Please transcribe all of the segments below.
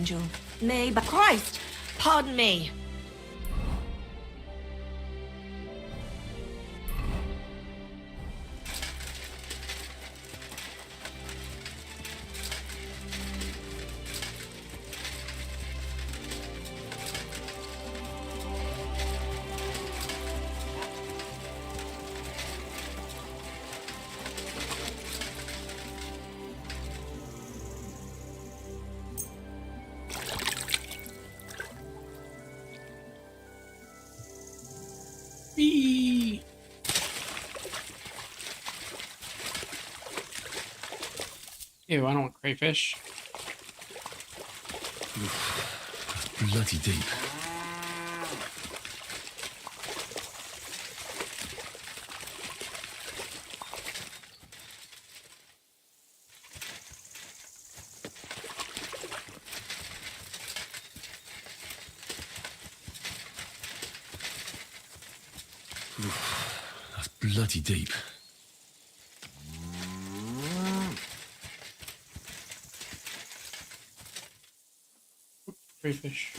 angel. Nay, but Christ! Pardon me. Whee! Ew, I don't want crayfish. Bloody deep. That's bloody deep. Crayfish.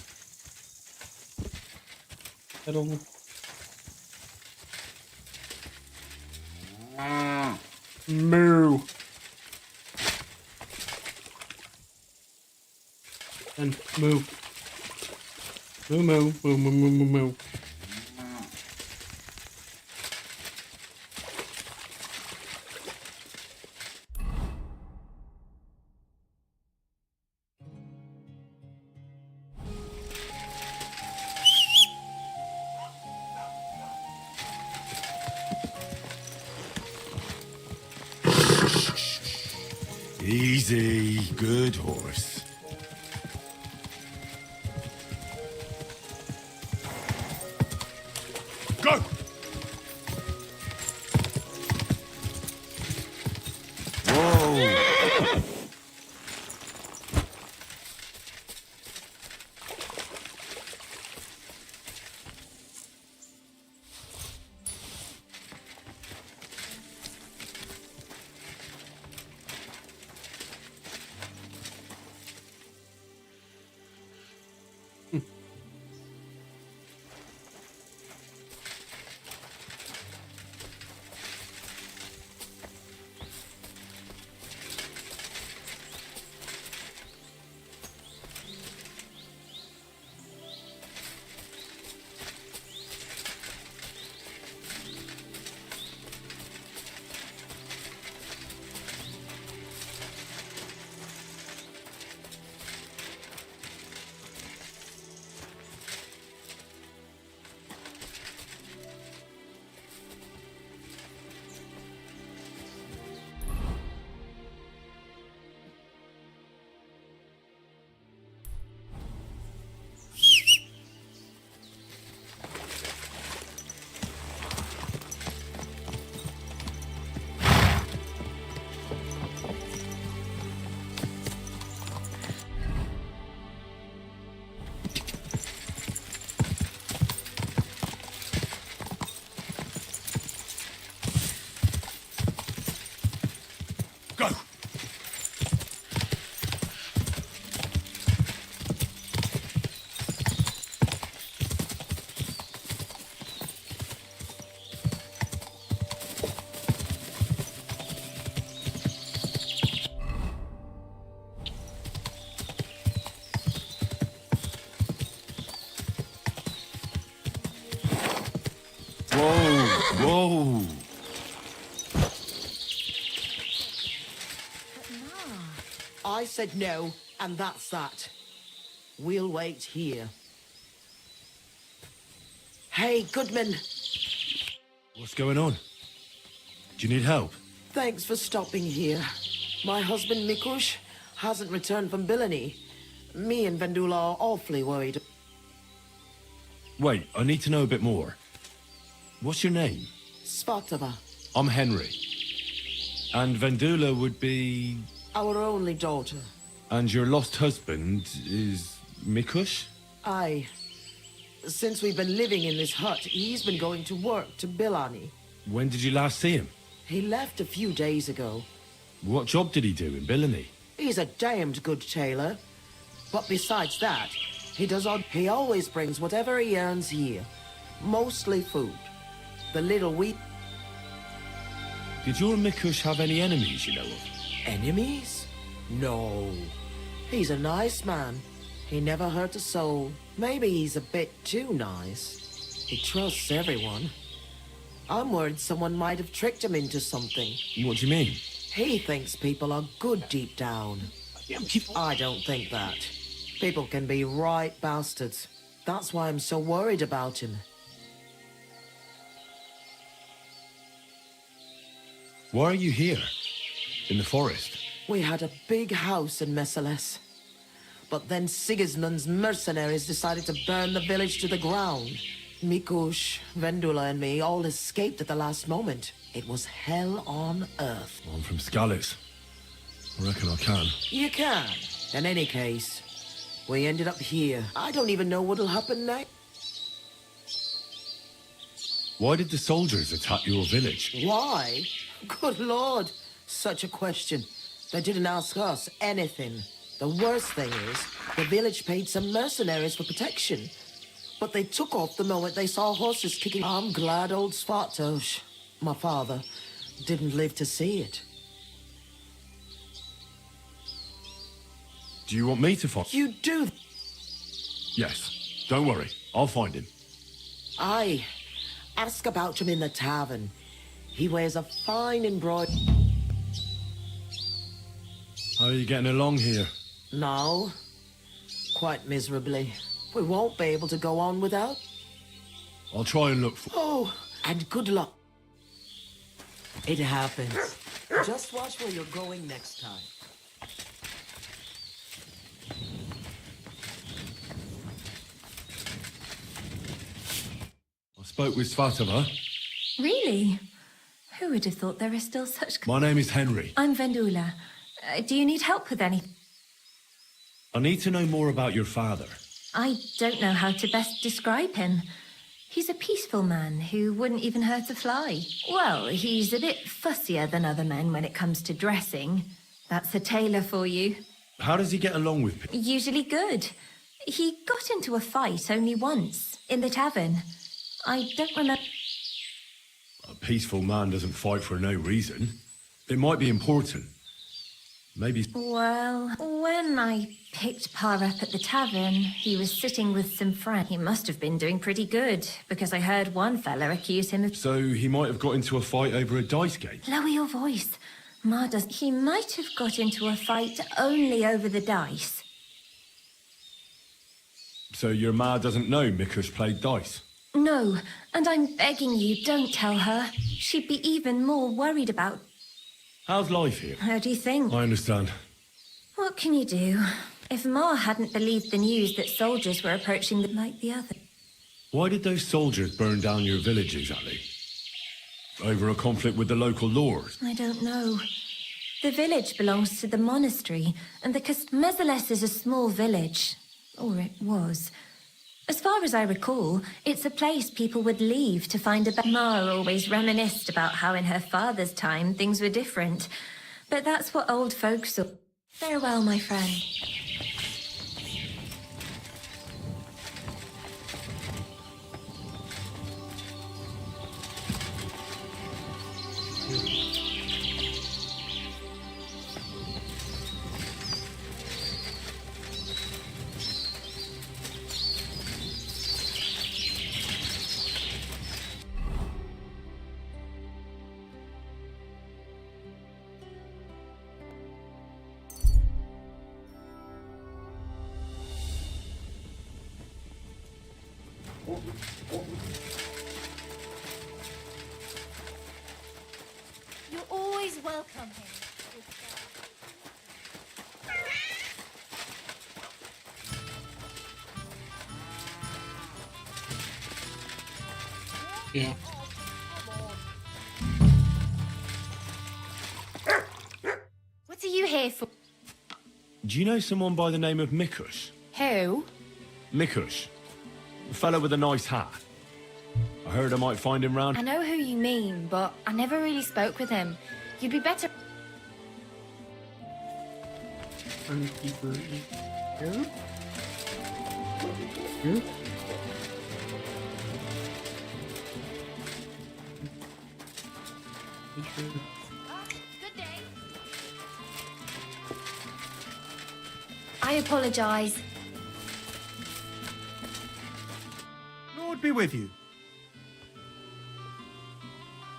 Little. Moo. And moo. Moo, moo, moo, moo, moo, moo, moo. Easy, good horse. Go! Whoa! Go! Whoa! Whoa! I said no, and that's that. We'll wait here. Hey, Goodman. What's going on? Do you need help? Thanks for stopping here. My husband, Mikush, hasn't returned from Billany. Me and Vendula are awfully worried. Wait, I need to know a bit more. What's your name? Svatava, I'm Henry. And Vendula would be... our only daughter. And your lost husband is Mikush? Aye. Since we've been living in this hut, he's been going to work to Billany. When did you last see him? He left a few days ago. What job did he do in Billany? He's a damned good tailor. But besides that, he always brings whatever he earns here. Mostly food. The little wheat Did your Mikush have any enemies you know of? enemies? No. He's a nice man. He never hurt a soul. Maybe he's a bit too nice. He trusts everyone. I'm worried someone might have tricked him into something. What do you mean? He thinks people are good deep down. I don't think that. People can be right bastards. That's why I'm so worried about him. Why are you here? In the forest? We had a big house in Messales. But then Sigismund's mercenaries decided to burn the village to the ground. Mikush, Vendula and me all escaped at the last moment. It was hell on earth. I'm from Scalis. I reckon I can. You can. In any case, we ended up here. I don't even know what'll happen next. Why did the soldiers attack your village? Why? Good lord. Such a question. They didn't ask us anything. The worst thing is, the village paid some mercenaries for protection. But they took off the moment they saw horses kicking. I'm glad old Svartosh, my father, didn't live to see it. Do you want me to find? You do. Yes. Don't worry. I'll find him. Aye. Ask about him in the tavern. He wears a fine embroidered... How are you getting along here? No. Quite miserably. We won't be able to go on without. I'll try and look for... Oh, and good luck. It happens. Just watch where you're going next time. I spoke with Svatova. Really? Who would have thought there are still such... My name is Henry. I'm Vendula. Do you need help with anything? I need to know more about your father. I don't know how to best describe him. He's a peaceful man who wouldn't even hurt a fly. Well, he's a bit fussier than other men when it comes to dressing. That's a tailor for you. How does he get along with people? Usually good. He got into a fight only once, in the tavern. I don't remember... A peaceful man doesn't fight for no reason. It might be important. Maybe... Well, when I picked Pa up at the tavern, he was sitting with some friends. He must have been doing pretty good, because I heard one fella accuse him of... So he might have got into a fight over a dice game? Lower your voice. Ma does... He might have got into a fight only over the dice. So your ma doesn't know Mikush played dice? No, and I'm begging you, don't tell her. She'd be even more worried about... How's life here? How do you think? I understand. What can you do? If Ma hadn't believed the news that soldiers were approaching the... like the other... Why did those soldiers burn down your village exactly? Over a conflict with the local lords? I don't know. The village belongs to the monastery, and the Messales is a small village. Or it was. As far as I recall, it's a place people would leave to find a... Ma always reminisced about how in her father's time things were different. But that's what old folks saw. Farewell, my friend. You're always welcome here. Yeah. What are you here for? Do you know someone by the name of Mikush? Who? Mikush. A fellow with a nice hat. I heard I might find him round... I know who you mean, but I never really spoke with him. You'd be better... Here? Here? Good day. I apologise. Lord be with you.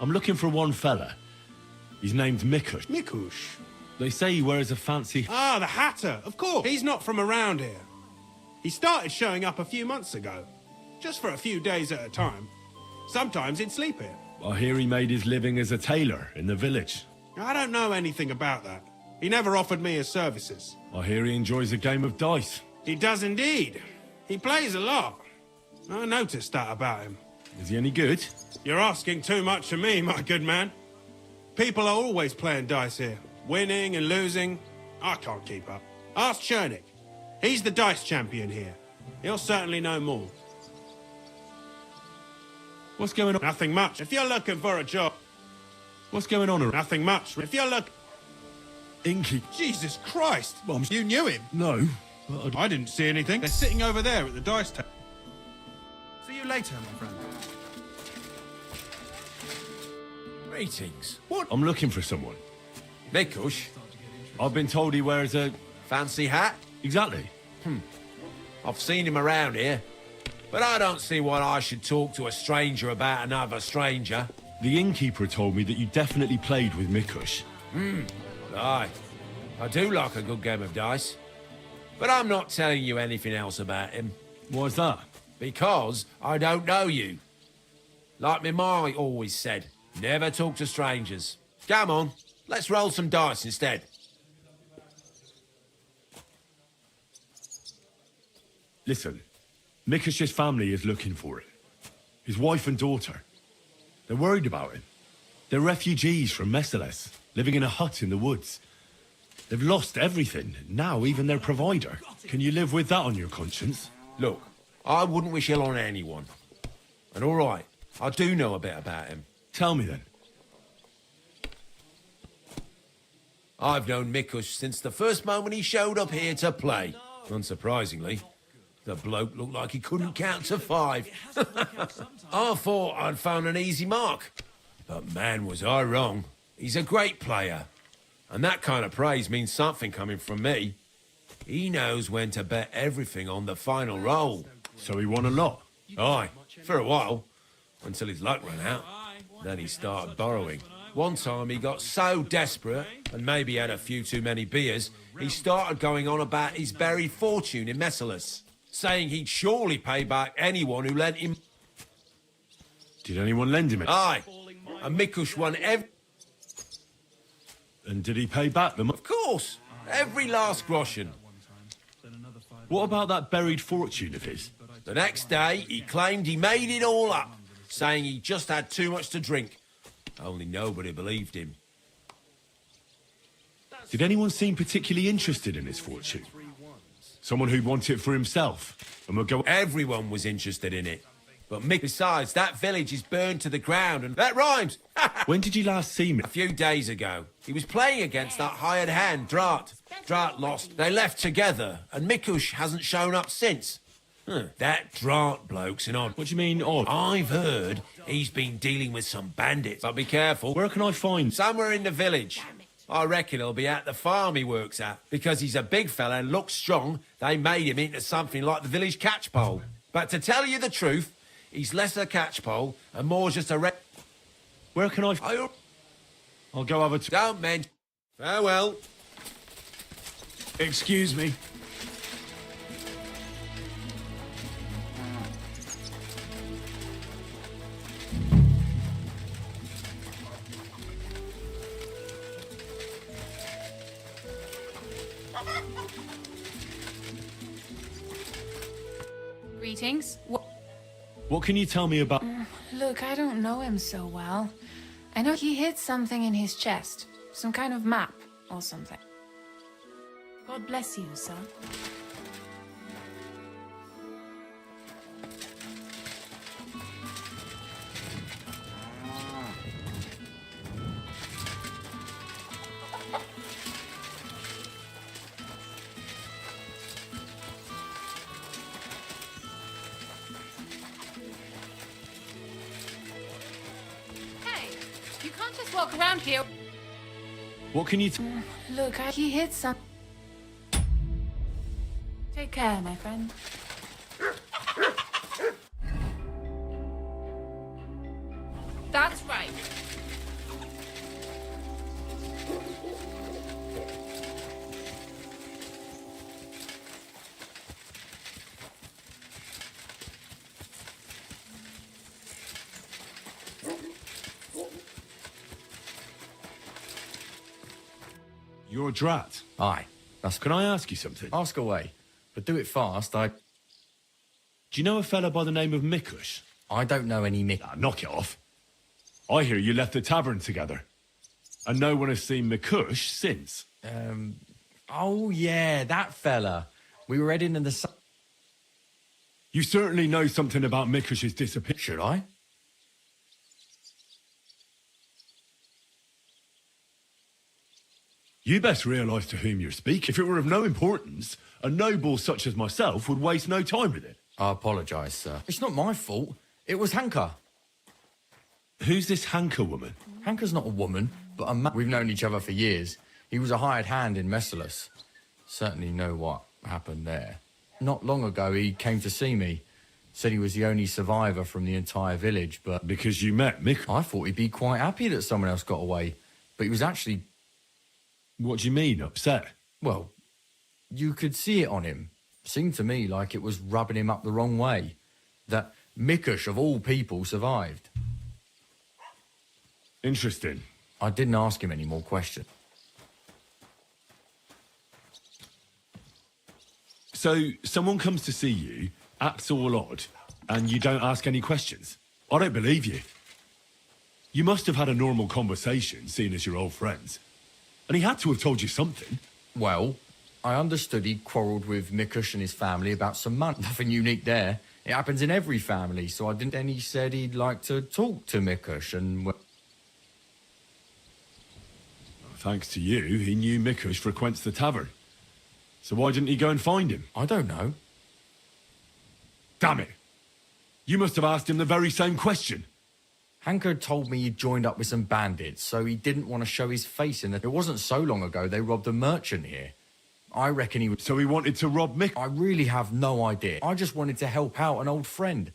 I'm looking for one fella. He's named Mikush. Mikush. They say he wears a fancy... Ah, the Hatter, of course. He's not from around here. He started showing up a few months ago. Just for a few days at a time. Sometimes he'd sleep here. I hear he made his living as a tailor in the village. I don't know anything about that. He never offered me his services. I hear he enjoys a game of dice. He does indeed. He plays a lot. I noticed that about him. Is he any good? You're asking too much of me, my good man. People are always playing dice here. Winning and losing. I can't keep up. Ask Chernik. He's the dice champion here. He'll certainly know more. What's going on? Nothing much. If you're looking for a job... What's going on around? Nothing much. If you're looking... Inky. Jesus Christ! Well, You knew him? No. But I didn't see anything. They're sitting over there at the dice table. See you later, my friend. Greetings. I'm looking for someone. Mikush? I've been told he wears a... Fancy hat? Exactly. I've seen him around here. But I don't see why I should talk to a stranger about another stranger. The innkeeper told me that you definitely played with Mikush. Aye. I do like a good game of dice. But I'm not telling you anything else about him. Why's that? Because I don't know you. Like me ma always said, never talk to strangers. Come on, let's roll some dice instead. Listen, Mikush's family is looking for him. His wife and daughter. They're worried about him. They're refugees from Messales, living in a hut in the woods. They've lost everything, now even their provider. Can you live with that on your conscience? Look, I wouldn't wish ill on anyone. And all right, I do know a bit about him. Tell me then. I've known Mikush since the first moment he showed up here to play. Unsurprisingly, the bloke looked like he couldn't count to 5. I thought I'd found an easy mark. But man, was I wrong. He's a great player. And that kind of praise means something coming from me. He knows when to bet everything on the final roll. So he won a lot? Aye, for a while. Until his luck ran out. Then he started borrowing. One time he got so desperate, and maybe had a few too many beers, he started going on about his buried fortune in Messales, saying he'd surely pay back anyone who lent him. Did anyone lend him it? Aye, and Mikush won every... And did he pay back them? Of course, every last groschen. What about that buried fortune of his? The next day, he claimed he made it all up, saying he just had too much to drink. Only nobody believed him. Did anyone seem particularly interested in his fortune? Someone who'd want it for himself and would go... Everyone was interested in it. But Mick, besides, that village is burned to the ground, and that rhymes. When did you last see me? A few days ago. He was playing against that hired hand, Drat. Drat lost. They left together, and Mikush hasn't shown up since. That Drat bloke's an odd... What do you mean, odd? I've heard he's been dealing with some bandits. But be careful. Where can I find... Somewhere in the village. I reckon he'll be at the farm he works at. Because he's a big fella and looks strong, they made him into something like the village catchpole. But to tell you the truth, he's less a catchpole and more just a... Where can I... I'll go have a... Don't mention... Farewell. Excuse me. Greetings. What can you tell me about... Look, I don't know him so well. I know he hid something in his chest. Some kind of map or something. God bless you, sir. Let's walk around here. What can you Look, he hid some. Take care, my friend. That's right. You're a drat. Aye, that's... Can I ask you something? Ask away, but do it fast. Do you know a fella by the name of Mikush? I don't know any Mick. Ah, knock it off. I hear you left the tavern together. And no one has seen Mikush since. Oh, yeah, that fella. We were heading in the sun. You certainly know something about Mikush's disappearance. Should I? You best realise to whom you're speaking. If it were of no importance, a noble such as myself would waste no time with it. I apologise, sir. It's not my fault. It was Hanker. Who's this Hanker woman? Hanker's not a woman, but a man. We've known each other for years. He was a hired hand in Messalus. Certainly know what happened there. Not long ago, he came to see me. Said he was the only survivor from the entire village, but... Because you met Mick? I thought he'd be quite happy that someone else got away. But he was actually... What do you mean, upset? Well, you could see it on him. Seemed to me like it was rubbing him up the wrong way. That Mikush, of all people, survived. Interesting. I didn't ask him any more questions. So, someone comes to see you, acts all odd, and you don't ask any questions? I don't believe you. You must have had a normal conversation, seeing as you're old friends. And he had to have told you something. Well, I understood he quarrelled with Mikush and his family about some money. Nothing unique there. It happens in every family, so I didn't... Then he said he'd like to talk to Mikush and... Thanks to you, he knew Mikush frequents the tavern. So why didn't he go and find him? I don't know. Damn it! You must have asked him the very same question. Hanker told me he'd joined up with some bandits, so he didn't want to show his face in the... It wasn't so long ago they robbed a merchant here. I reckon he would... So he wanted to rob Mick? I really have no idea. I just wanted to help out an old friend.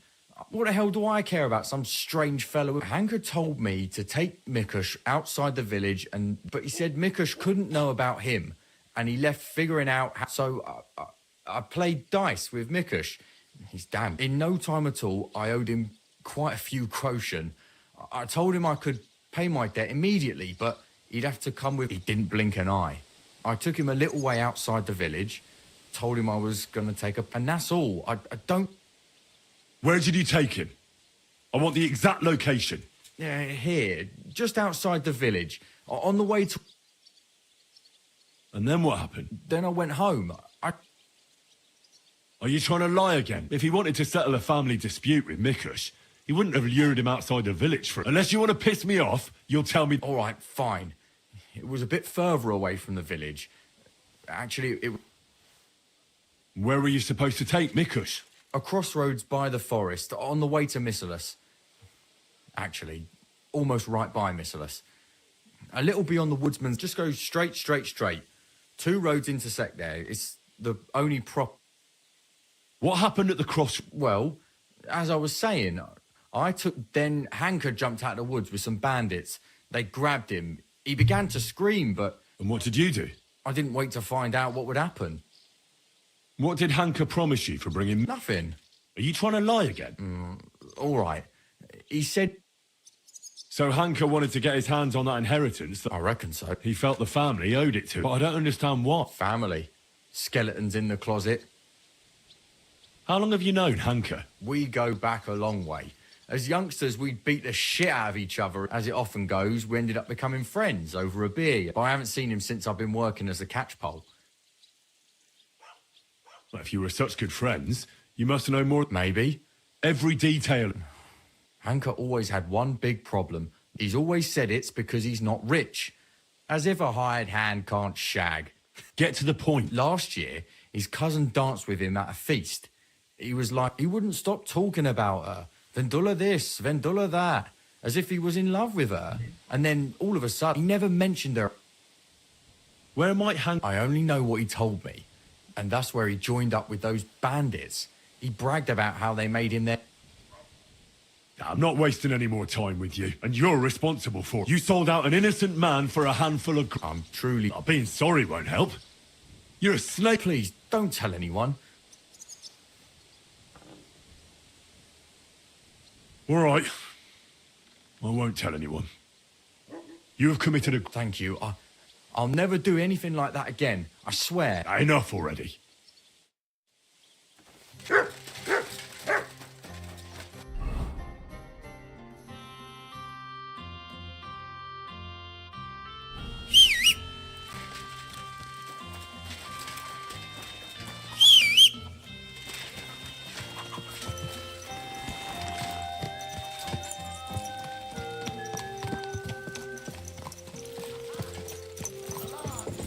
What the hell do I care about some strange fellow? Hanker told me to take Mikush outside the village, but he said Mikush couldn't know about him, and he left figuring out how... So I played dice with Mikush. He's damned. In no time at all, I owed him quite a few groschen. I told him I could pay my debt immediately, but he'd have to come with... He didn't blink an eye. I took him a little way outside the village, told him I was going to take a... And that's all. I don't... Where did you take him? I want the exact location. Here, just outside the village, on the way to... And then what happened? Then I went home. Are you trying to lie again? If he wanted to settle a family dispute with Mikush, he wouldn't have lured him outside the village for... Unless you want to piss me off, you'll tell me... All right, fine. It was a bit further away from the village. Actually, it... Where were you supposed to take Mikush? A crossroads by the forest, on the way to Missalus. Actually, almost right by Missalus. A little beyond the woodsman's, just go straight. 2 roads intersect there. It's the only What happened at the cross... Well, as I was saying, Then Hanker jumped out of the woods with some bandits. They grabbed him. He began to scream, but... And what did you do? I didn't wait to find out what would happen. What did Hanker promise you for bringing... Nothing. Are you trying to lie again? All right. He said... So Hanker wanted to get his hands on that inheritance? I reckon so. He felt the family owed it to him. But I don't understand what. Family. Skeletons in the closet. How long have you known Hanker? We go back a long way. As youngsters, we'd beat the shit out of each other. As it often goes, we ended up becoming friends over a beer. But I haven't seen him since I've been working as a catchpole. Well, if you were such good friends, you must know more... Maybe. Every detail... Hanker always had one big problem. He's always said it's because he's not rich. As if a hired hand can't shag. Get to the point. Last year, his cousin danced with him at a feast. He was like, he wouldn't stop talking about her. Vendula this, Vendula that. as if he was in love with her. And then all of a sudden, he never mentioned her. Where might I only know what he told me. And that's where he joined up with those bandits. He bragged about how they made him their... I'm not wasting any more time with you, and you're responsible for it. You sold out an innocent man for a handful of... I'm truly... Being sorry won't help. You're a snake. Please, don't tell anyone. All right. I won't tell anyone. You have committed a... Thank you. I'll never do anything like that again. I swear. Enough already.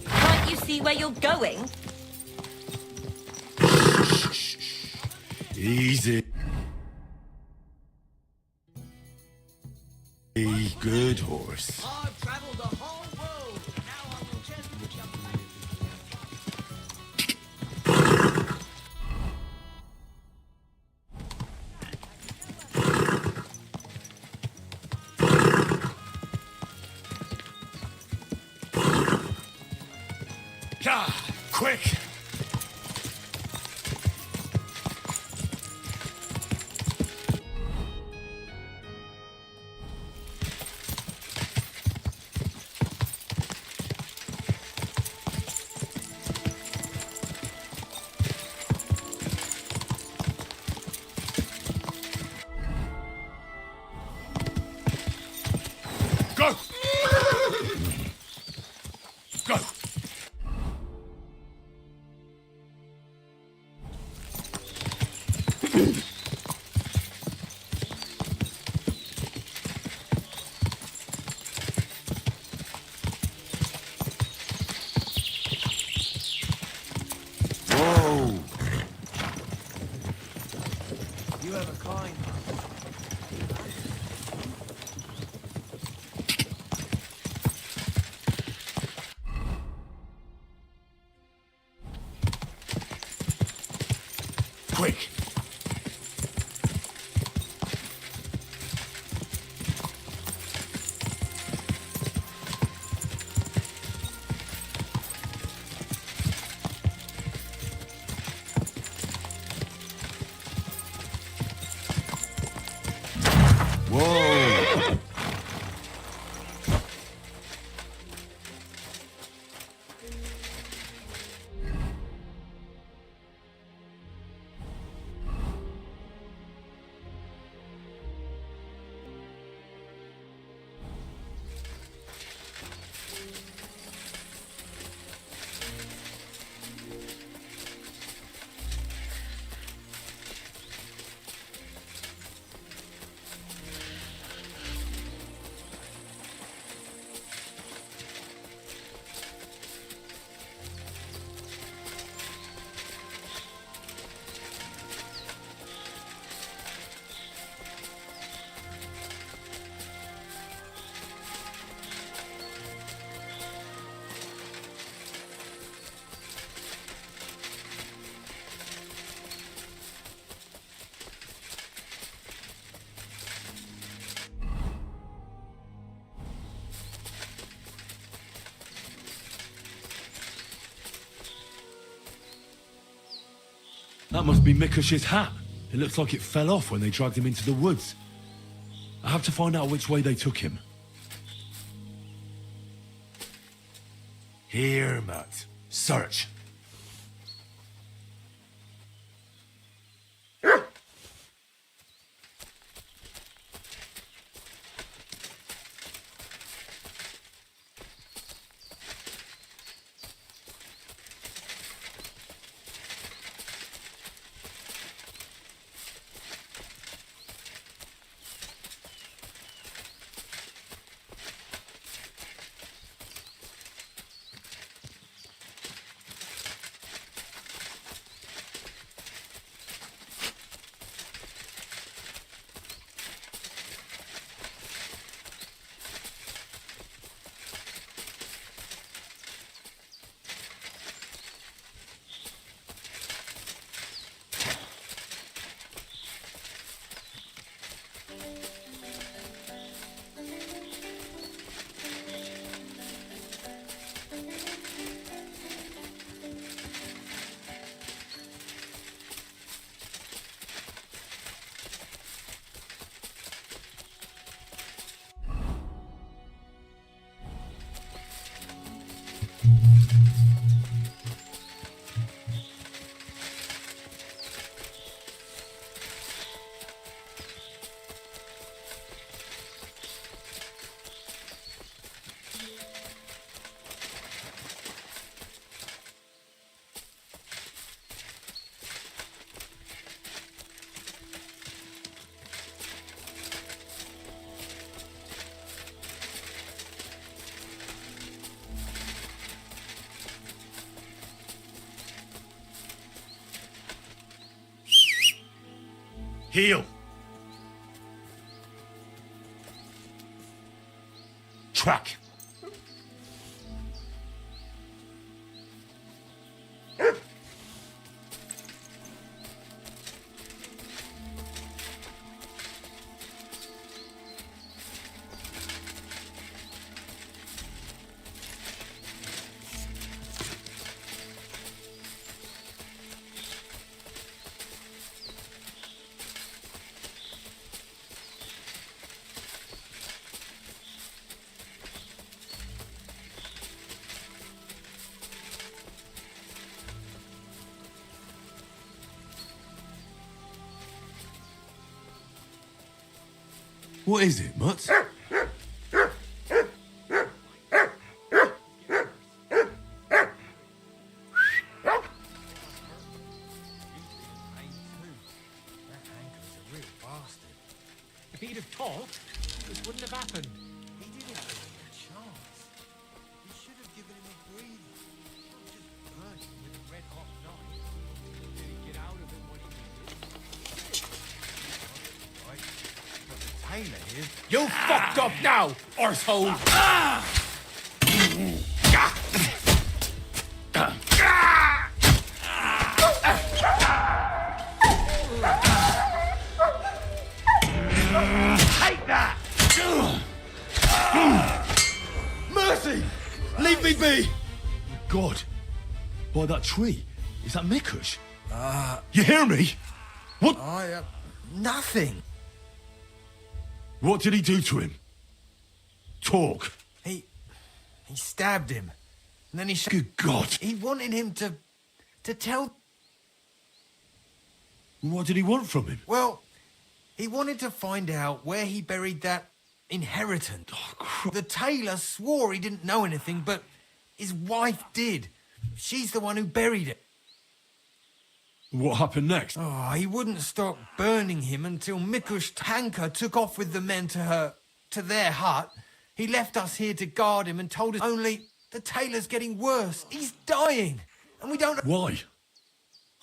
Can't you see where you're going? Easy. A good horse. I've traveled the whole world. Now I will tell you which Quick! Go! Go! Whoa! You have a kind heart. Quick! Whoa! That must be Mikush's hat. It looks like it fell off when they dragged him into the woods. I have to find out which way they took him. Here, Matt. Search. Heel. Track. What is it, Mutz? If he'd have talked, this wouldn't have happened. He didn't give him a chance. He should have given him a breather. Not just burnt him with a red-hot knife. Did he get out of it when he did? Right. But the tailor here... You fucked up now, arsehole! Take that! Mercy! Leave me be! God, by that tree, is that Mikush? You hear me? What? Nothing. What did he do to him? Talk. He stabbed him. And then he... Good God. He wanted him to tell... What did he want from him? Well, he wanted to find out where he buried that inheritance. The tailor swore he didn't know anything, but his wife did. She's the one who buried it. What happened next? Oh, he wouldn't stop burning him until Mikush Tanka took off with the men to their hut. He left us here to guard him and told us only the tailor's getting worse. He's dying. And we don't... Why?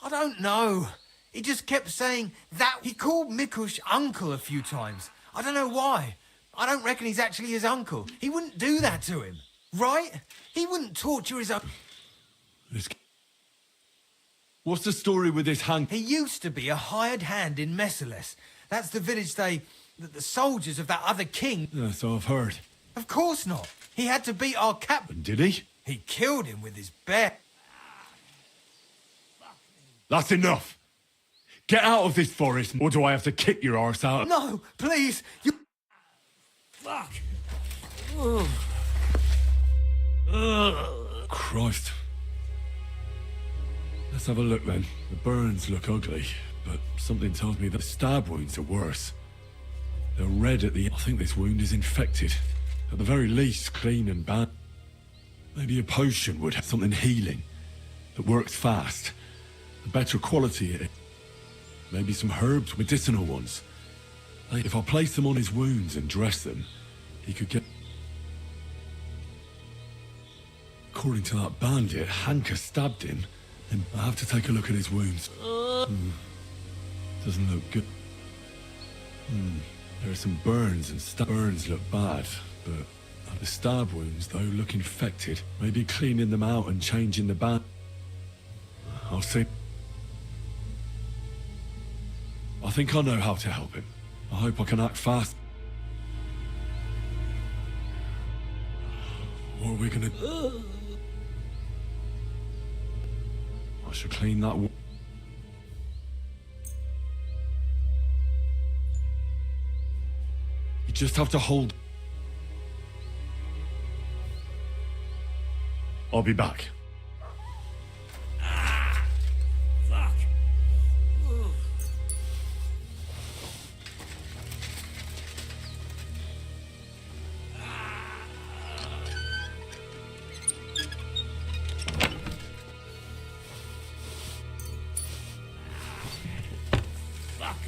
I don't know. He just kept saying that. He called Mikush uncle a few times. I don't know why. I don't reckon he's actually his uncle. He wouldn't do that to him. Right? He wouldn't torture his own... What's the story with this hang... He used to be a hired hand in Messales. That's the village that the soldiers of that other king... Yeah, so I've heard. Of course not. He had to beat our captain. Did he? He killed him with his bear. That's enough. Get out of this forest, or do I have to kick your arse out? No, please. You... Fuck. Christ. Let's have a look then. The burns look ugly, but something tells me the stab wounds are worse. They're red at the... I think this wound is infected. At the very least, clean and bad. Maybe a potion would have something healing that works fast. A better quality. Maybe some herbs, medicinal ones. Like, if I place them on his wounds and dress them, he could get... According to that bandit, Hanka stabbed him. And I have to take a look at his wounds. Doesn't look good. There are some burns, and burns look bad, but the stab wounds, though, look infected. Maybe cleaning them out and changing the band. I'll see. I think I know how to help him. I hope I can act fast. What are we gonna... I should clean that. You just have to hold. I'll be back. Fuck. Fuck me.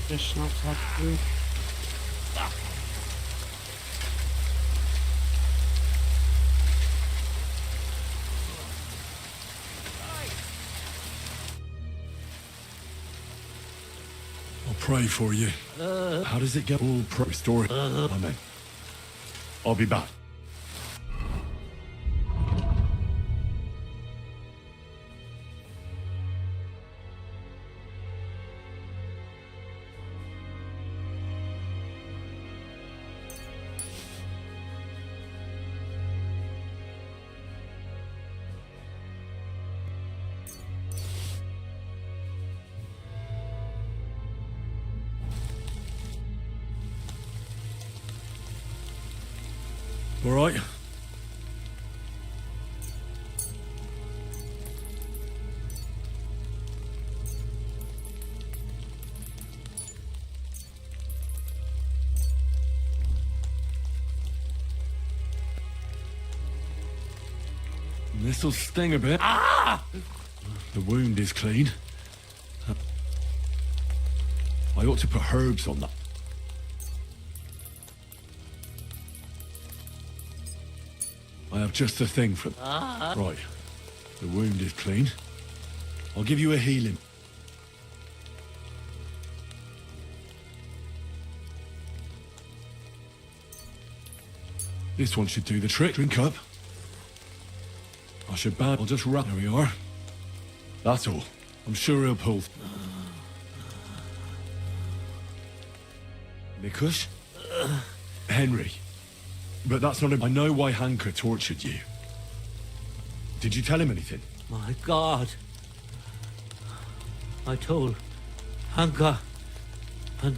Just not that good. I'll pray for you. How does it go? Oh, pray. Restore it. Amen. I'll be back. All right. This'll sting a bit. Ah! The wound is clean. I ought to put herbs on that. I have just the thing for... Right. The wound is clean. I'll give you a healing. This one should do the trick. Drink up. I should bad. I'll just wrap. There we are. That's all. I'm sure he'll pull. Mikush? Henry. But that's not him. I know why Hanker tortured you. Did you tell him anything? My God. I told Hanka, and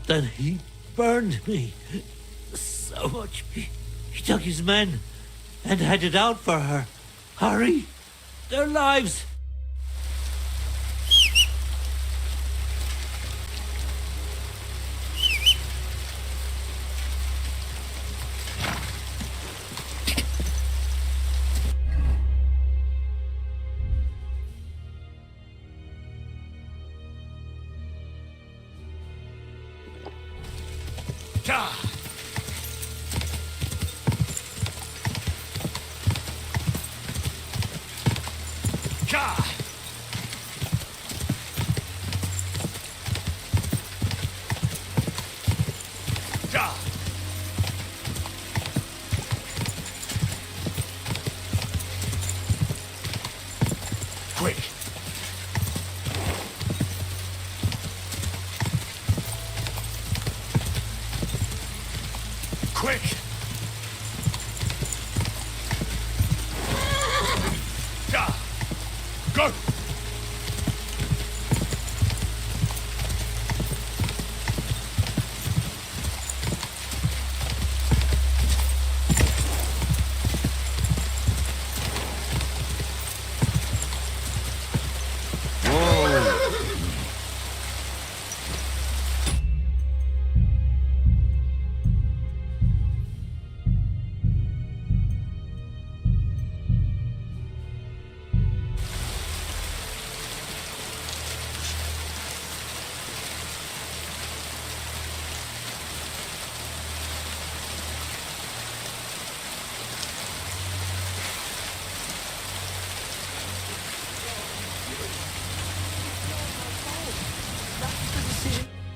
then he burned me. So much. He took his men and headed out for her. Hurry! Their lives! Quick! Quick! Go!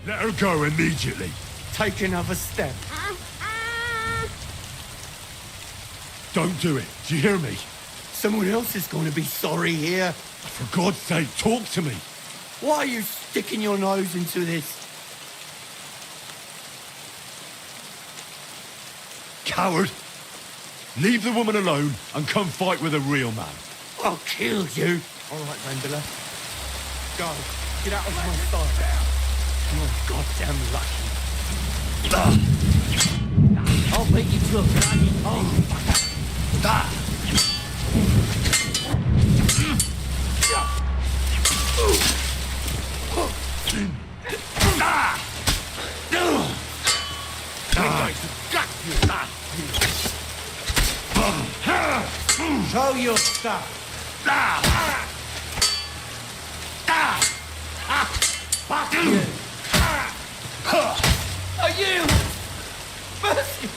Let her go immediately. Take another step. Don't do it. Do you hear me? Someone else is going to be sorry here. For God's sake, talk to me. Why are you sticking your nose into this? Coward. Leave the woman alone and come fight with a real man. I'll kill you. All right, Vendela. Go. Get out of my sight. You're goddamn lucky. I'll beat you to a bloody pulp. Show your stuff. Fuck you. Are you? Mercy.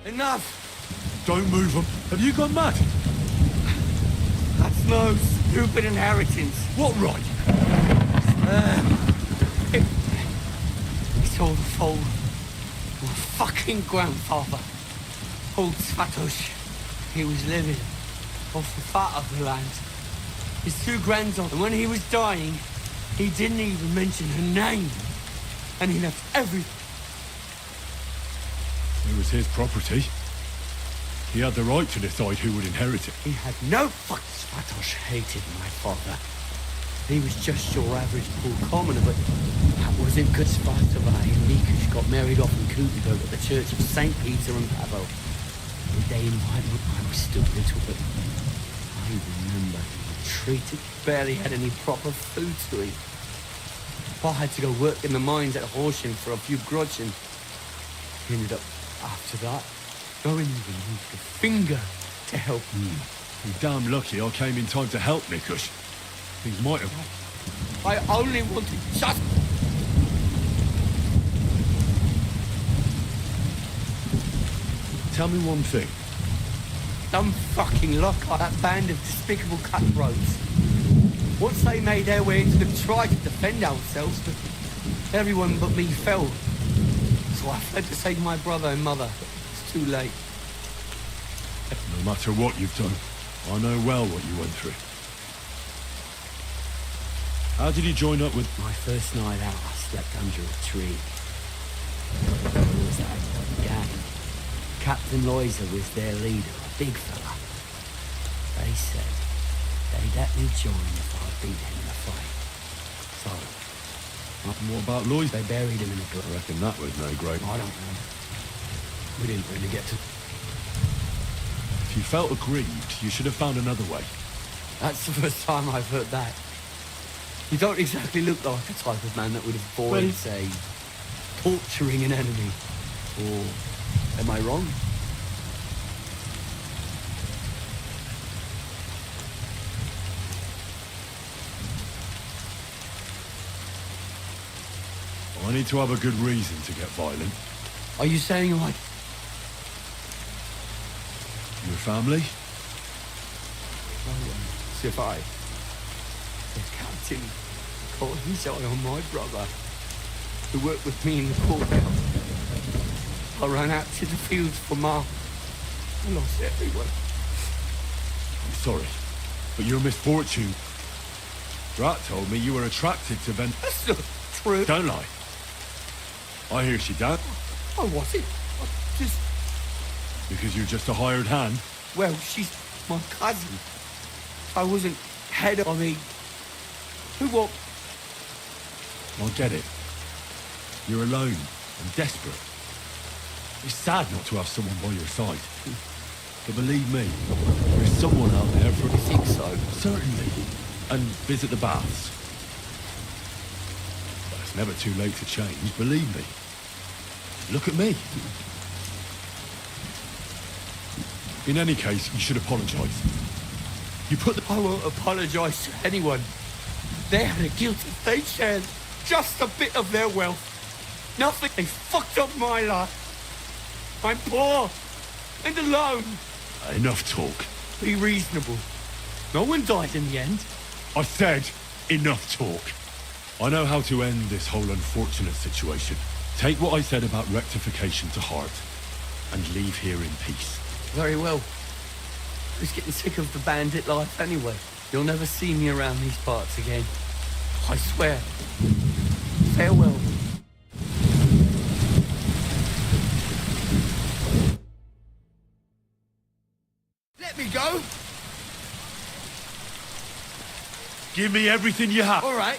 Enough. Don't move him. Have you gone mad? That's no stupid inheritance. What right? It's all the fault of my fucking grandfather, old Svatosh. He was living off the fat of the land. His two grandsons, and when he was dying, he didn't even mention her name. And he left everything. It was his property. He had the right to decide who would inherit it. He had no fuck. Svatosh hated my father. He was just your average poor commoner, but that wasn't good. Svatova and Mikush got married off in Kutiko at the Church of St. Peter and Pavel. The day in white, I was still little, but I remember he was treated. Barely had any proper food to eat. I had to go work in the mines at Horsham for a few groschen. He ended up, after that, going even moved a finger to help me. You're damn lucky I came in time to help Mikush. Things might have... I only wanted just... Tell me one thing. Dumb fucking luck like that band of despicable cutthroats. Once they made their way into the tried to defend ourselves, but everyone but me fell. So I fled to save my brother and mother. It's too late. No matter what you've done, I know well what you went through. How did you join up with... My first night out, I slept under a tree. There was that gang. Captain Loiser was their leader, a big fella. They said they'd let me join if I beat him in a fight. So... And what about Lloyd? They buried him in a grave. I reckon that was no great... I don't know. We didn't really get to... If you felt aggrieved, you should have found another way. That's the first time I've heard that. You don't exactly look like the type of man that would avoid, say, torturing an enemy. Or am I wrong? I need to have a good reason to get violent. Are you saying like... Your family? Sifai. The captain caught his eye on my brother, who worked with me in the courtyard. I ran out to the fields for miles. I lost everyone. I'm sorry, but your misfortune... Drat told me you were attracted to Ben... That's not true. Don't lie. I hear she dad. I wasn't. I just... Because you're just a hired hand? Well, she's my cousin. I wasn't head of me. Who what? I get it. You're alone and desperate. It's sad not to have someone by your side. But believe me, there's someone out there for... You think so? Certainly. And visit the baths. But it's never too late to change, believe me. Look at me. In any case, you should apologise. You put the... I won't apologise to anyone. They had a guilty. They shared just a bit of their wealth. Nothing. They fucked up my life. I'm poor and alone. Enough talk. Be reasonable. No one died in the end. I said, Enough talk. I know how to end this whole unfortunate situation. Take what I said about rectification to heart, and leave here in peace. Very well. I was getting sick of the bandit life anyway. You'll never see me around these parts again. I swear. Farewell. Let me go. Give me everything you have. All right.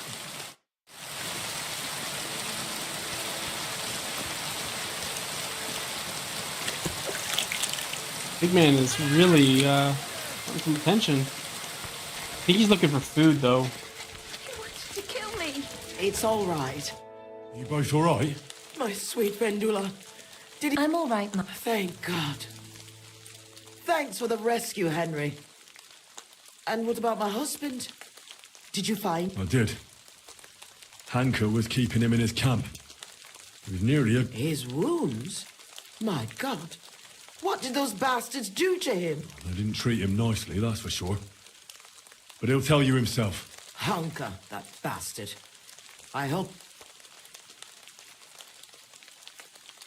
Big man is really wanting some attention. I think he's looking for food though. He wanted to kill me. It's all right. You both all right? My sweet Vendula. Did he... I'm all right, Ma. Thank God. Thanks for the rescue, Henry. And what about my husband? Did you find... I did. Hanker was keeping him in his camp. He was nearly a... His wounds? My God. What did those bastards do to him? They didn't treat him nicely, that's for sure. But he'll tell you himself. Hanker, that bastard. I hope...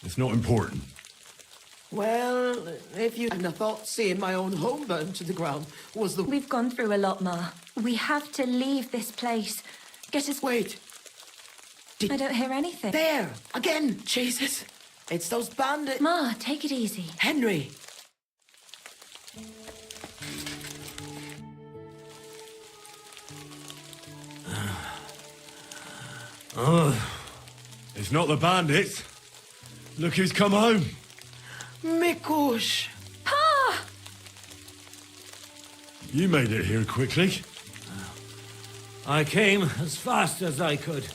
It's not important. Well, if you hadn't thought seeing my own home burn to the ground was the... We've gone through a lot, Ma. We have to leave this place. Get us... Wait. I don't hear anything. There! Again! Jesus! It's those bandits... Ma, take it easy. Henry! It's not the bandits. Look who's come home. Mikush! Pa! You made it here quickly. I came as fast as I could.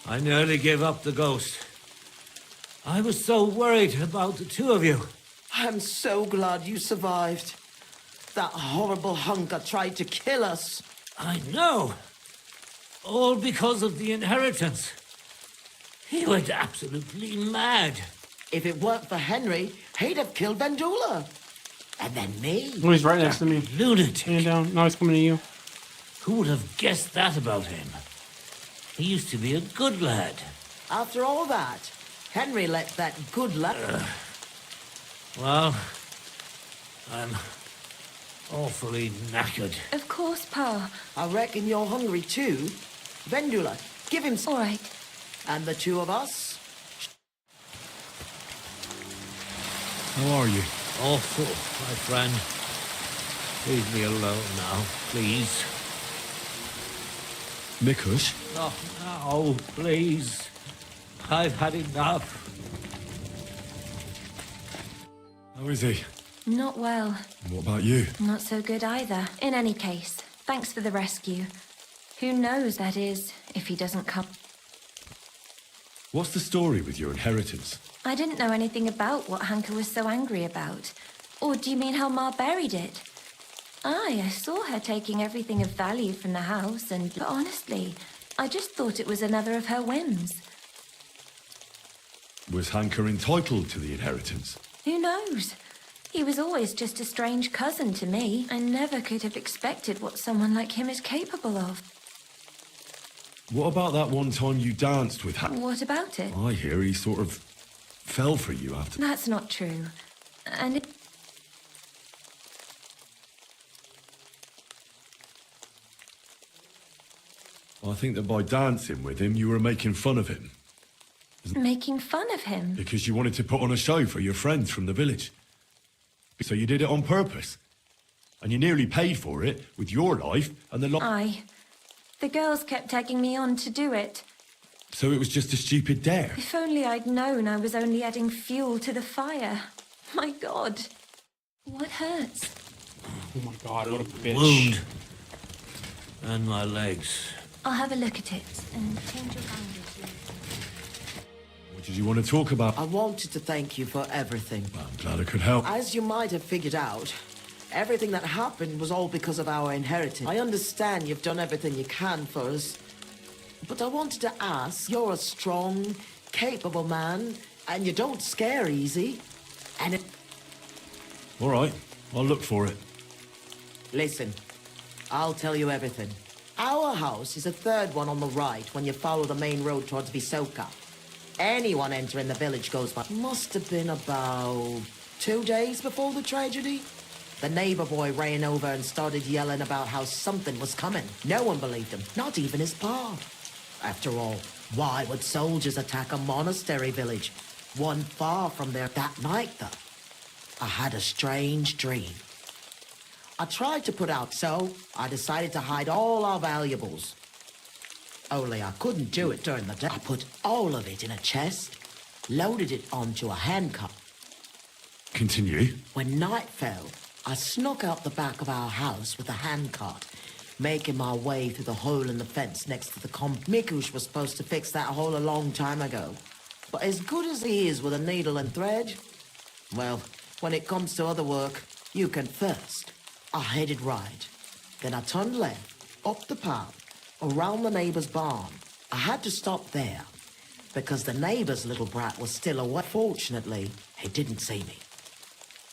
I nearly gave up the ghost. I was so worried about the two of you. I'm so glad you survived. That horrible hunker tried to kill us. I know. All because of the inheritance. He went absolutely mad. If it weren't for Henry, he'd have killed Vendula. And then me. Oh, he's right next to me. Lunatic. Stand down. No, he's coming to you. Who would have guessed that about him? He used to be a good lad. After all that, Henry let that good lad... Well, I'm awfully knackered. Of course, Pa. I reckon you're hungry too. Vendula, give him some... All right. And the two of us... How are you? Awful, my friend. Leave me alone now, please. Mikush? Not now, please. I've had enough. How is he? Not well. And what about you? Not so good either. In any case, thanks for the rescue. Who knows, that is, if he doesn't come. What's the story with your inheritance? I didn't know anything about what Hanker was so angry about. Or do you mean how Ma buried it? Aye, I saw her taking everything of value from the house, and but honestly, I just thought it was another of her whims. Was Hanker entitled to the inheritance? Who knows? He was always just a strange cousin to me. I never could have expected what someone like him is capable of. What about that one time you danced with Hanker? What about it? I hear he sort of fell for you after... That's not true. And it... I think that by dancing with him, you were making fun of him. Making fun of him? Because you wanted to put on a show for your friends from the village. So you did it on purpose. And you nearly paid for it with your life and the lot. Aye. The girls kept egging me on to do it. So it was just a stupid dare. If only I'd known I was only adding fuel to the fire. My God. What hurts? Oh my God, what a bitch. Wound. And my legs. I'll have a look at it and change your bandage. What did you want to talk about? I wanted to thank you for everything. I'm glad I could help. As you might have figured out, everything that happened was all because of our inheritance. I understand you've done everything you can for us, but I wanted to ask, you're a strong, capable man, and you don't scare easy, and All right, I'll look for it. Listen, I'll tell you everything. Our house is the third one on the right when you follow the main road towards Visoka. Anyone entering the village goes by. Must have been about 2 days before the tragedy. The neighbor boy ran over and started yelling about how something was coming. No one believed him, not even his pa. After all, why would soldiers attack a monastery village? One far from there. That night, though, I had a strange dream. I tried to put out, so I decided to hide all our valuables. Only I couldn't do it during the day. I put all of it in a chest, loaded it onto a handcart. Continue. When night fell, I snuck out the back of our house with a handcart, making my way through the hole in the fence next to the Mikush was supposed to fix that hole a long time ago. But as good as he is with a needle and thread, well, when it comes to other work, you can first. I headed right. Then I turned left, up the path, around the neighbor's barn. I had to stop there, because the neighbor's little brat was still away. Fortunately, he didn't see me.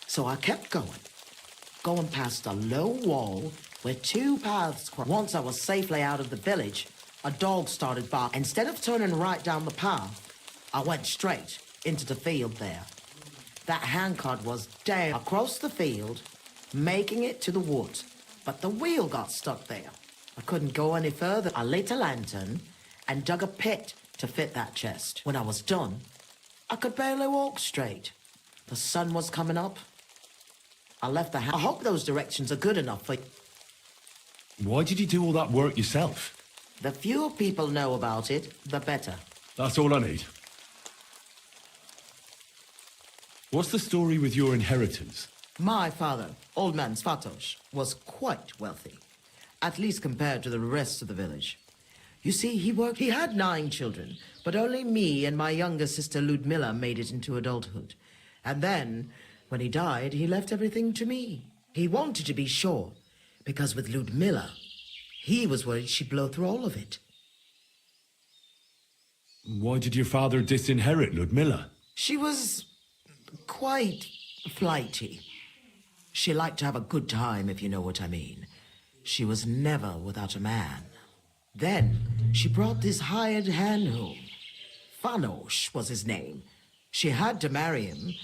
So I kept going past a low wall where two paths crossed. Once I was safely out of the village, a dog started barking. Instead of turning right down the path, I went straight into the field there. That handcart was down across the field, making it to the woods, but the wheel got stuck there. I couldn't go any further. I lit a lantern and dug a pit to fit that chest. When I was done, I could barely walk straight. The sun was coming up. I left the house. I hope those directions are good enough for you. Why did you do all that work yourself? The fewer people know about it, the better. That's all I need. What's the story with your inheritance? My father, old man Svatos, was quite wealthy, at least compared to the rest of the village. You see, he had 9 children, but only me and my younger sister Ludmilla made it into adulthood. And then, when he died, he left everything to me. He wanted to be sure, because with Ludmilla, he was worried she'd blow through all of it. Why did your father disinherit Ludmilla? She was quite flighty. She liked to have a good time, if you know what I mean. She was never without a man. Then she brought this hired hand home. Fanos was his name. She had to marry him,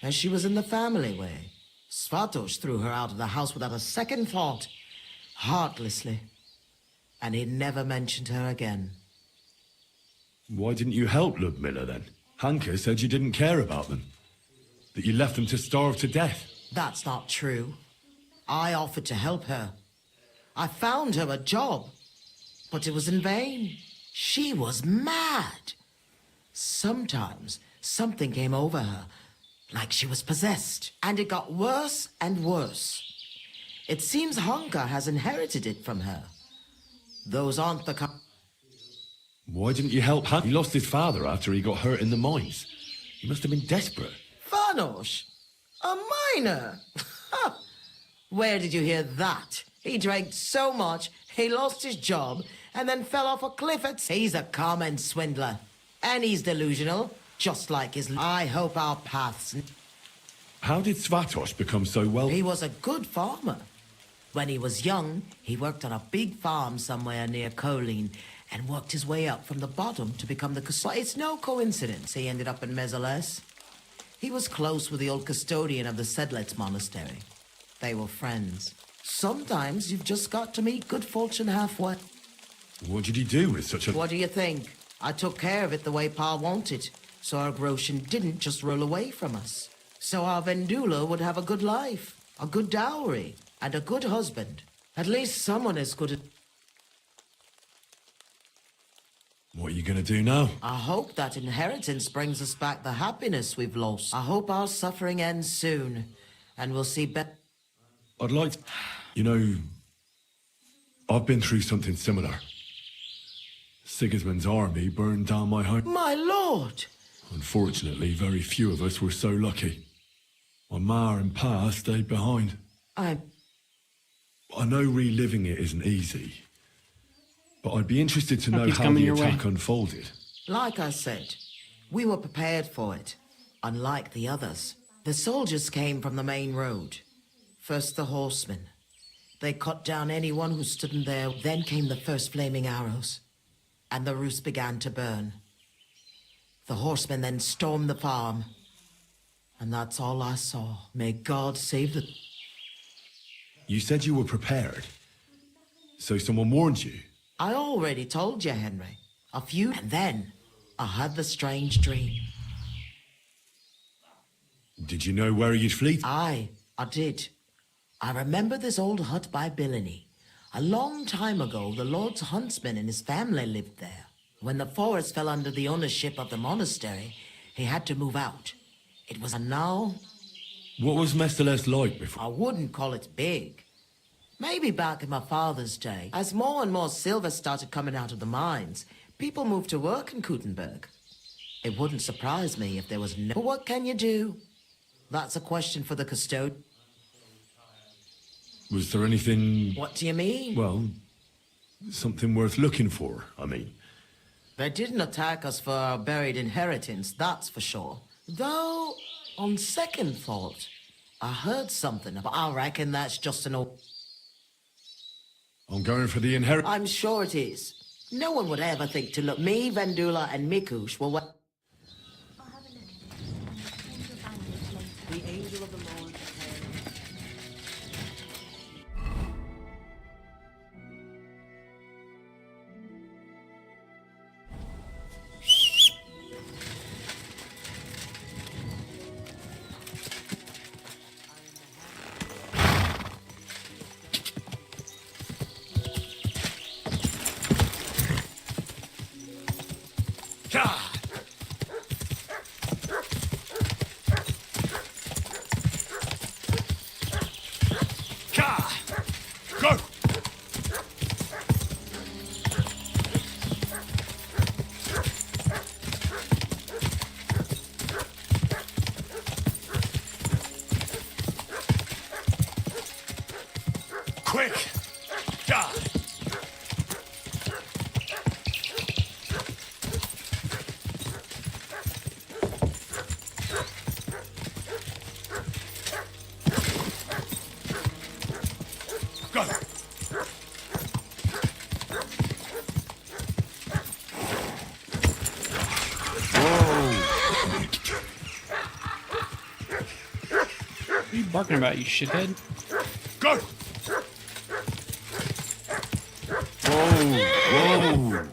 as she was in the family way. Svatos threw her out of the house without a second thought, heartlessly. And he never mentioned her again. Why didn't you help Ludmilla then? Hanka said you didn't care about them. That you left them to starve to death. That's not true. I offered to help her. I found her a job, but it was in vain. She was mad. Sometimes something came over her, like she was possessed, and it got worse and worse. It seems Honka has inherited it from her. Those aren't the Why didn't you help Hanka? He lost his father after he got hurt in the mines. He must have been desperate. Fanos? A miner? Where did you hear that? He drank so much, he lost his job, and then fell off a cliff at... He's a common swindler. And he's delusional, just like his... I hope our paths... How did Svatos become so wealthy? He was a good farmer. When he was young, he worked on a big farm somewhere near Colleen and worked his way up from the bottom to become the... But it's no coincidence he ended up in Mezeles. He was close with the old custodian of the Sedlets monastery. They were friends. Sometimes you've just got to meet good fortune halfway. What did he do with such a... What do you think? I took care of it the way Pa wanted, so our Groshen didn't just roll away from us. So our Vendula would have a good life, a good dowry, and a good husband. At least someone as good as... What are you going to do now? I hope that inheritance brings us back the happiness we've lost. I hope our suffering ends soon, and we'll see better... I'd like to... You know, I've been through something similar. Sigismund's army burned down my home. My lord! Unfortunately, very few of us were so lucky. My ma and pa stayed behind. I know reliving it isn't easy, but I'd be interested to know how the attack unfolded. Like I said, we were prepared for it, unlike the others. The soldiers came from the main road. First the horsemen. They cut down anyone who stood in there. Then came the first flaming arrows, and the roost began to burn. The horsemen then stormed the farm, and that's all I saw. May God save the... You said you were prepared. So someone warned you? I already told you, Henry. A few... And then, I had the strange dream. Did you know where you'd flee? Aye, I did. I remember this old hut by Billiny. A long time ago, the Lord's huntsman and his family lived there. When the forest fell under the ownership of the monastery, he had to move out. It was a now... What was Mestaless like before? I wouldn't call it big. Maybe back in my father's day, as more and more silver started coming out of the mines, people moved to work in Gutenberg. It wouldn't surprise me if there was no... But what can you do? That's a question for the custodian. Was there anything... What do you mean? Well, something worth looking for, I mean. They didn't attack us for our buried inheritance, that's for sure. Though, on second thought, I heard something, but I reckon that's just an old... I'm going for the inheritance. I'm sure it is. No one would ever think to look. Me, Vendula, and Mikush were what... The angel of the Lord. Go! Quick! God! Go! What are you barking about, you shithead? Go! Whoa!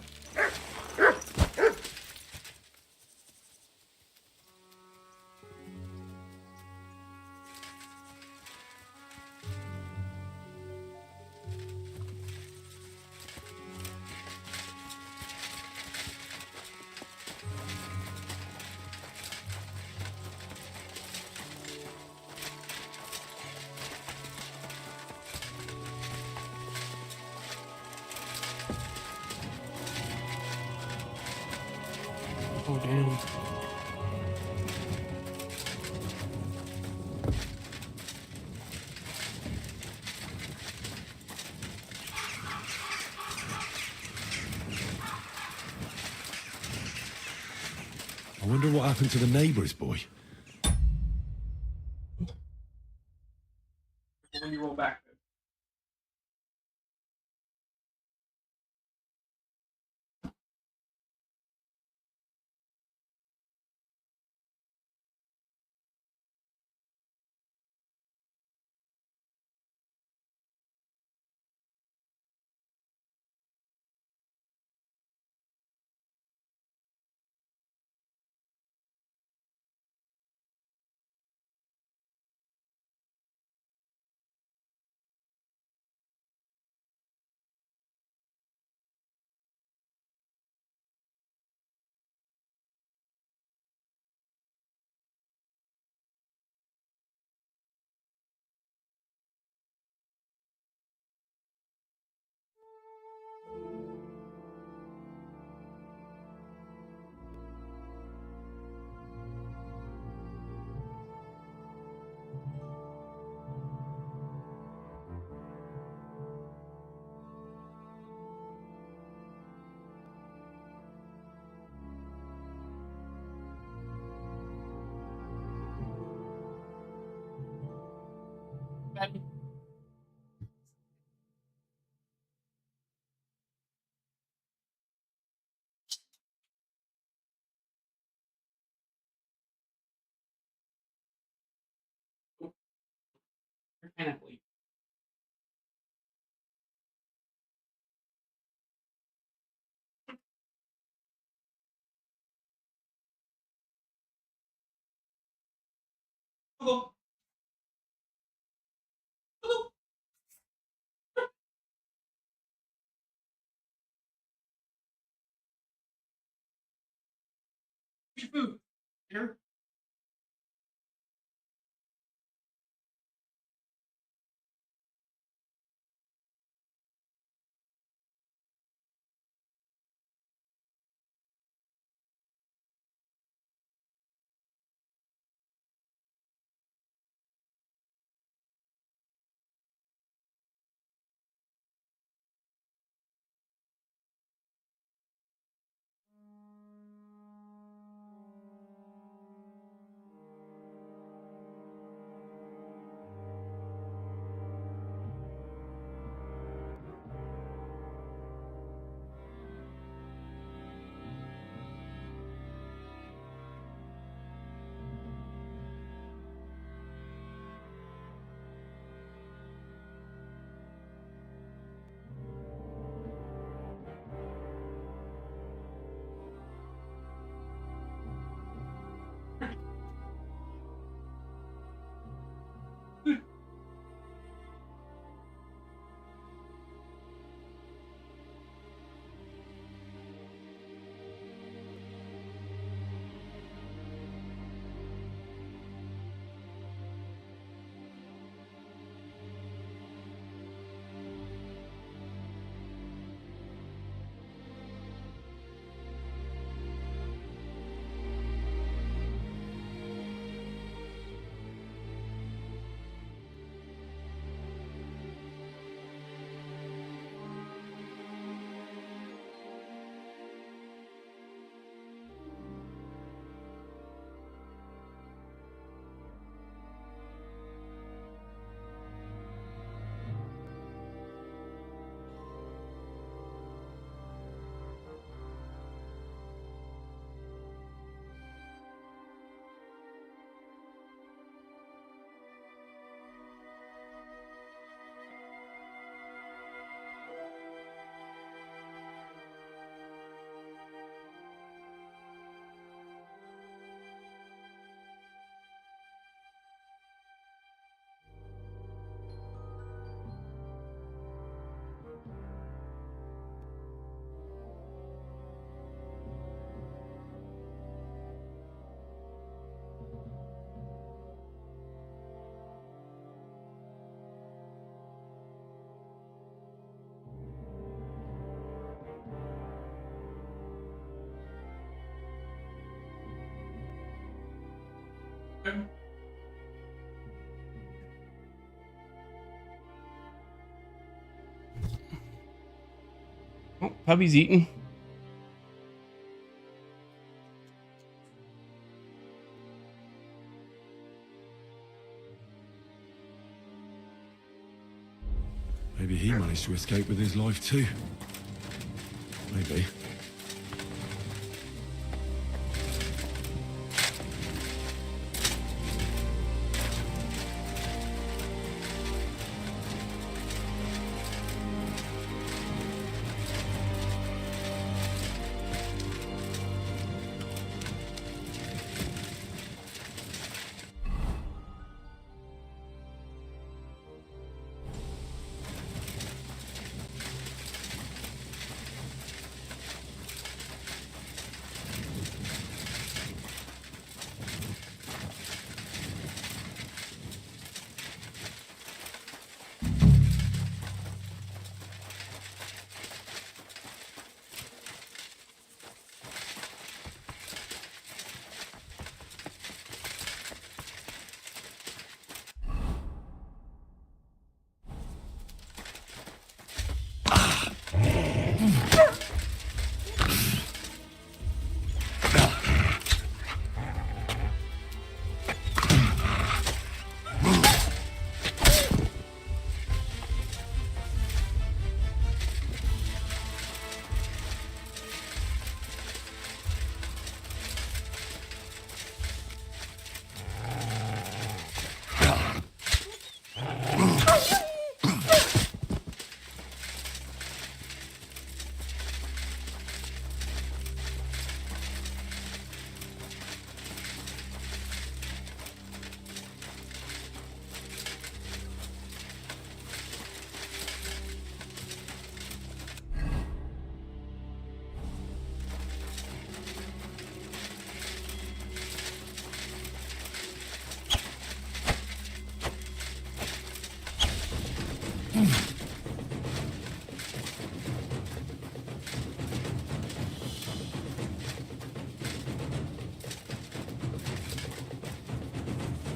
Oh, damn. I wonder what happened to the neighbour's boy. When you roll back. mechanically. Hello. Hello. Your food. Here. Oh, Hubby's eating. Maybe he managed to escape with his life too. Maybe.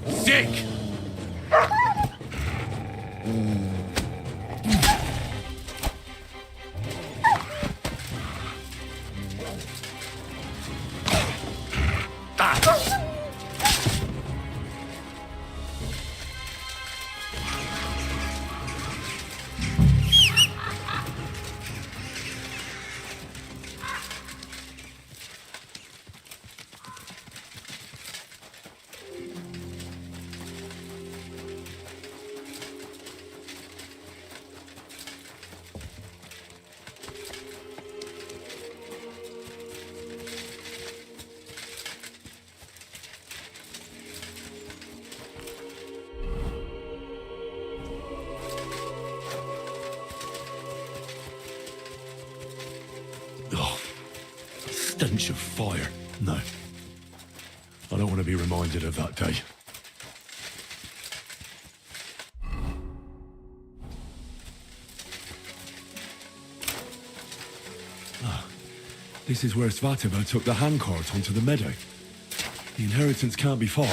Sick! Oh, stench of fire. No. I don't want to be reminded of that day. This is where Svatova took the handcart onto the meadow. The inheritance can't be far.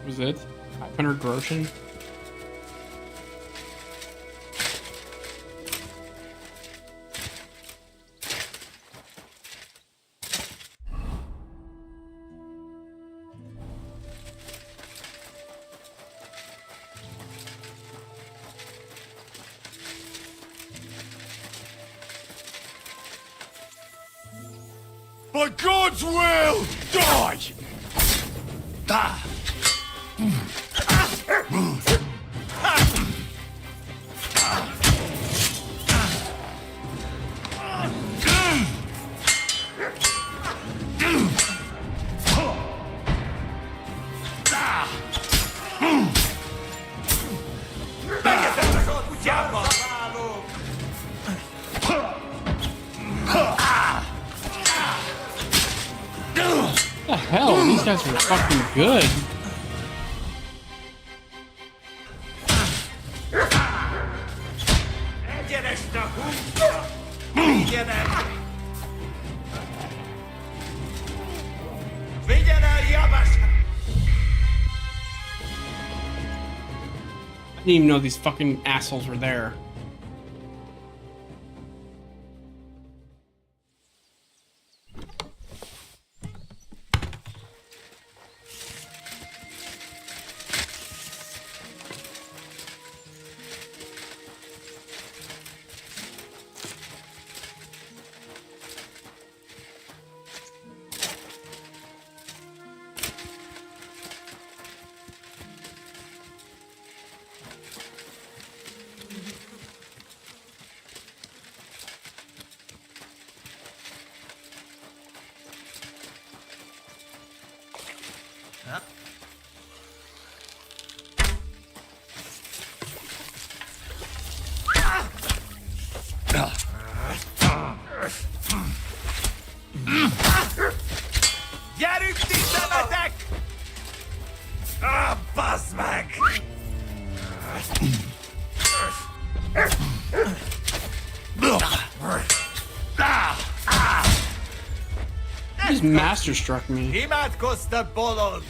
Was it 500 groschen? By God's will, die! Ah. What the hell? These guys are fucking good. I didn't even know these fucking assholes were there. Ah, Buzzmack! He just master struck me. Imat kosta bolon.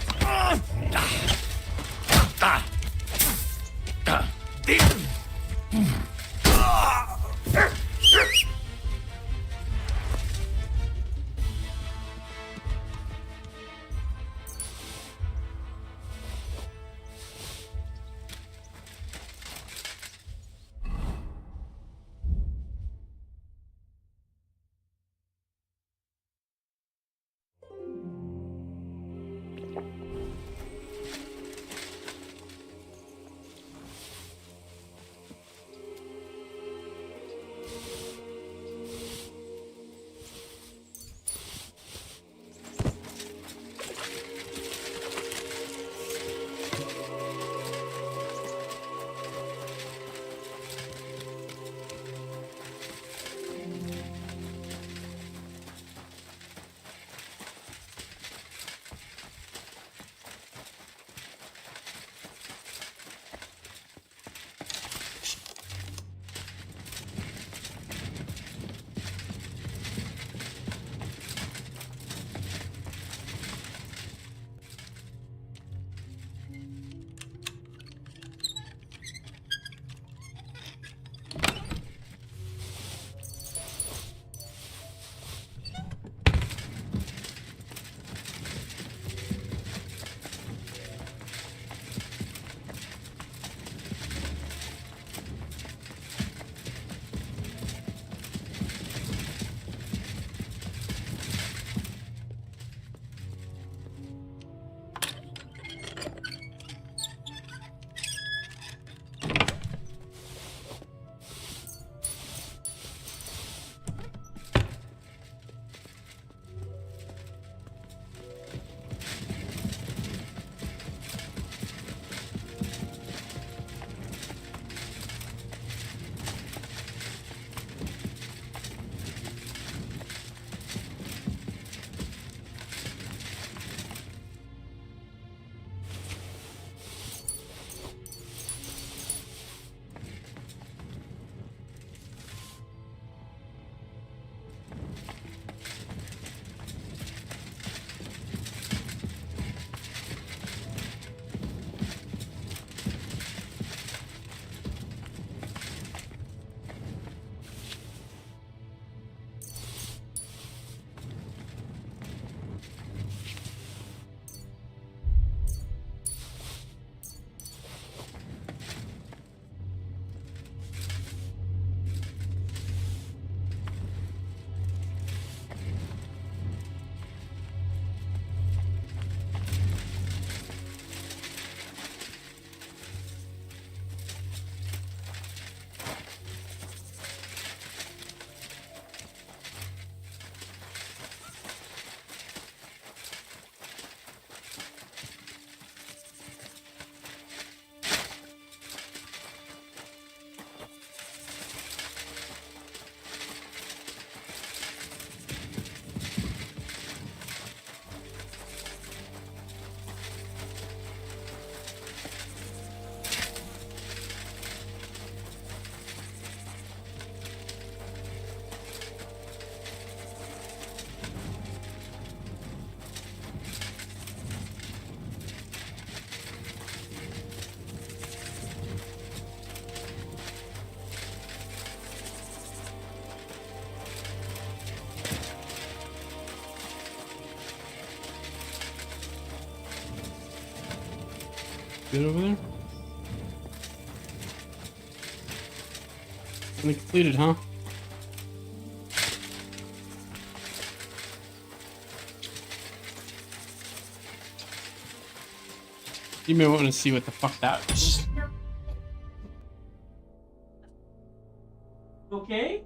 Good over there? Only completed, huh? You may want to see what the fuck that is. Okay?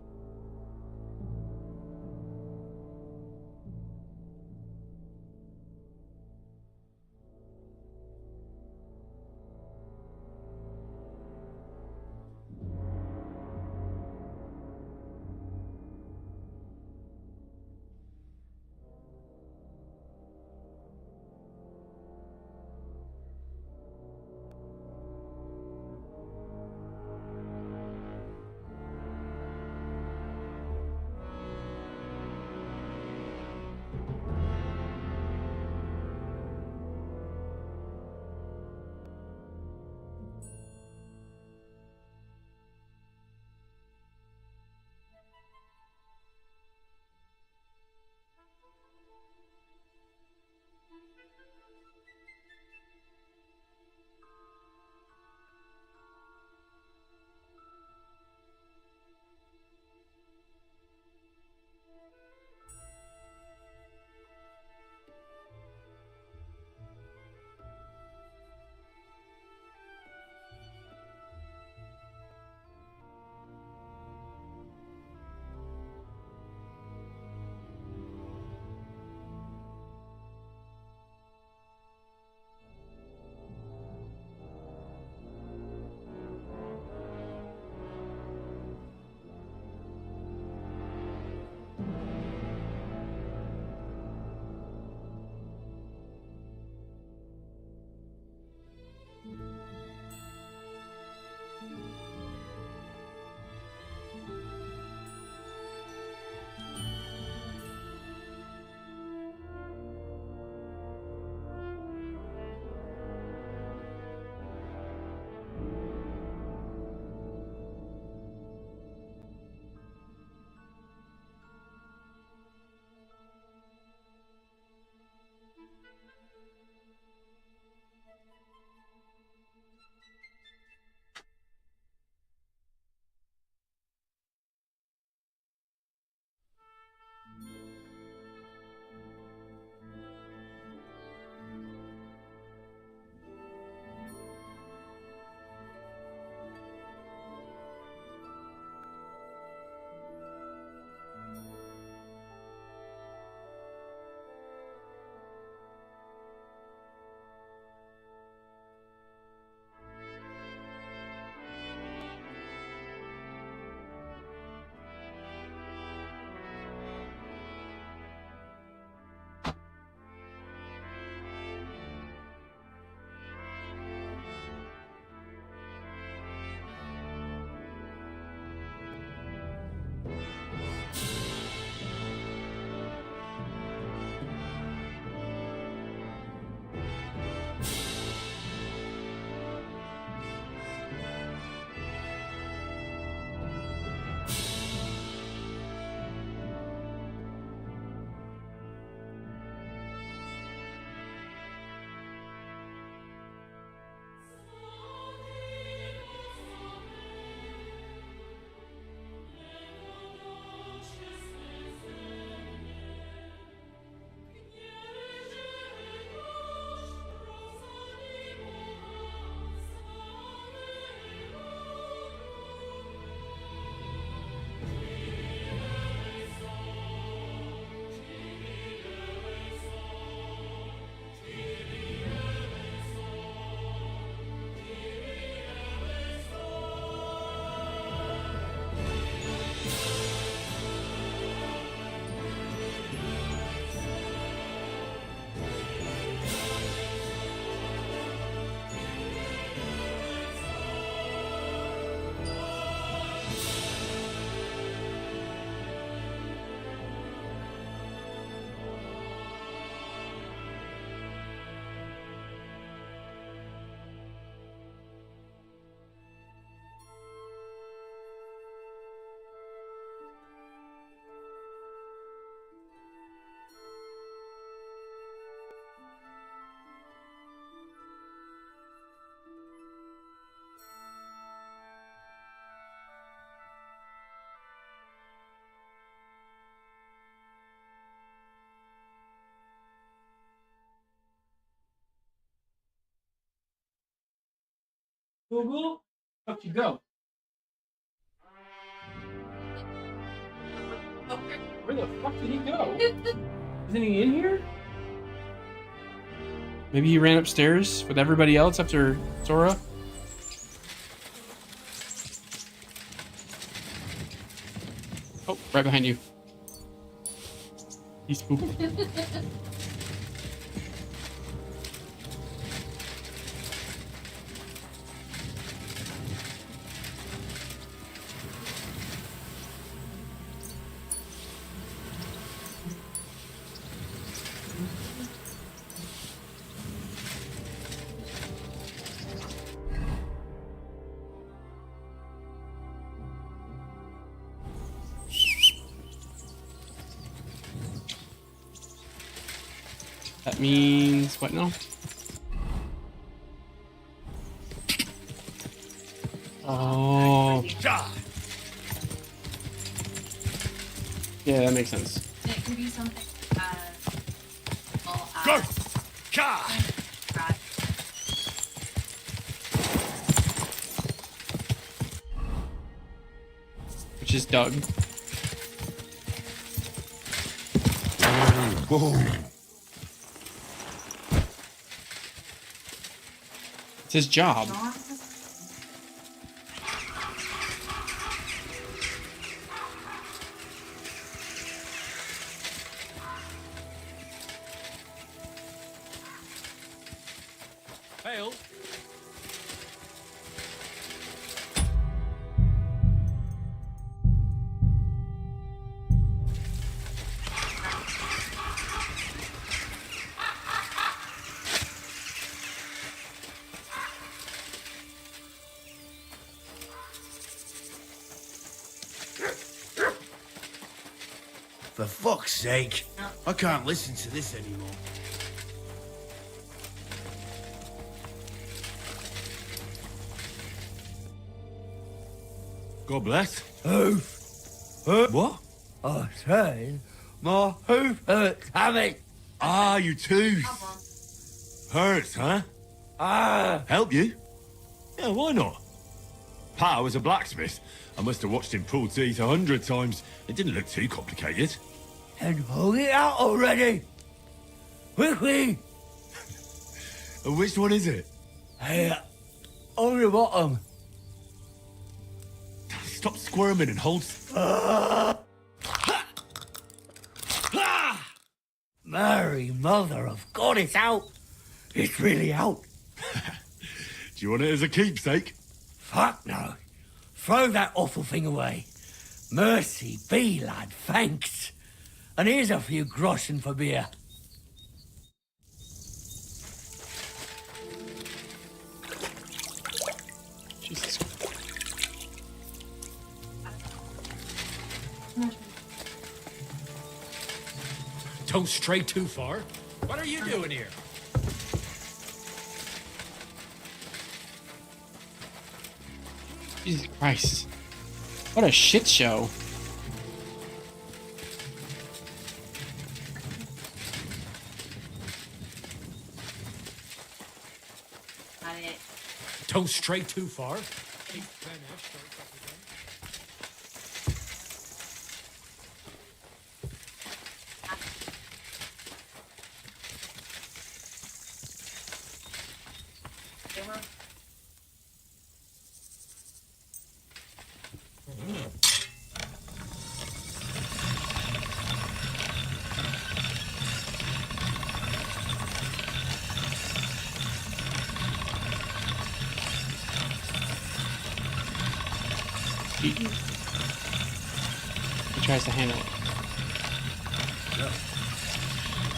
Google, up you go. Where the fuck did he go? Isn't he in here? Maybe he ran upstairs with everybody else after Sora? Oh, right behind you. He's pooping. That means what now? Oh. Yeah, that makes sense. It can be something Go! Ka! Which is Doug. Whoa! It's his job. Fail. For fuck's sake. I can't listen to this anymore. God bless. Hoof. What? I said, my hoof hurts, Hammy. Ah, your tooth. Hurts, huh? Ah. Help you? Yeah, why not? Pa was a blacksmith. I must have watched him pull teeth 100 times. It didn't look too complicated. And pull it out already. Quickly. And which one is it? Here. On the bottom. Stop squirming and hold... Mary, mother of God, it's out. It's really out. Do you want it as a keepsake? Fuck no. Throw that awful thing away. Mercy be, lad, thanks. And here's a few groschen for beer. Jesus. Don't stray too far. What are you doing here? Jesus Christ. What a shit show. Don't stray too far. He tries to handle it.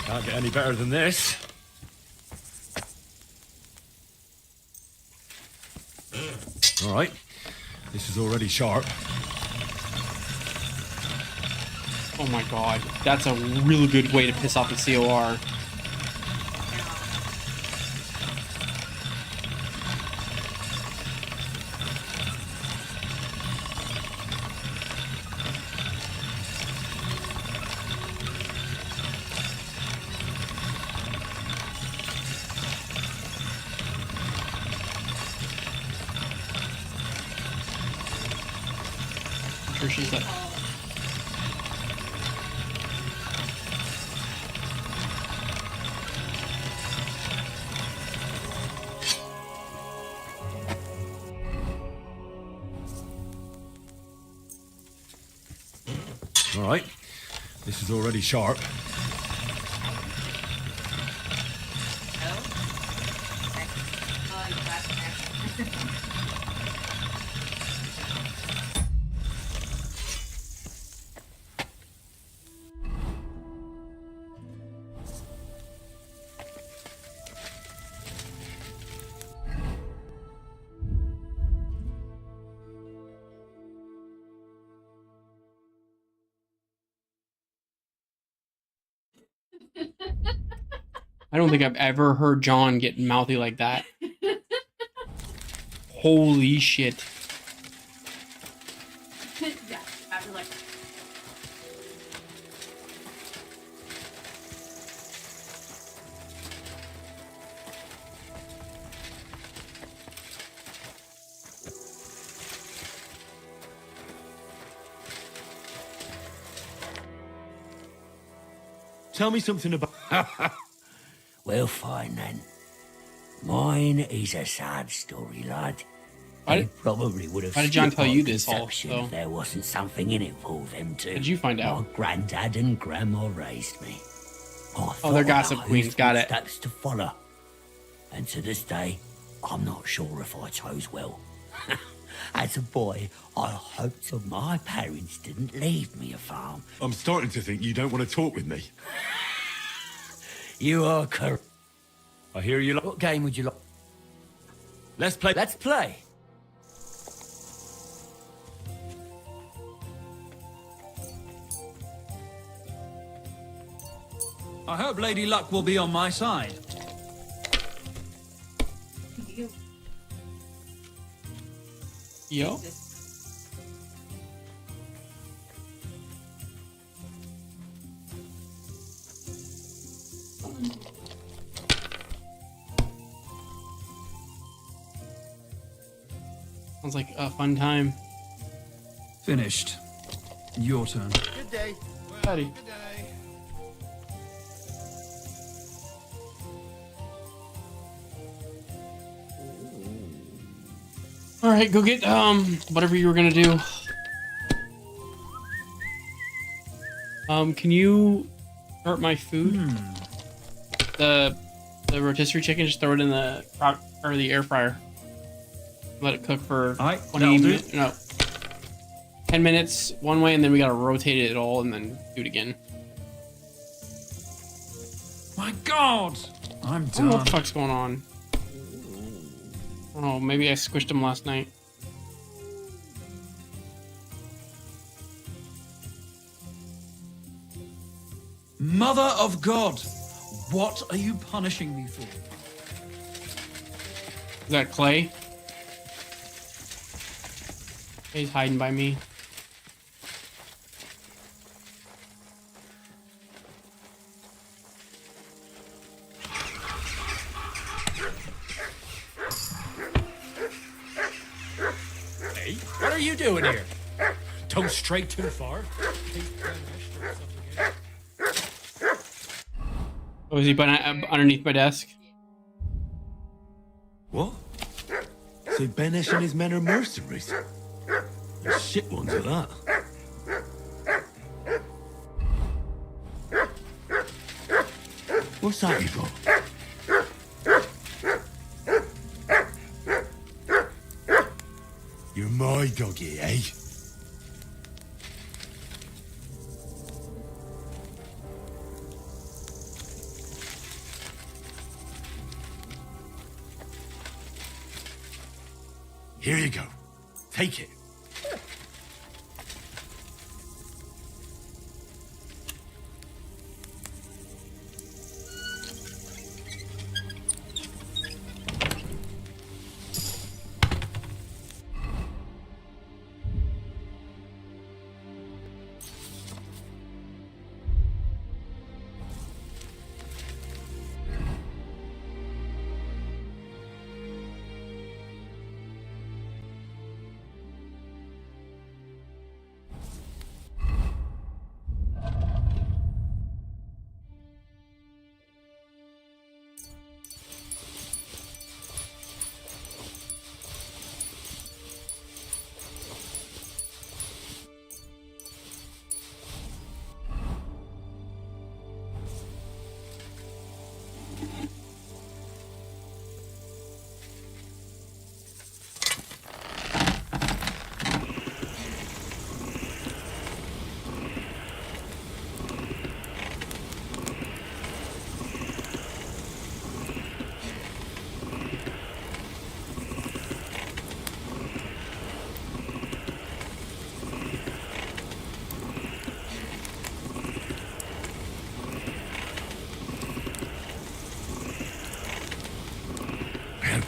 Can't get any better than this. All right. This is already sharp. Oh my god. That's a really good way to piss off the COR. Where she's at. All right. This is already sharp. I don't think I've ever heard John get mouthy like that. Holy shit. Yeah, after like. Tell me something about... Well, fine then. Mine is a sad story, lad. They probably would have. Why did John skipped tell my you this all, conception though? if there wasn't something in it for them too. How'd you find out? My granddad and grandma raised me. Oh, they're gossip queens. Got it. Steps to follow. And to this day, I'm not sure if I chose well. As a boy, I hoped that my parents didn't leave me a farm. I'm starting to think you don't want to talk with me. You are correct. I hear you. What game would you like? Let's play. Let's play. I hope Lady Luck will be on my side. Yo. Sounds like a fun time. Finished. Your turn. Good day. Howdy. Good day. All right, go get whatever you were gonna do. Can you hurt my food? The rotisserie chicken, just throw it in the or the air fryer. Let it cook for 20 minutes. No, 10 minutes one way, and then we gotta rotate it all, and then do it again. My God! I'm I don't know what done. the fuck's going on. Oh, maybe I squished him last night. Mother of God! What are you punishing me for? Is that Clay? He's hiding by me. Hey, what are you doing here? Don't stray too far. Oh, is he underneath my desk? What? So Benesh and his men are mercenaries? They're shit ones at that. What's that you got? You're my doggy, eh? Here you go. Take it.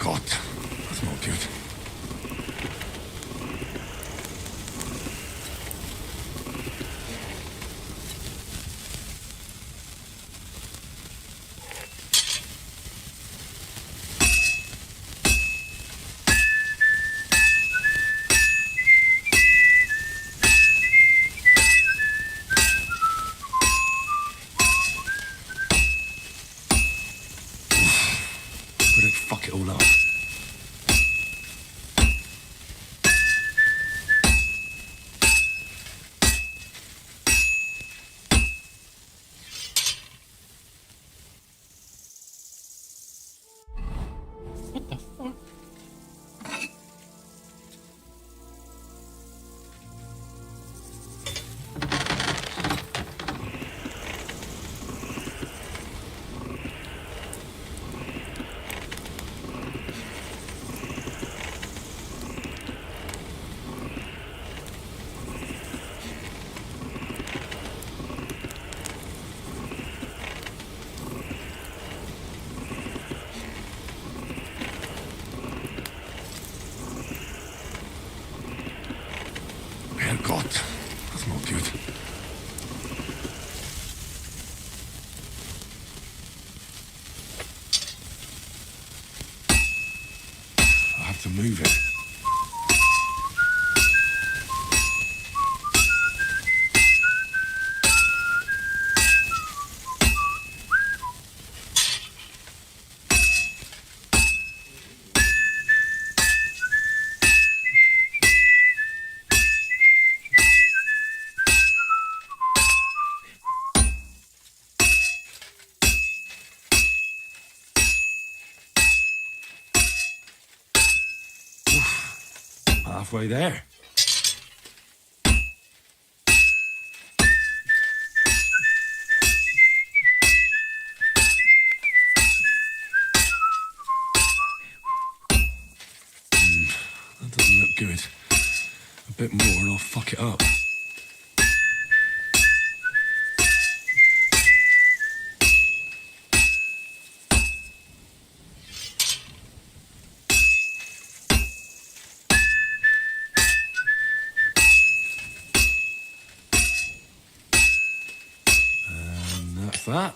God, that's not good. We don't fuck it all up. What the fuck? Oh God, that's not good. I have to move it. Halfway there. That doesn't look good. A bit more and I'll fuck it up. And that's that.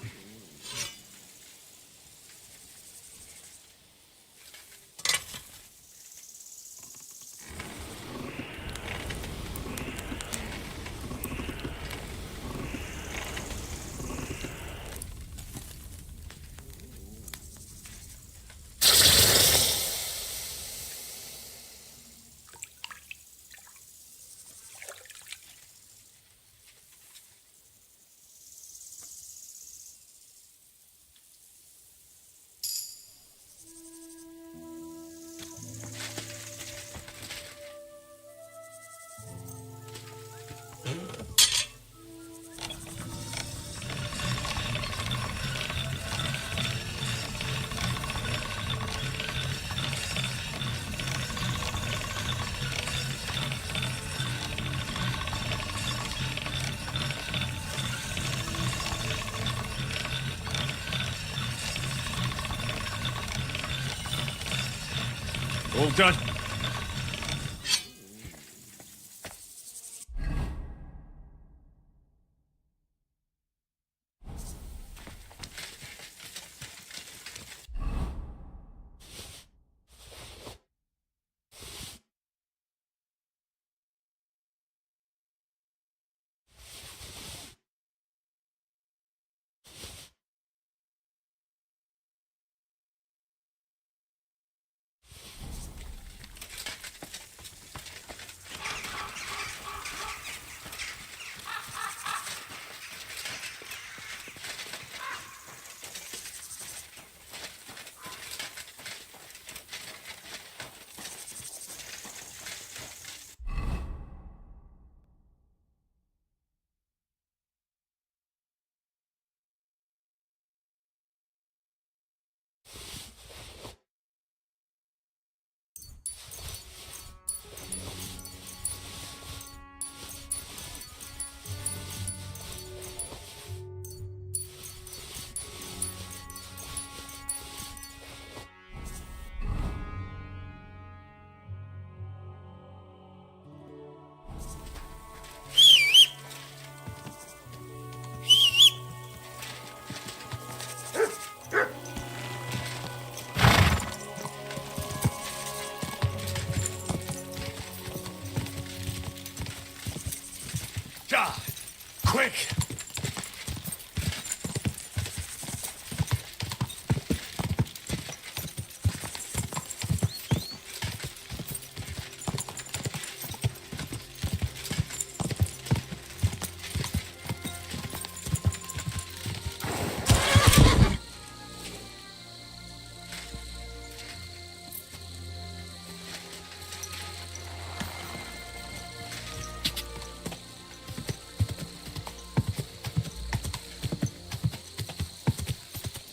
All done.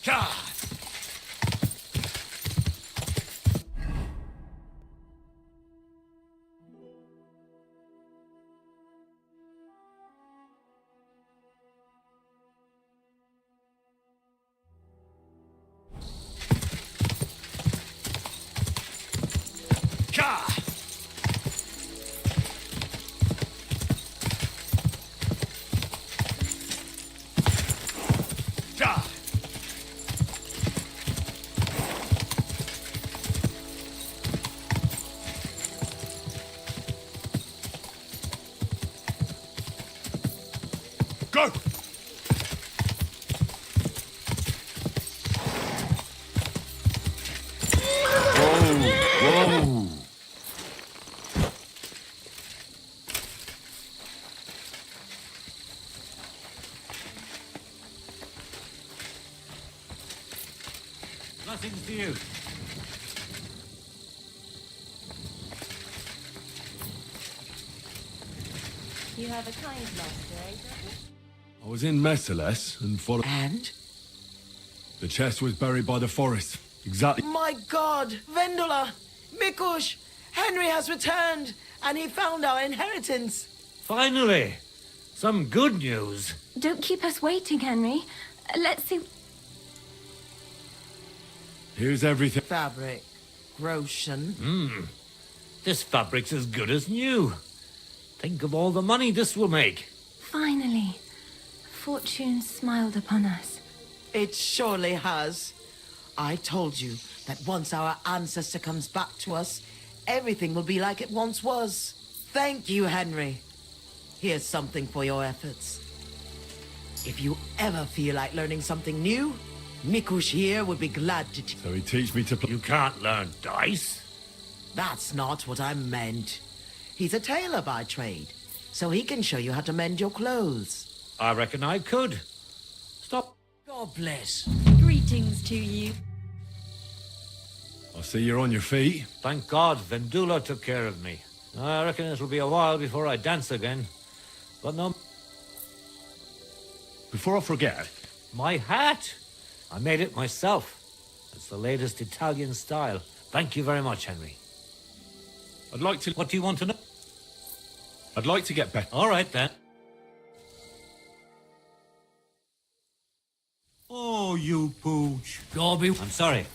God! God! God! Go! Whoa! Nothing's to you. You have a kind master, eh, brother? I was in Merciless and followed. And? The chest was buried by the forest. Exactly. My God! Vendula! Mikush! Henry has returned, and he found our inheritance. Finally! Some good news. Don't keep us waiting, Henry. Let's see. Here's everything. Fabric. Roshan. This fabric's as good as new. Think of all the money this will make. Finally, fortune smiled upon us. It surely has. I told you that once our ancestor comes back to us, everything will be like it once was. Thank you, Henry. Here's something for your efforts. If you ever feel like learning something new, Mikush here would be glad to teach. So he teach me to play. You can't learn dice. That's not what I meant. He's a tailor by trade, so he can show you how to mend your clothes. I reckon I could. Stop. God bless. Greetings to you. I see you're on your feet. Thank God Vendula took care of me. I reckon it'll be a while before I dance again. But no... Before I forget, My hat! I made it myself. It's the latest Italian style. Thank you very much, Henry. I'd like to. What do you want to know? I'd like to get better. All right, then. Oh, you pooch. Gorby. I'm sorry.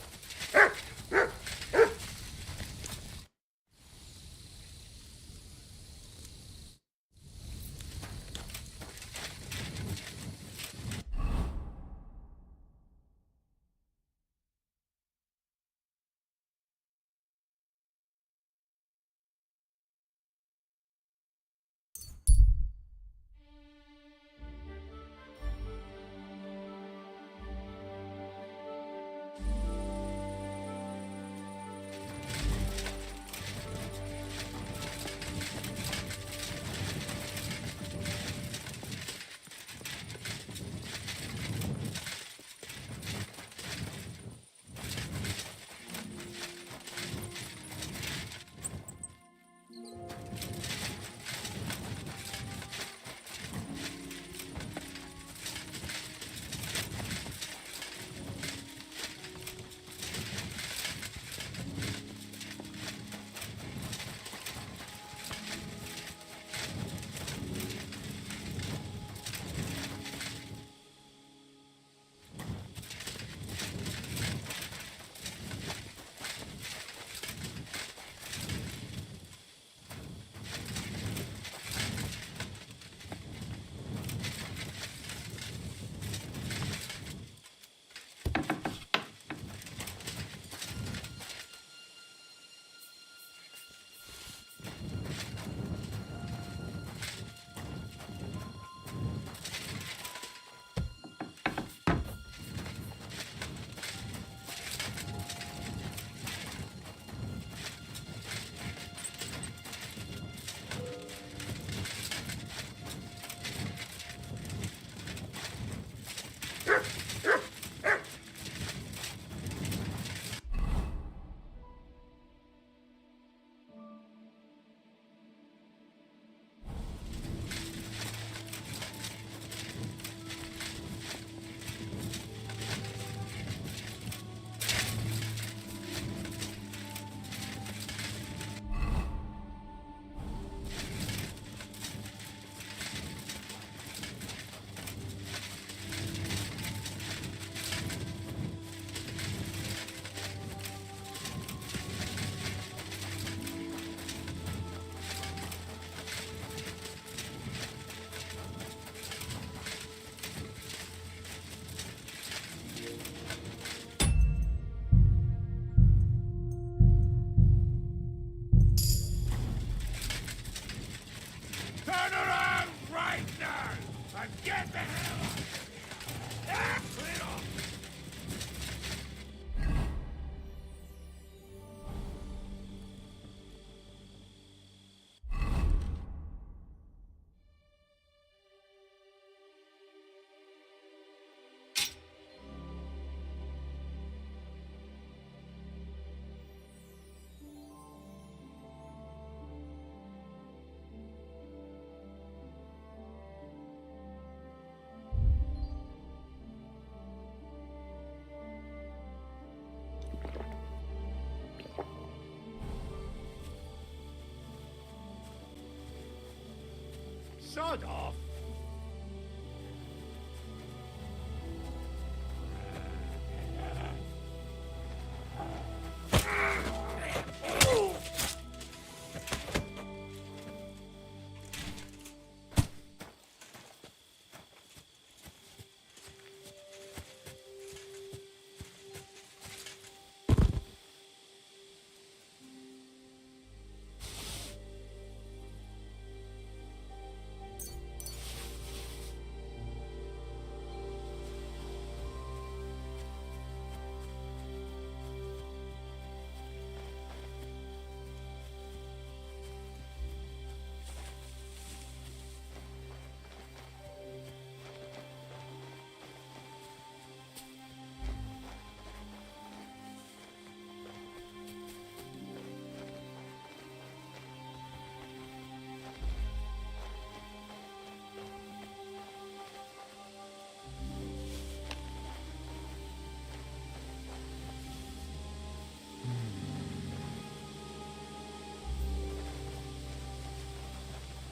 Sod off!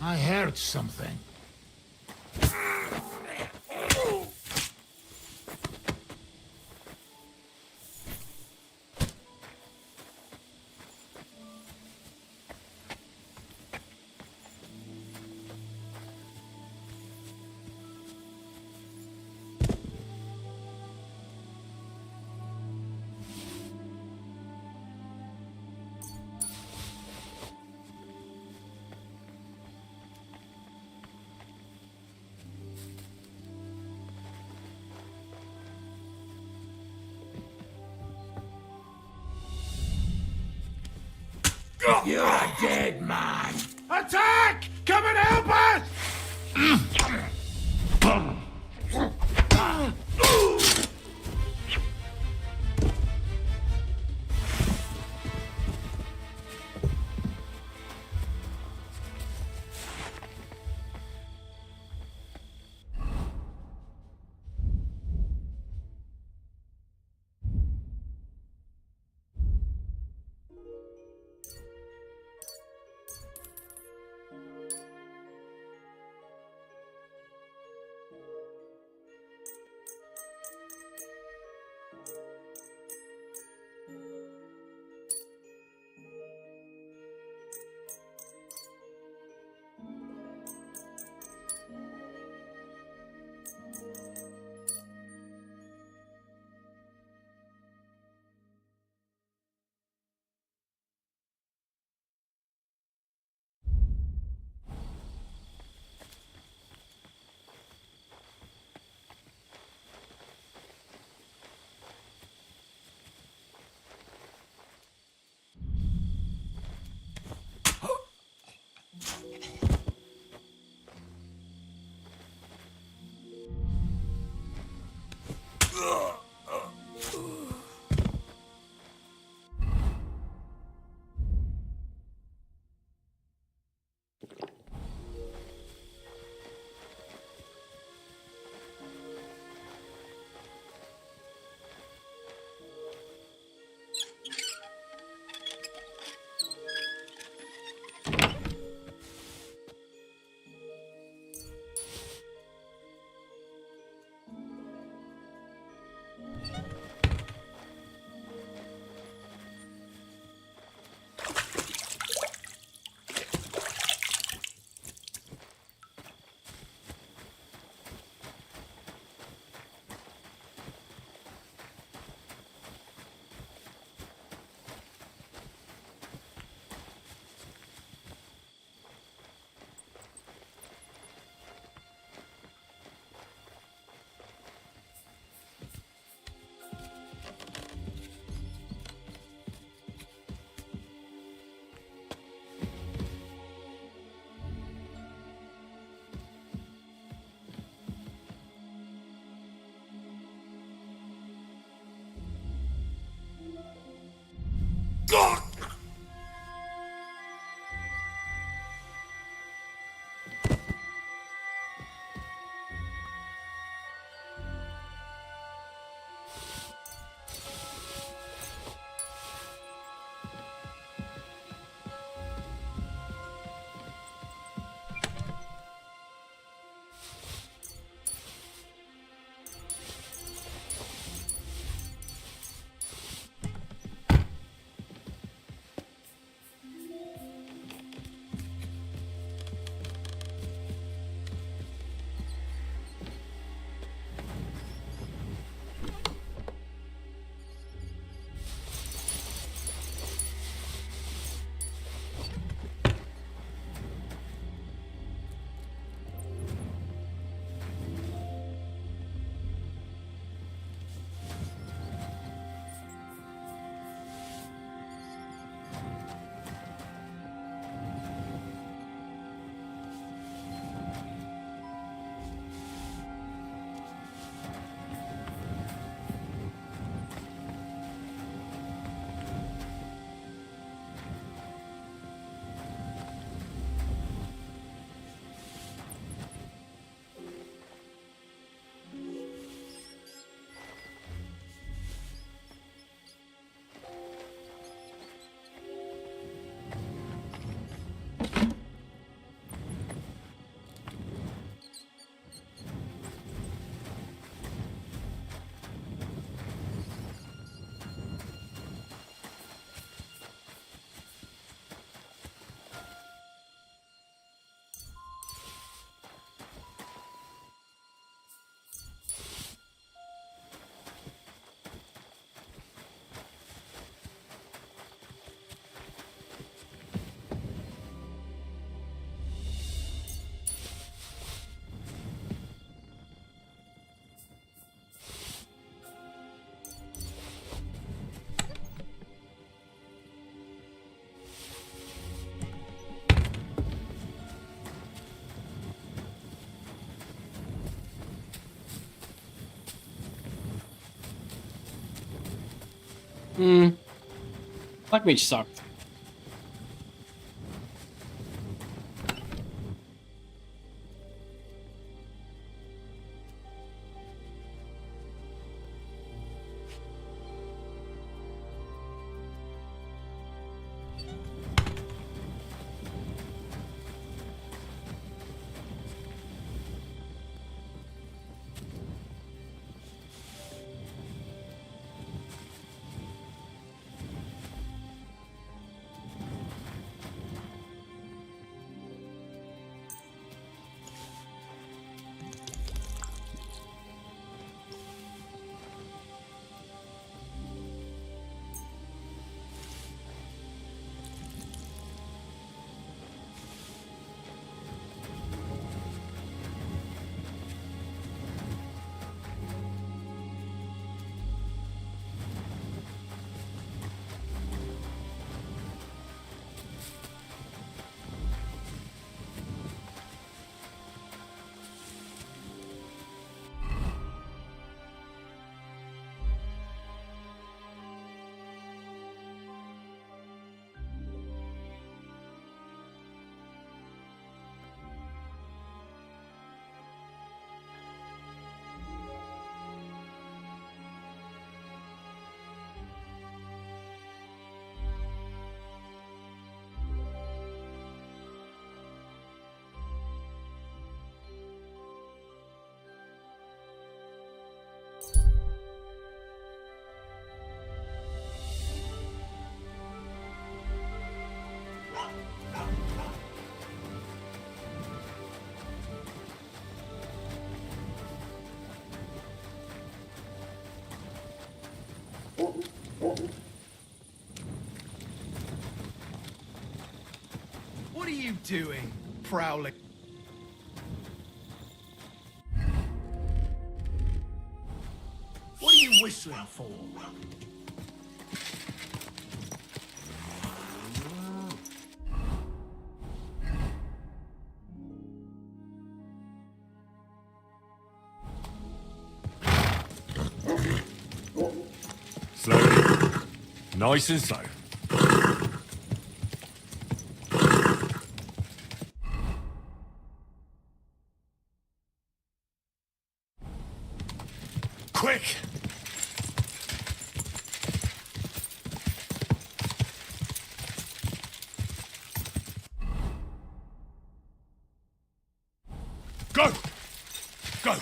I heard something. You're a dead man. Attack! Come and help us! Black Mage sucked. What are you doing, prowling? What are you whistling for? Slowly. Nice and slow. Quick! Go! Go!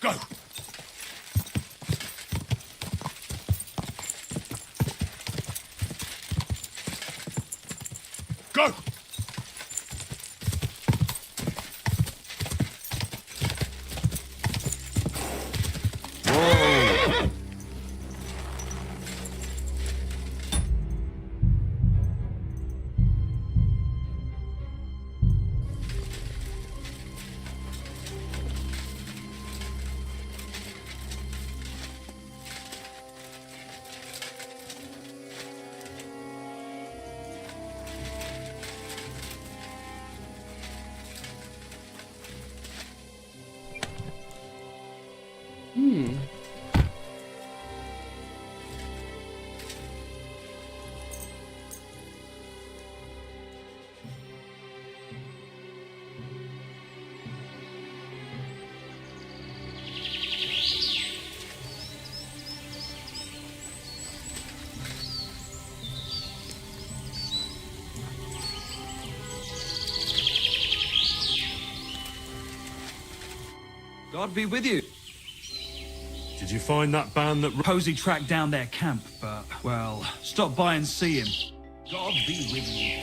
Go! Go! Whoa! God be with you. Did you find that band that... Posey tracked down their camp, but, well, stop by and see him. God be with you.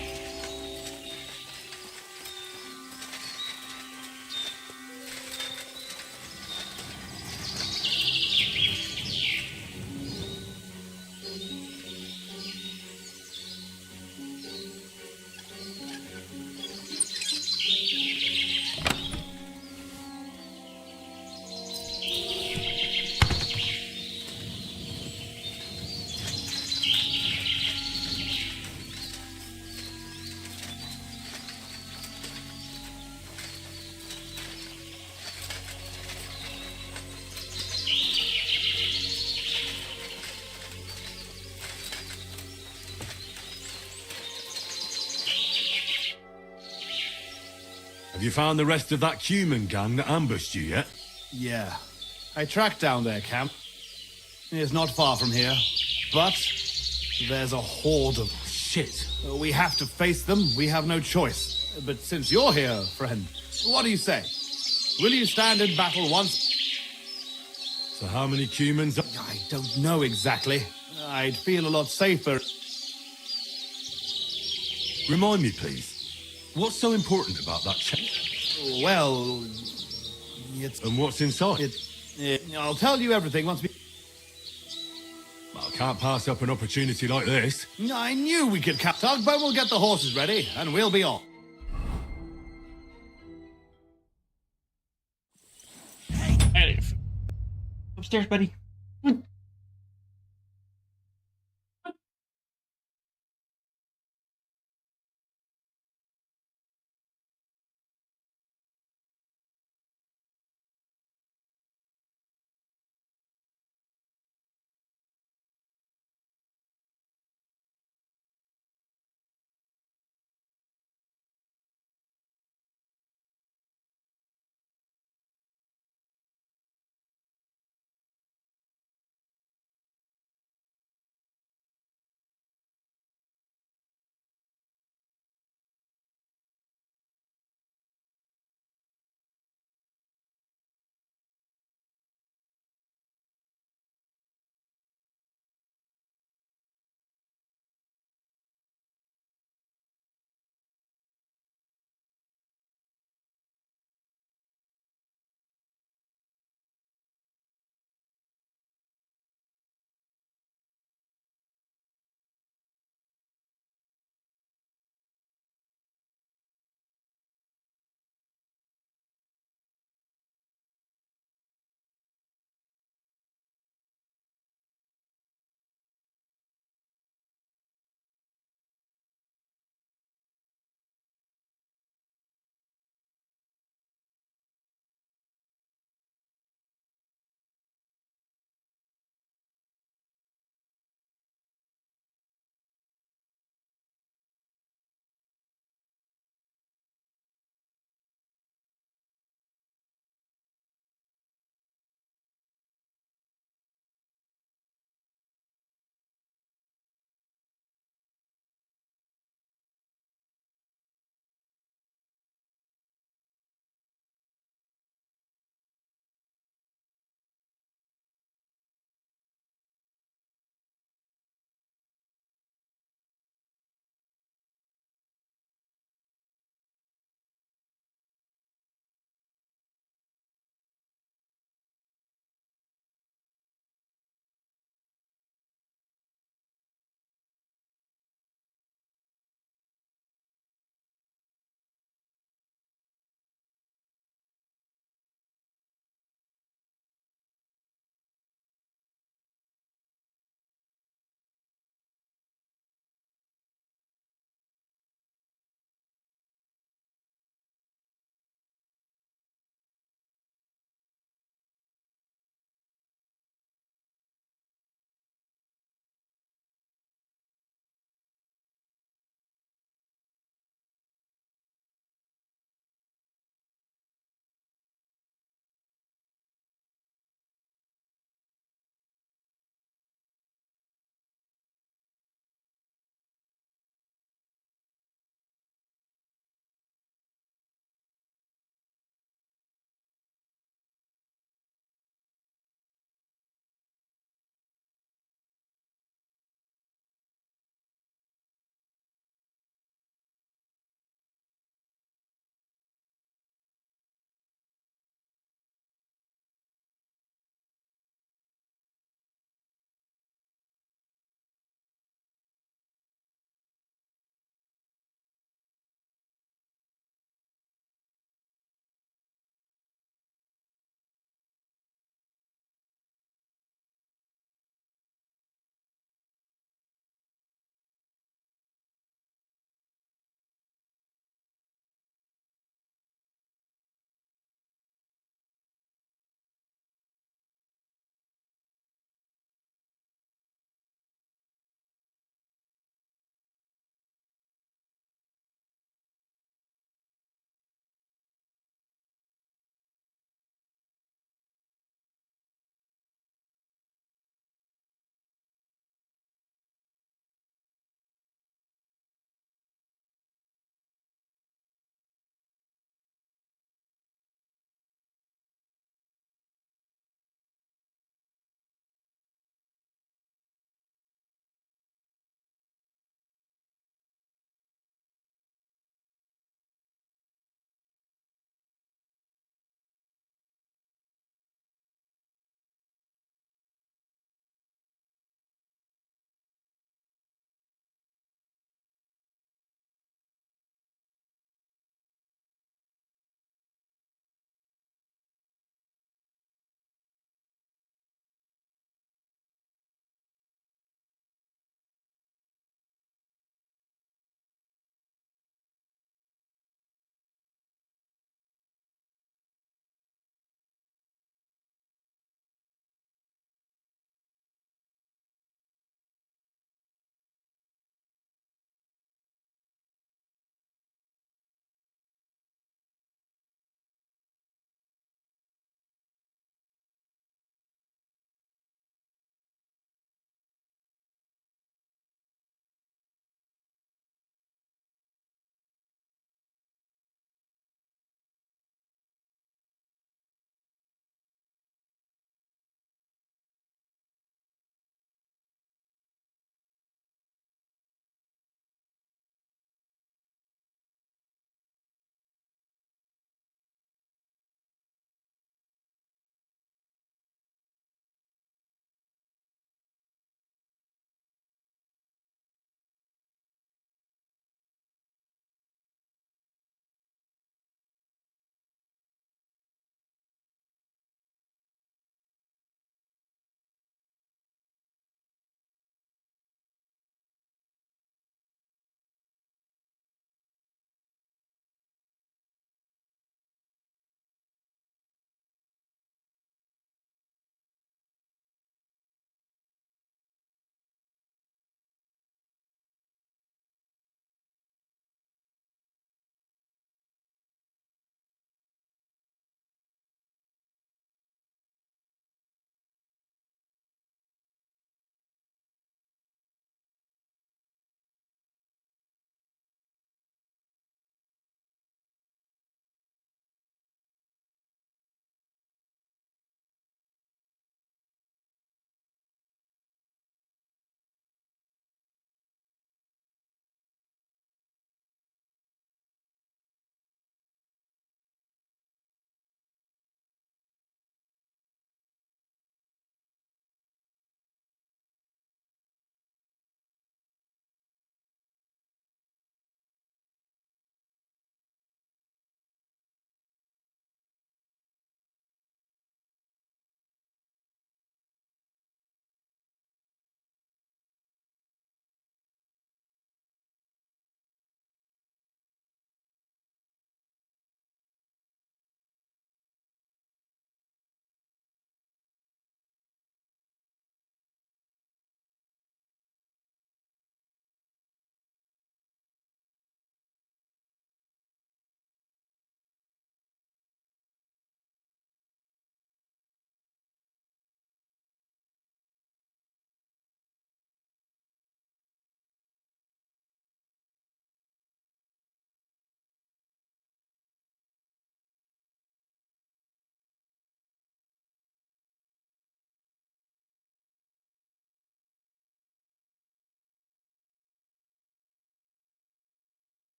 Have you found the rest of that human gang that ambushed you yet? Yeah. I tracked down their camp. It's not far from here. But there's a horde of shit. We have to face them. We have no choice. But since you're here, friend, what do you say? Will you stand in battle once? So how many humans? I don't know exactly. I'd feel a lot safer. Remind me, please. What's so important about that chest? Well, it's... And what's inside? I'll tell you everything once we... Well, I can't pass up an opportunity like this. I knew we could catch Tugboat will get the horses ready, and we'll be on. Hey, upstairs, buddy.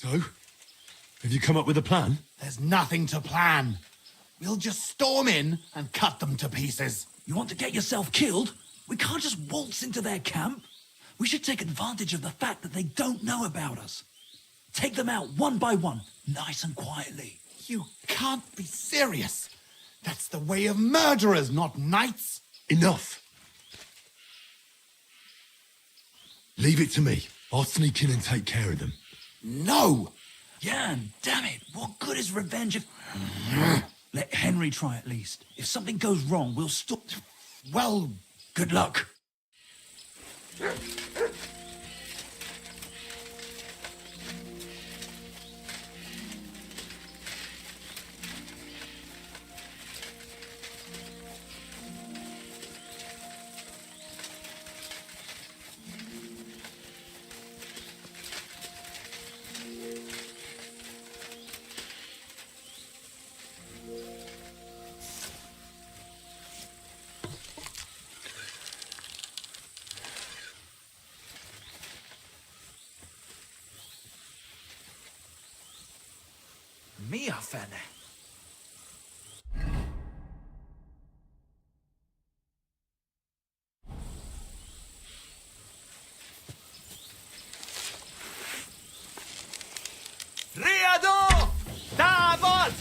So, have you come up with a plan? There's nothing to plan. We'll just storm in and cut them to pieces. You want to get yourself killed? We can't just waltz into their camp. We should take advantage of the fact that they don't know about us. Take them out one by one, nice and quietly. You can't be serious. That's the way of murderers, not knights. Enough. Leave it to me. I'll sneak in and take care of them. No! Jan, damn it. What good is revenge if... Let Henry try at least. If something goes wrong, we'll stop... Well, good luck. Mia fene. Riado! Davos!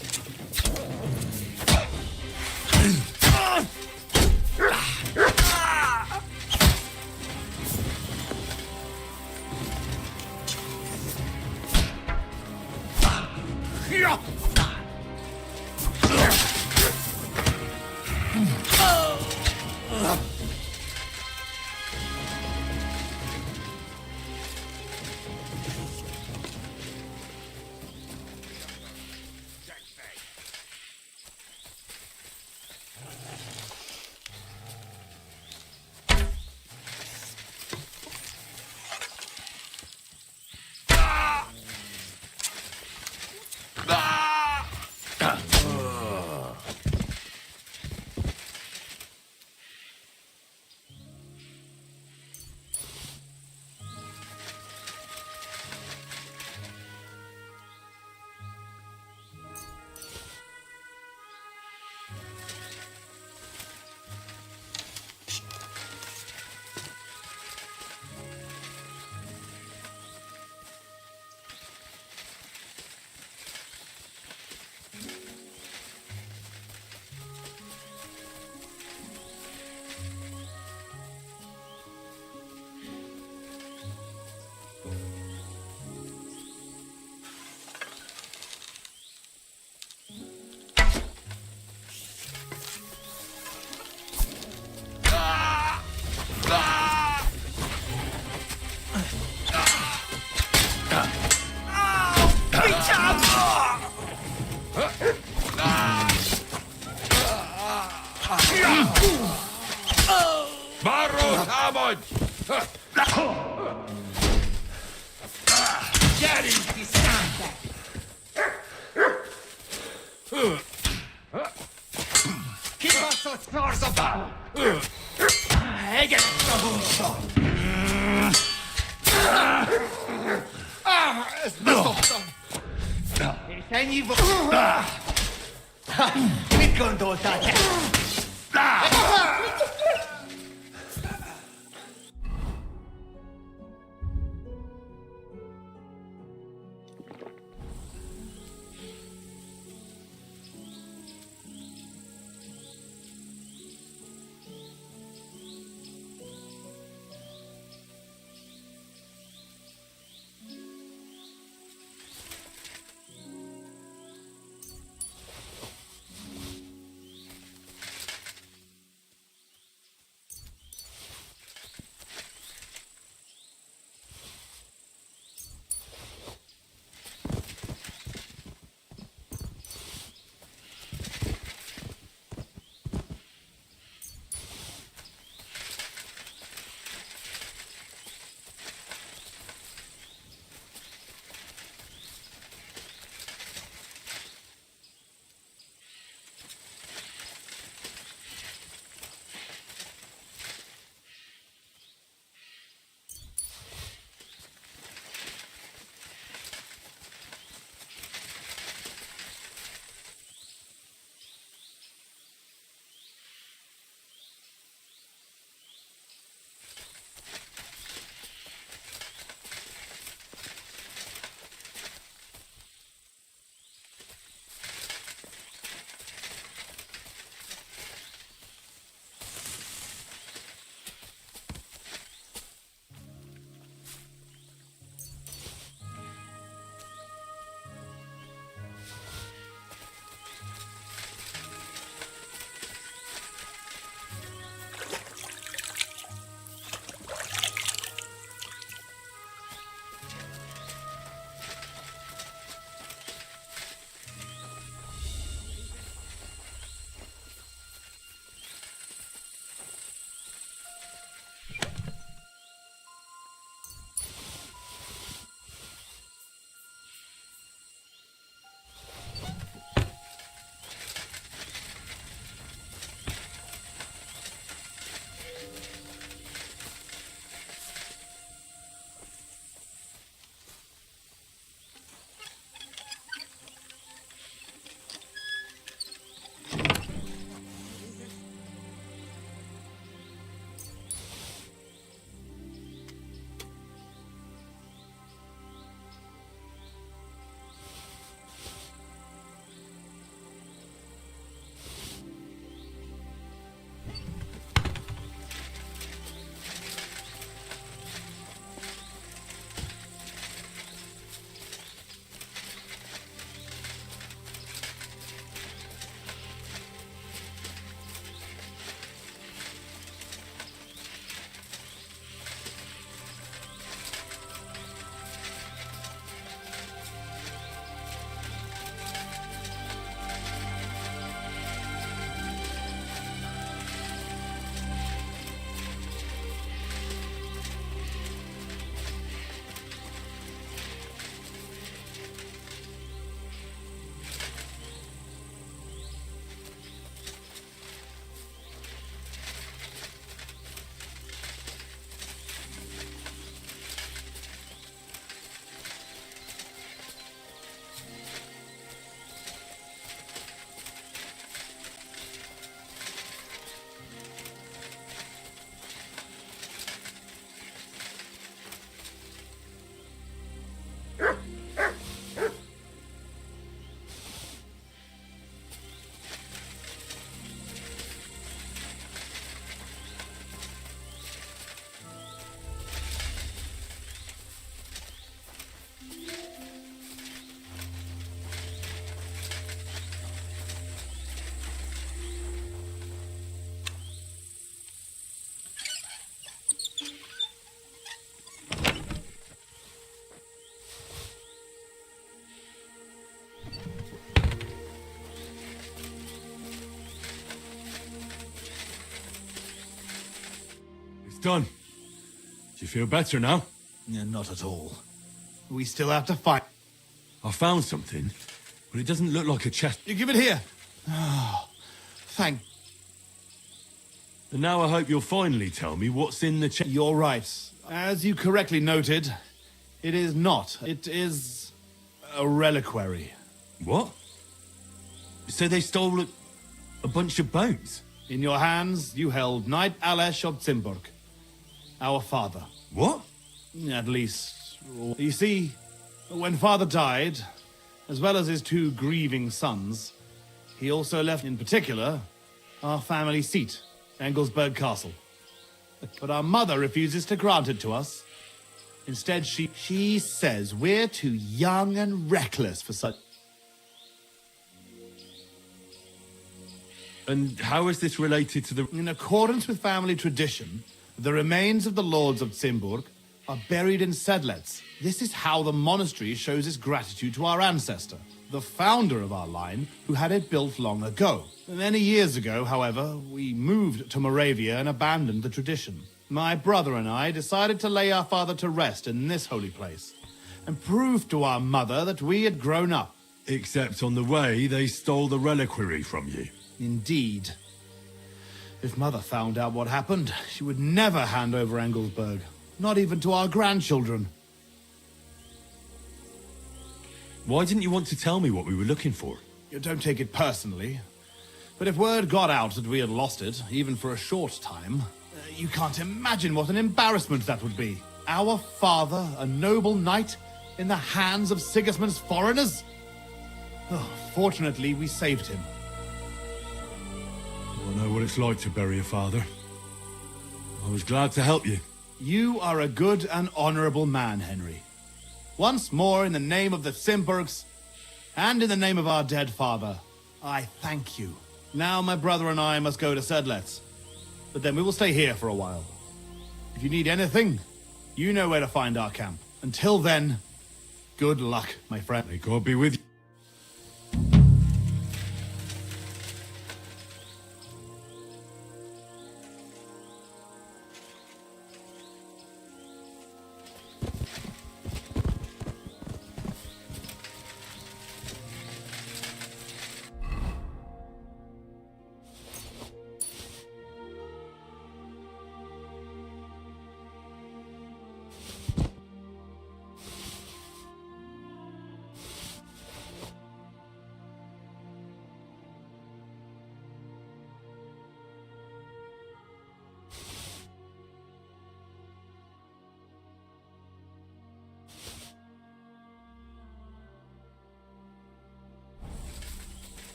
Barro Hamon! Keep us so stars about! Ege! Segni mi condotate! done. Do you feel better now? Yeah, not at all. We still have to fight. I found something, but it doesn't look like a chest. You give it here. Oh, thank... And now I hope you'll finally tell me what's in the chest. You're right. As you correctly noted, it is not. It is a reliquary. What? So they stole a bunch of bones? In your hands, you held Knight Alesh of Zimburg, our father. What? At least, you see, when father died, as well as his two grieving sons, he also left, in particular, our family seat, Engelsberg Castle. But our mother refuses to grant it to us. Instead, she says we're too young and reckless for such... And how is this related to the... In accordance with family tradition, the remains of the lords of Zimburg are buried in Sedlets. This is how the monastery shows its gratitude to our ancestor, the founder of our line, who had it built long ago. Many years ago, however, we moved to Moravia and abandoned the tradition. My brother and I decided to lay our father to rest in this holy place, and prove to our mother that we had grown up. Except on the way, they stole the reliquary from you. Indeed. If Mother found out what happened, she would never hand over Engelsberg. Not even to our grandchildren. Why didn't you want to tell me what we were looking for? You don't take it personally. But if word got out that we had lost it, even for a short time, you can't imagine what an embarrassment that would be. Our father, a noble knight, in the hands of Sigismund's foreigners? Oh, fortunately, we saved him. I know what it's like to bury a father. I was glad to help you. You are a good and honorable man, Henry. Once more, in the name of the Zimburgs, and in the name of our dead father, I thank you. Now my brother and I must go to Sedlets, but then we will stay here for a while. If you need anything, you know where to find our camp. Until then, good luck, my friend. May God be with you.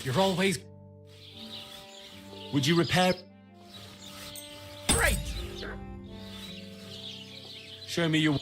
You're always... Would you repair... Great! Show me your...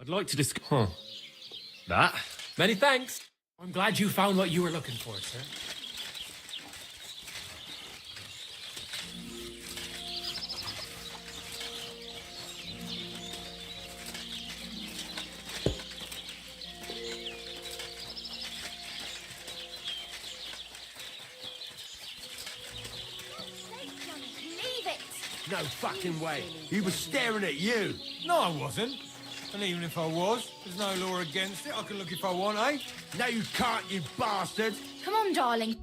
I'd like to discuss... Huh. That? Many thanks. I'm glad you found what you were looking for, sir. Leave it! No fucking way. He was staring at you. No, I wasn't. And even if I was, there's no law against it. I can look if I want, eh? No, you can't, you bastard. Come on, darling.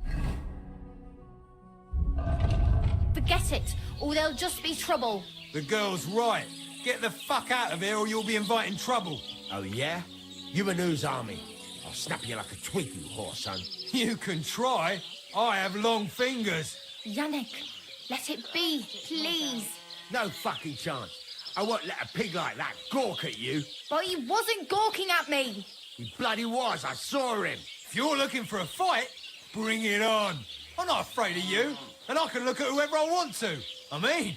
Forget it, or there'll just be trouble. The girl's right. Get the fuck out of here or you'll be inviting trouble. Oh, yeah? You and whose army? I'll snap you like a twig, you whore, son. You can try. I have long fingers. Yannick, let it be, please. No fucking chance. I won't let a pig like that gawk at you. But he wasn't gawking at me. He bloody was. I saw him. If you're looking for a fight, bring it on. I'm not afraid of you, and I can look at whoever I want to. I mean,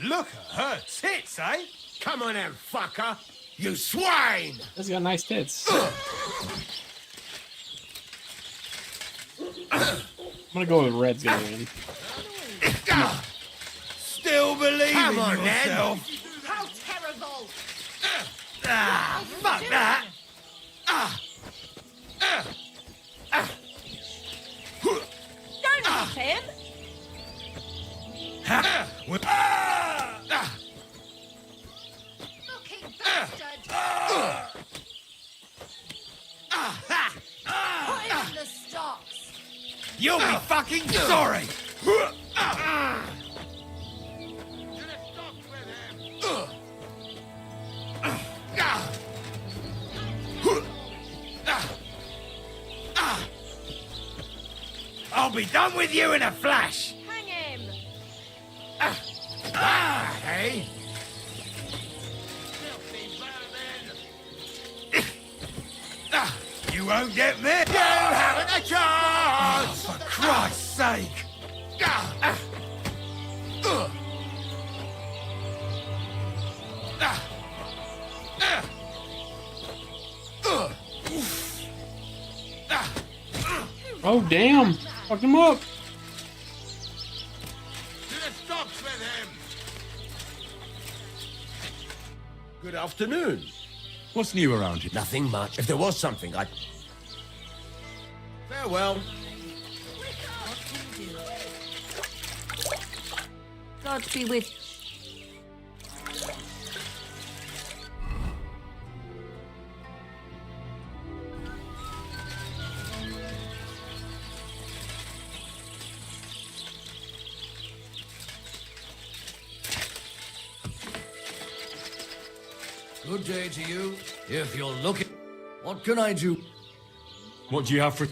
look at her tits, eh? Come on out, fucker. You swine! He's got nice tits. I'm gonna go with Red's gonna win. Still believe Come in on, yourself. How terrible! Fuck that! Don't hit him! Fucking bastard! Put him in the stocks! You'll be fucking sorry! I'll be done with you in a flash! Hang him! Hey? You won't get me! You haven't a chance! For Christ's sake! Oh, damn. Fuck him up. To the stocks with him! Good afternoon. What's new around here? Nothing much. If there was something, I'd... Farewell. God be with Good day to you. If you're looking... What can I do? What do you have for...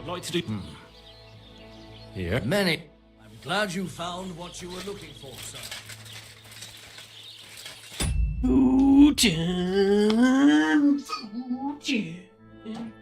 I'd like to do... Here. Many. I'm glad you found what you were looking for, sir. Food time. Food time.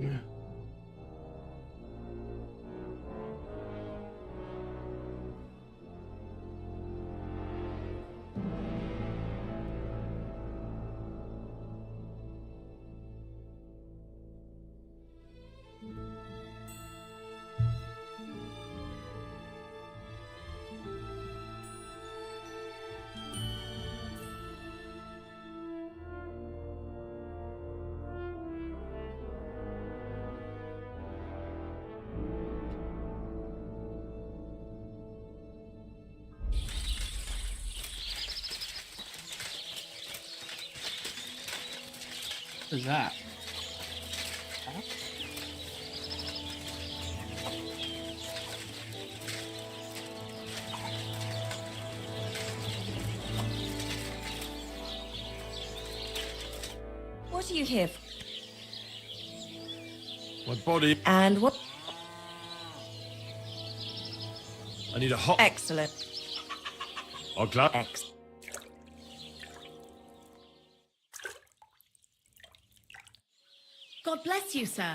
Yeah. What is that? Huh? What are you here for? My body. And what? I need a hot. Excellent. I'll glad. God bless you, sir.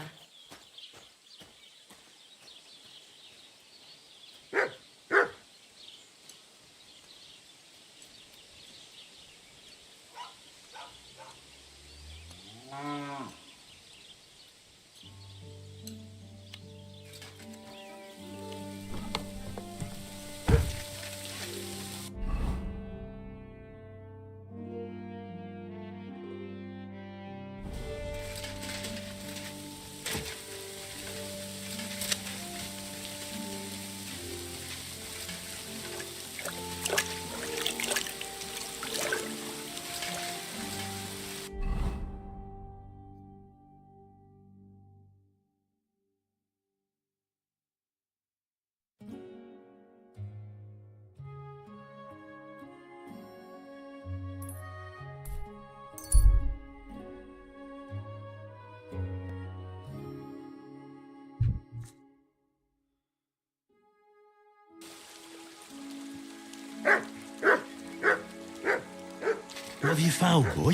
What have you found, boy?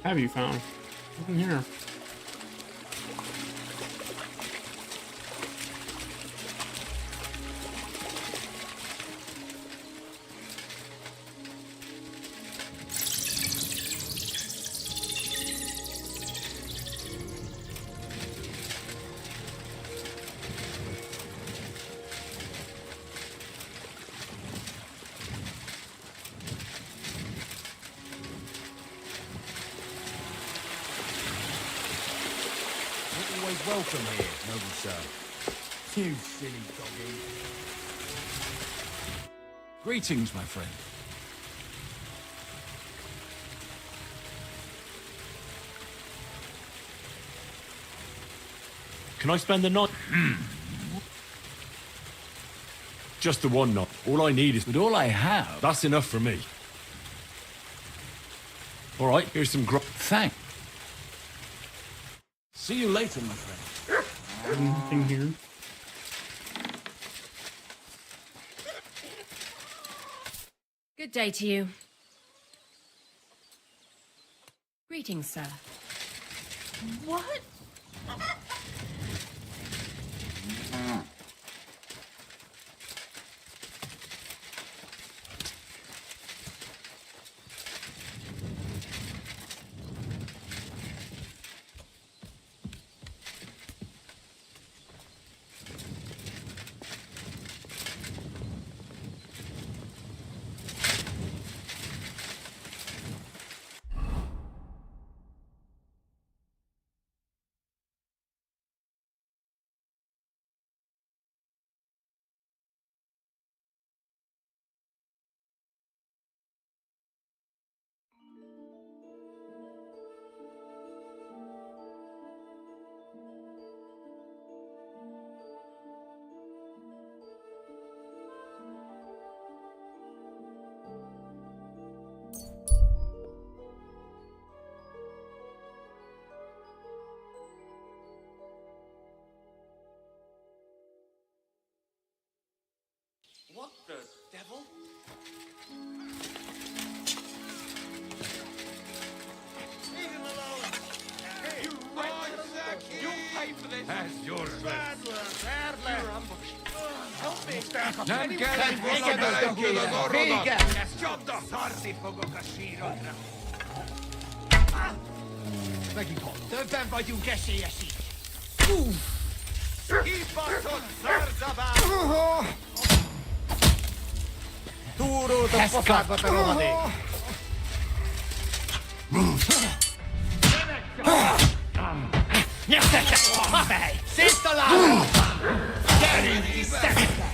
Have you found? Nothing here. Always welcome here, noble sir. You silly doggy. Greetings, my friend. Can I spend the night? Just the one night. All I need is. But all I have. That's enough for me. All right, here's some grub. Thanks. See you later, my friend. Nothing here. Good day to you. Greetings, sir. What? What the devil? Leave him alone! Hey, you you pay for this! That's your Bad work, bad work! You're ambushed. Help me! Dövben vagyunk esélyesik! Kibaszott szardzabál! Túrót a pofádba, te rohadék! Nyertek! Fej! Széttalálom! Gyerünk, szemekkel!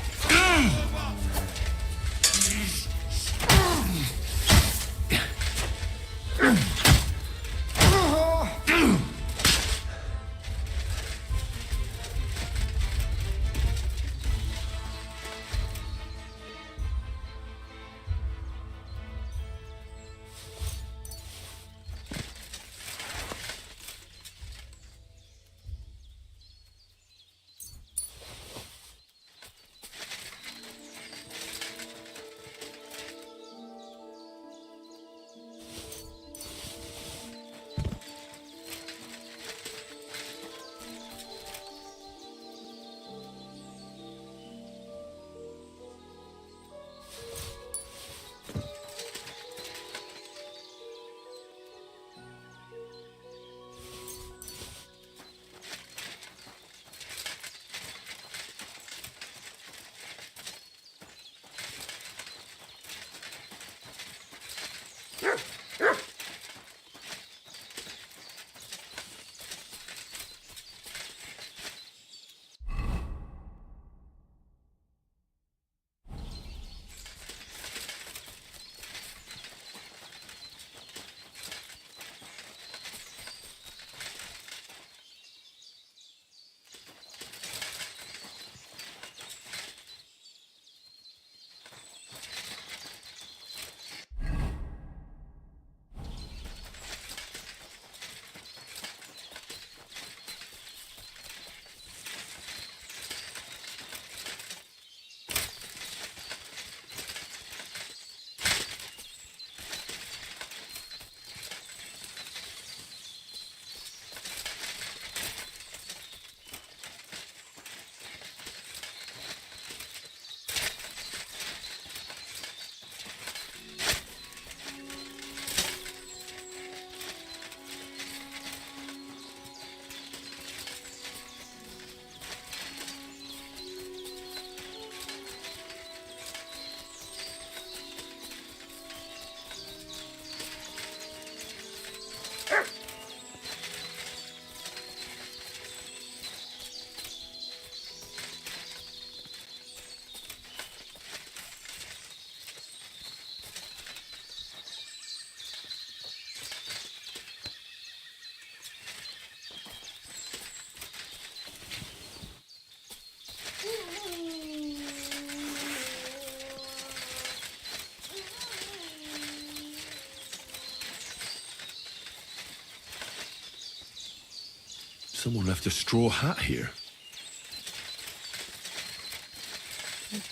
Someone left a straw hat here.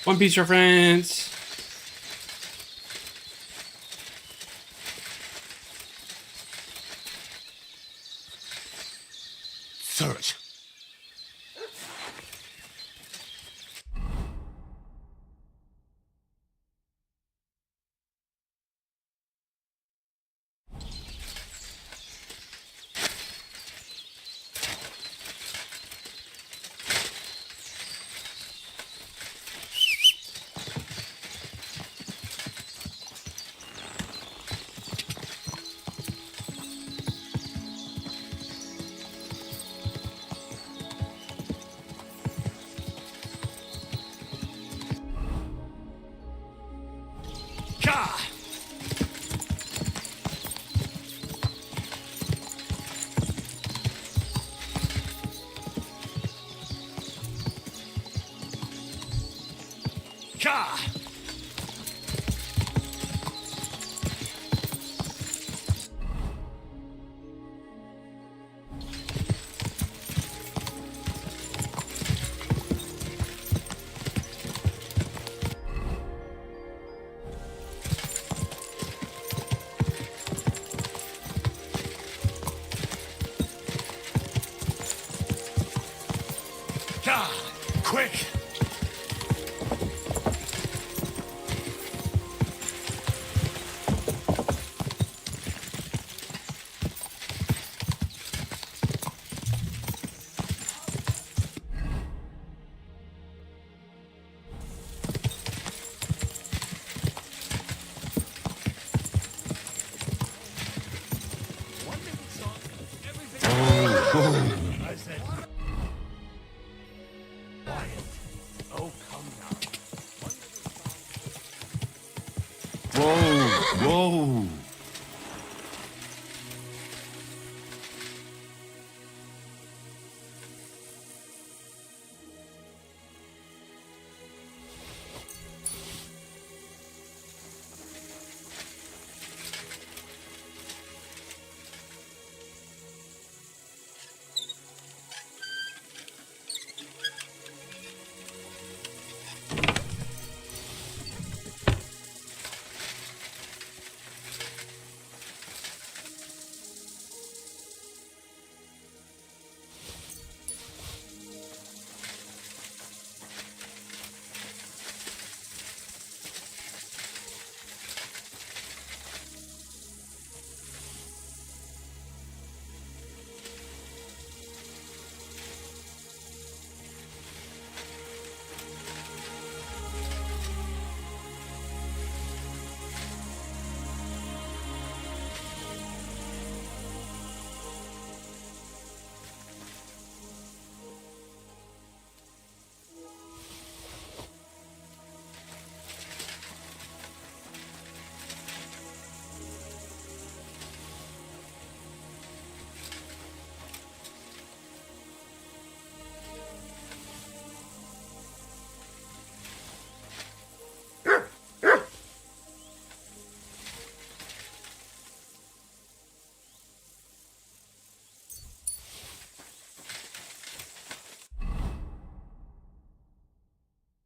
One Piece reference. Search. Quick! I said. Oh, come now. Whoa! Whoa!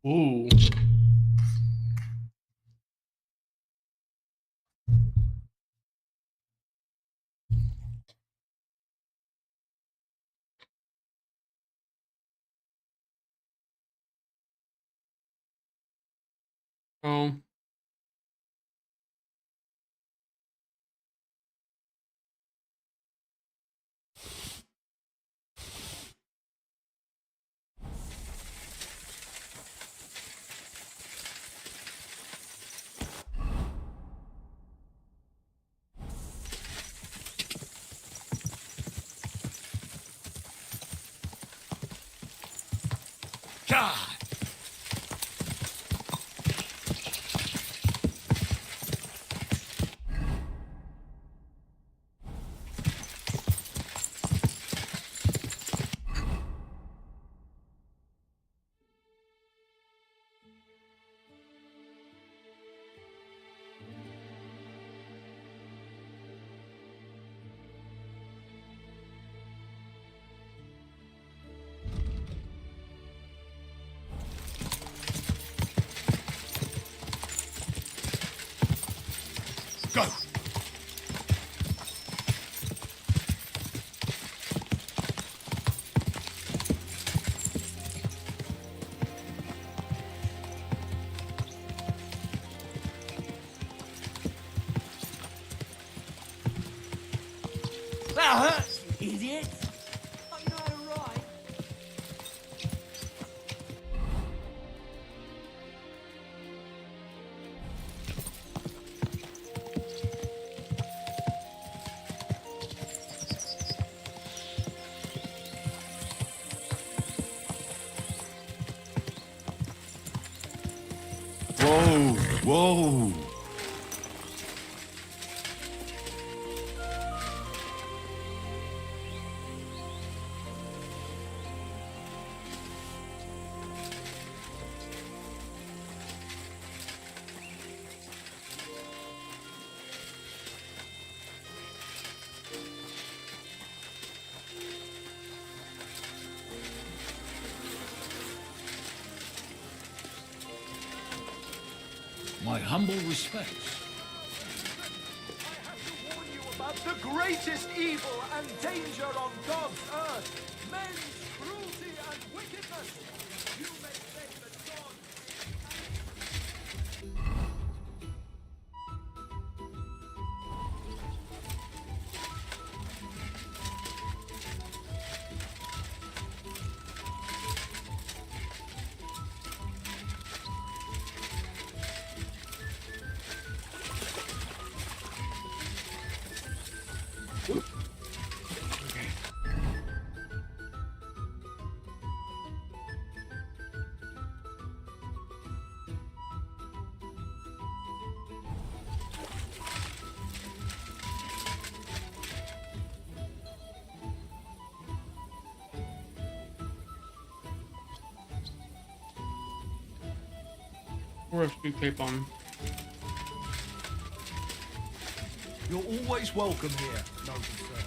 Ooh. Oh. Go! That hurts, you idiot! Don't you know how to ride? Whoa, whoa. My humble respects. About the greatest evil and danger on God's earth, men's cruelty and wickedness. You may say that God... Or if we tape on. You're always welcome here, noble sir.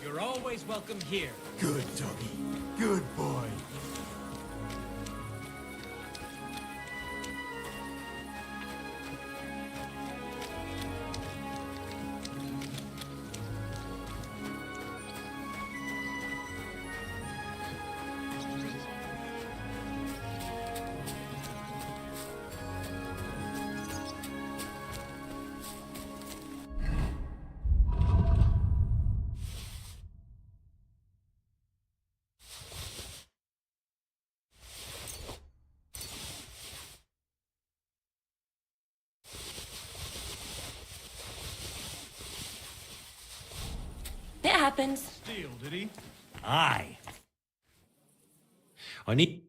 You're always welcome here. Good doggy. Good boy. happens. Steal, did he? Aye. I need...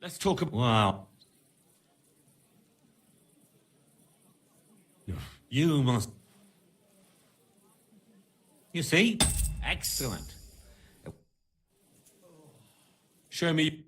Let's talk about... Wow. You must... You see? Excellent. Show me...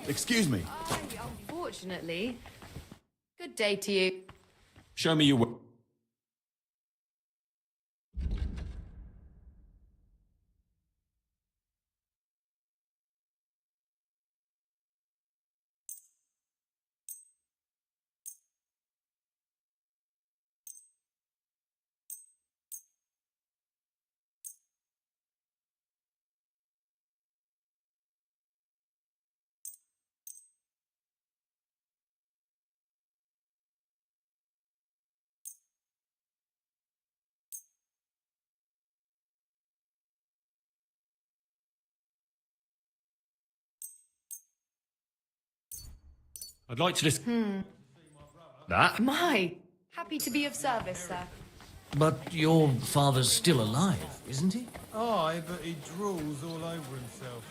Excuse me. Unfortunately. Good day to you. Show me your... wo- I'd like to just... That? My. Happy to be of service, sir. But your father's still alive, isn't he? Aye, but he drools all over himself.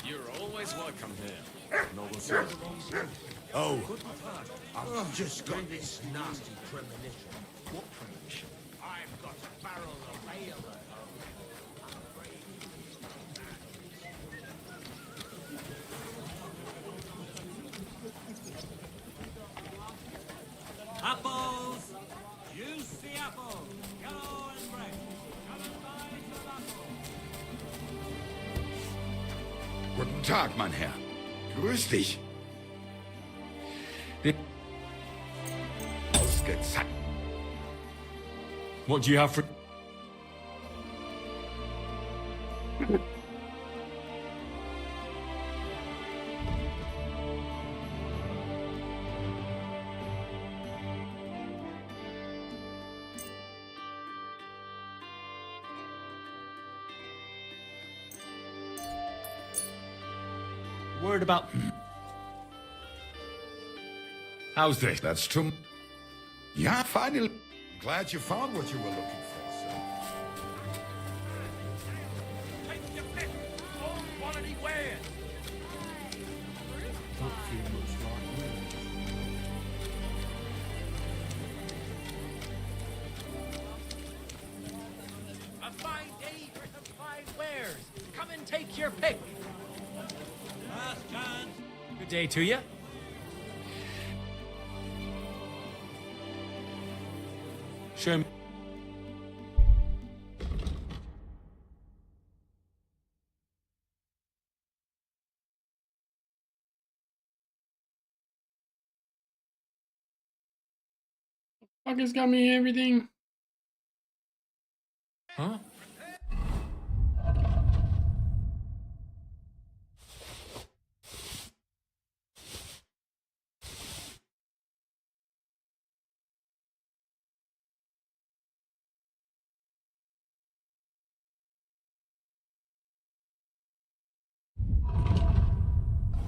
You're always welcome here, noble sir. Oh, I've just got this nasty premonition. What premonition? I've got a barrel of ale at home. Apples! Juicy apples! Yellow and red! Come and buy some apples! Guten Tag, mein Herr. Grüß dich. Ausgezeichnet. What do you have for... Word about... How's this? That's true. Yeah, finally. Glad you found what you were looking for, sir. Take your pick! All quality wares! Don't feel much like me. A fine day for some fine wares! Come and take your pick! Last chance! Good day to you. Show me... Fucker's got me everything. Huh?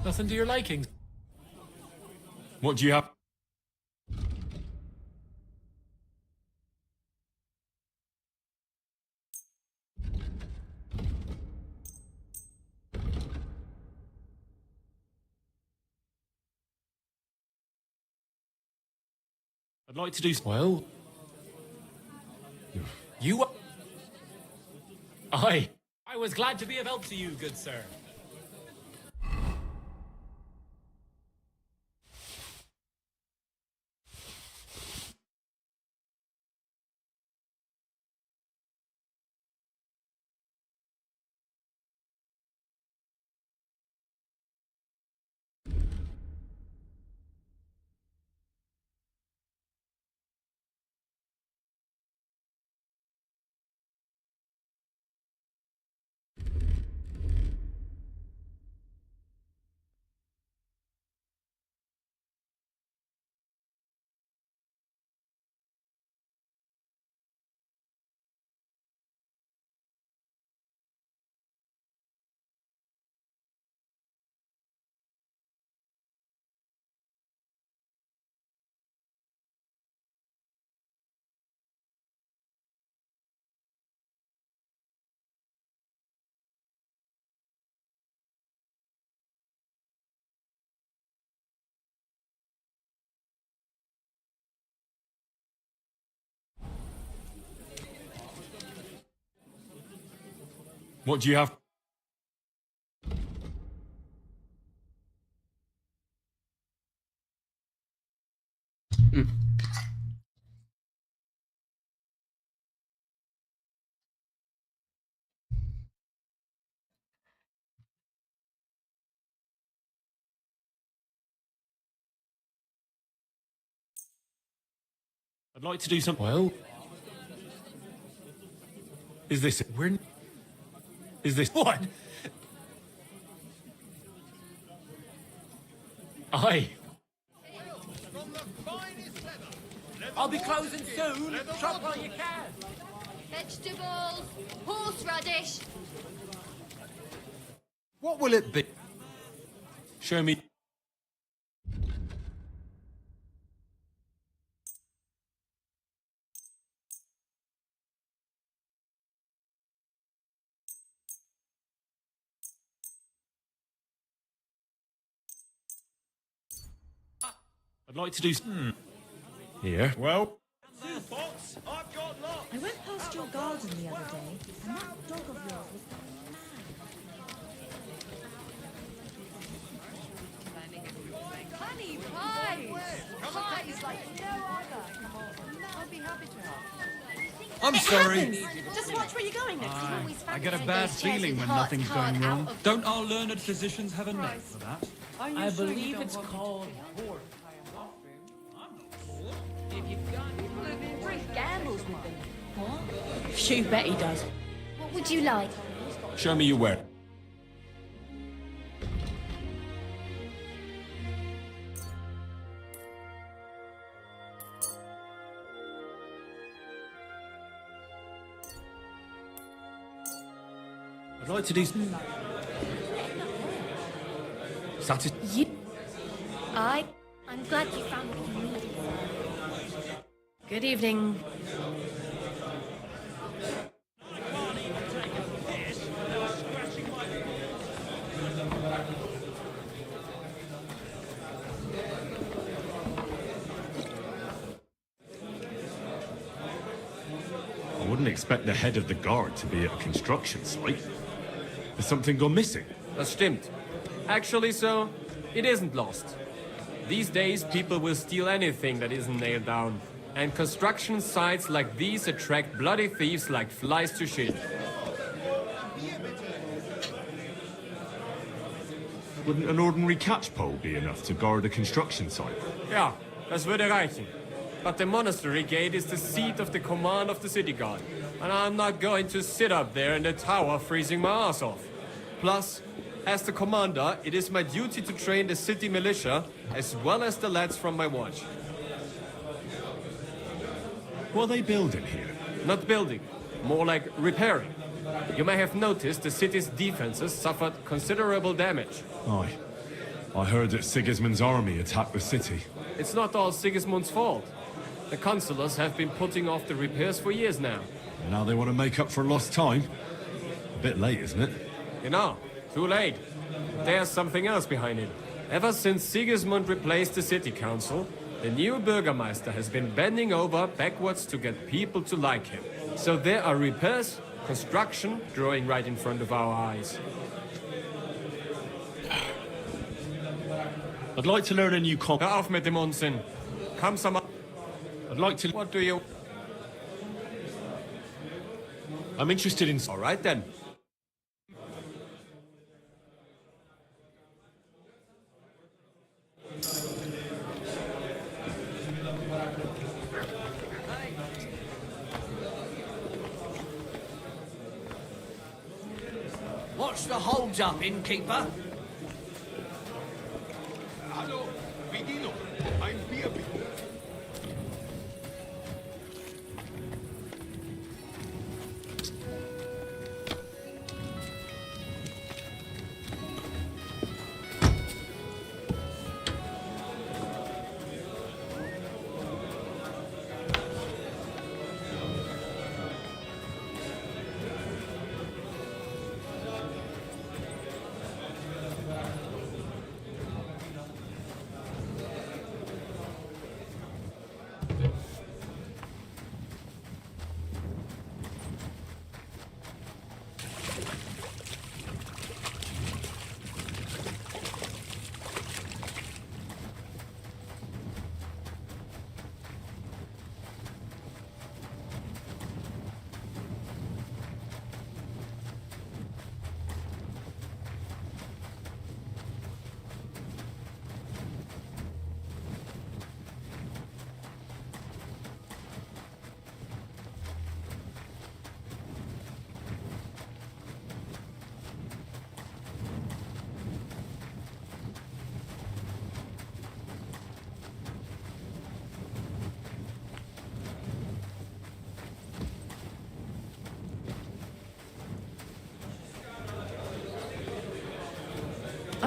Nothing to your liking. What do you have? I'd like to do... Well... You... I was glad to be of help to you, good sir. What do you have? I'd like to do something. Well, is this it? Is this what? Aye. I'll be closing soon. Shop while you can. Vegetables, horseradish. What will it be? Show me. I'd like to do. Here. Well. I went past your garden the other day, and that dog of yours was Honey pies! Pies like no other. I'll be happy to help. I'm sorry. Just watch where you're going next time. I get a bad feeling when nothing's going wrong. Don't our learned physicians have a name for that? I believe it's called board. Ruth gambles with them. What? You bet he does. What would you like? Show me your work. I'd like to do some. I'm glad you found what you needed. Good evening. I wouldn't expect the head of the guard to be at a construction site. Has something gone missing? Das stimmt. Actually, so, it isn't lost. These days, people will steal anything that isn't nailed down. And construction sites like these attract bloody thieves like flies to shit. Wouldn't an ordinary catch pole be enough to guard a construction site? Ja, das würde reichen. But the monastery gate is the seat of the command of the city guard. And I'm not going to sit up there in the tower freezing my ass off. Plus, as the commander, it is my duty to train the city militia as well as the lads from my watch. What are they building here? Not building, more like repairing. You may have noticed the city's defenses suffered considerable damage. Aye. I heard that Sigismund's army attacked the city. It's not all Sigismund's fault. The consulars have been putting off the repairs for years now. And now they want to make up for lost time. A bit late, isn't it? You know, too late. There's something else behind it. Ever since Sigismund replaced the city council, the new Bürgermeister has been bending over backwards to get people to like him. So there are repairs, construction growing right in front of our eyes. I'd like to learn a new comp. Hör auf mit dem Unsinn. Come some. I'd like to. What do you? I'm interested in. All right then. What's the holds up, innkeeper? Hallo, Bedino. Ein Bier bitte.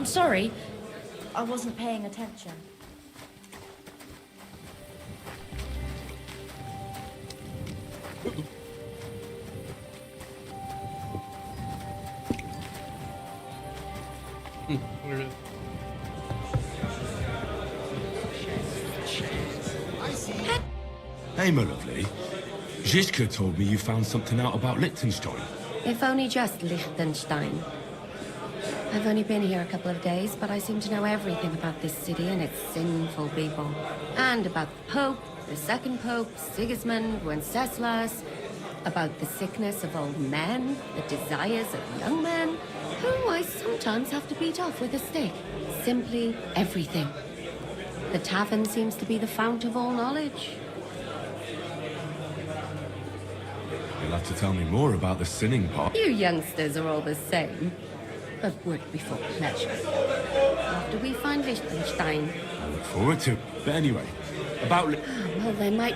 I'm sorry. I wasn't paying attention. Hey, my lovely. Zizka told me you found something out about Liechtenstein. If only just Liechtenstein. I've only been here a couple of days, but I seem to know everything about this city and its sinful people. And about the Pope, the second Pope, Sigismund, Wenceslas, about the sickness of old men, the desires of young men, who I sometimes have to beat off with a stick. Simply everything. The tavern seems to be the fount of all knowledge. You'll have to tell me more about the sinning part. You youngsters are all the same. But work before pleasure. After we find Liechtenstein. I look forward to it. But anyway, about... Well, they might...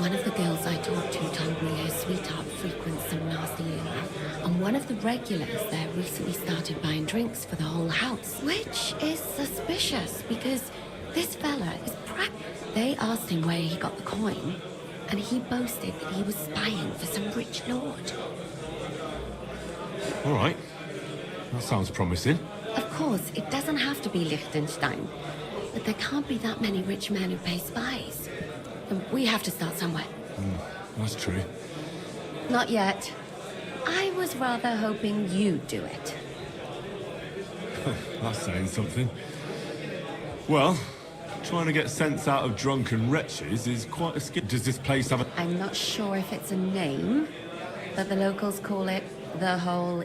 One of the girls I talked to told me her sweetheart frequents some nasty area. And one of the regulars there recently started buying drinks for the whole house. Which is suspicious, because this fella is They asked him where he got the coin, and he boasted that he was spying for some rich lord. All right. That sounds promising. Of course, it doesn't have to be Liechtenstein, but there can't be that many rich men who pay spies. And we have to start somewhere. That's true. Not yet. I was rather hoping you'd do it. That's saying something. Well, trying to get sense out of drunken wretches is quite a skill. Does this place have a... I'm not sure if it's a name, but the locals call it the Hole.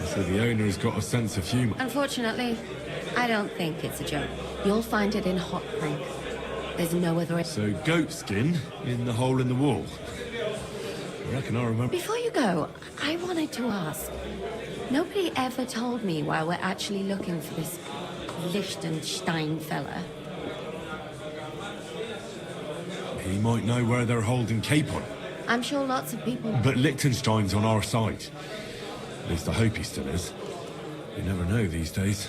So the owner's got a sense of humour. Unfortunately, I don't think it's a joke. You'll find it in Hot Drink. There's no other... So goat skin in the hole in the wall. I reckon I remember... Before you go, I wanted to ask. Nobody ever told me why we're actually looking for this Liechtenstein fella. He might know where they're holding Capon. I'm sure lots of people... But Liechtenstein's on our side. At least I hope he still is. You never know these days.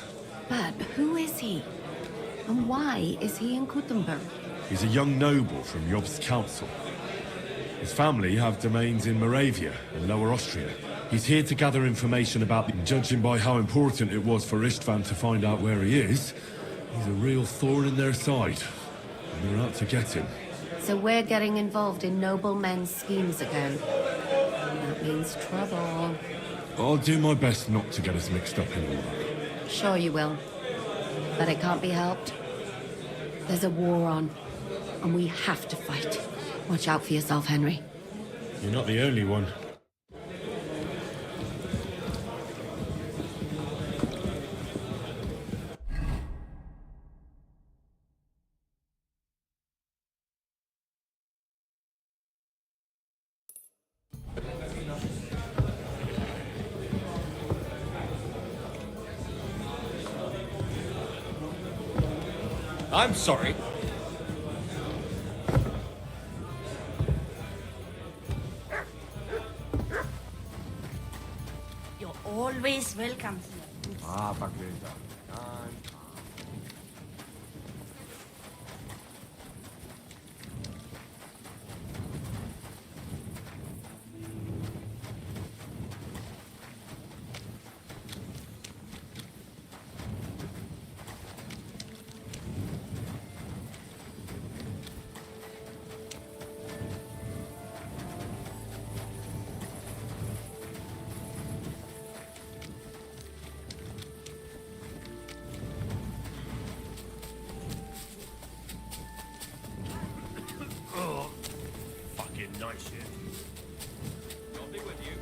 But who is he? And why is he in Kuttenberg? He's a young noble from Job's council. His family have domains in Moravia and Lower Austria. He's here to gather information about them. Judging by how important it was for Istvan to find out where he is, he's a real thorn in their side. And they're out to get him. So we're getting involved in noble men's schemes again. That means trouble. I'll do my best not to get us mixed up in all that. Sure you will. But it can't be helped. There's a war on, and we have to fight. Watch out for yourself, Henry. You're not the only one. I'm sorry. You're always welcome here. Fuck this. Nice shit. I'll be with you.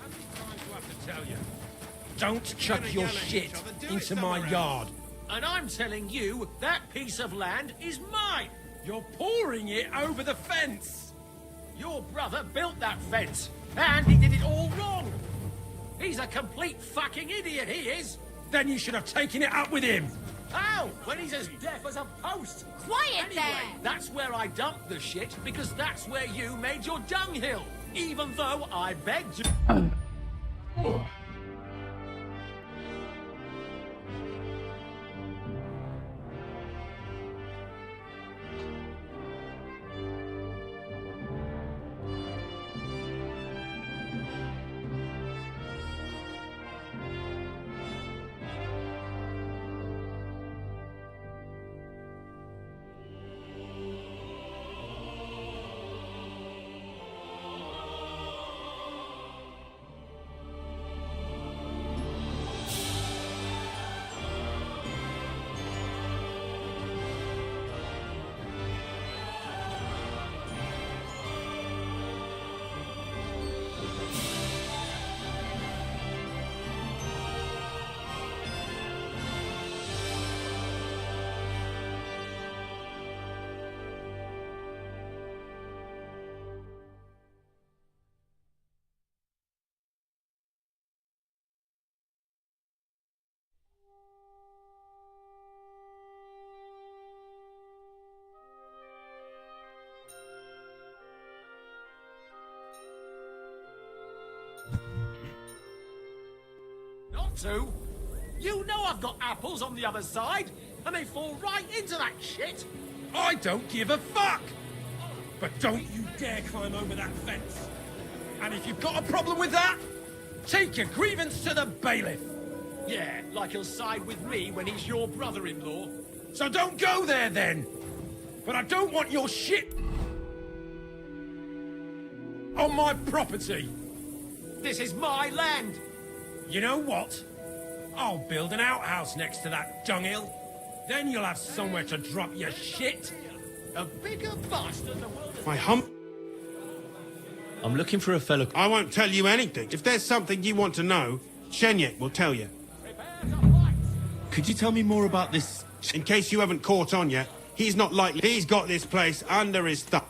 How many times do I have to tell you? Don't chuck your shit into my yard. And I'm telling you, that piece of land is mine. You're pouring it over the fence! Your brother built that fence, and he did it all wrong. He's a complete fucking idiot, he is. Then you should have taken it up with him! How? When he's as deaf as a post. Quiet Anyway, there! that's where I dumped the shit, because that's where you made your dunghill. Even though I begged you. Not to. You know I've got apples on the other side, and they fall right into that shit. I don't give a fuck! But don't you dare climb over that fence. And if you've got a problem with that, take your grievance to the bailiff. Yeah, like he'll side with me when he's your brother-in-law. So don't go there then! But I don't want your shit on my property. This is my land. You know what? I'll build an outhouse next to that dunghill. Then you'll have somewhere to drop your shit. A bigger bastard the world has... I'm looking for a fellow. I won't tell you anything. If there's something you want to know, Shenyek will tell you. Could you tell me more about this? In case you haven't caught on yet, he's not likely. He's got this place under his thumb.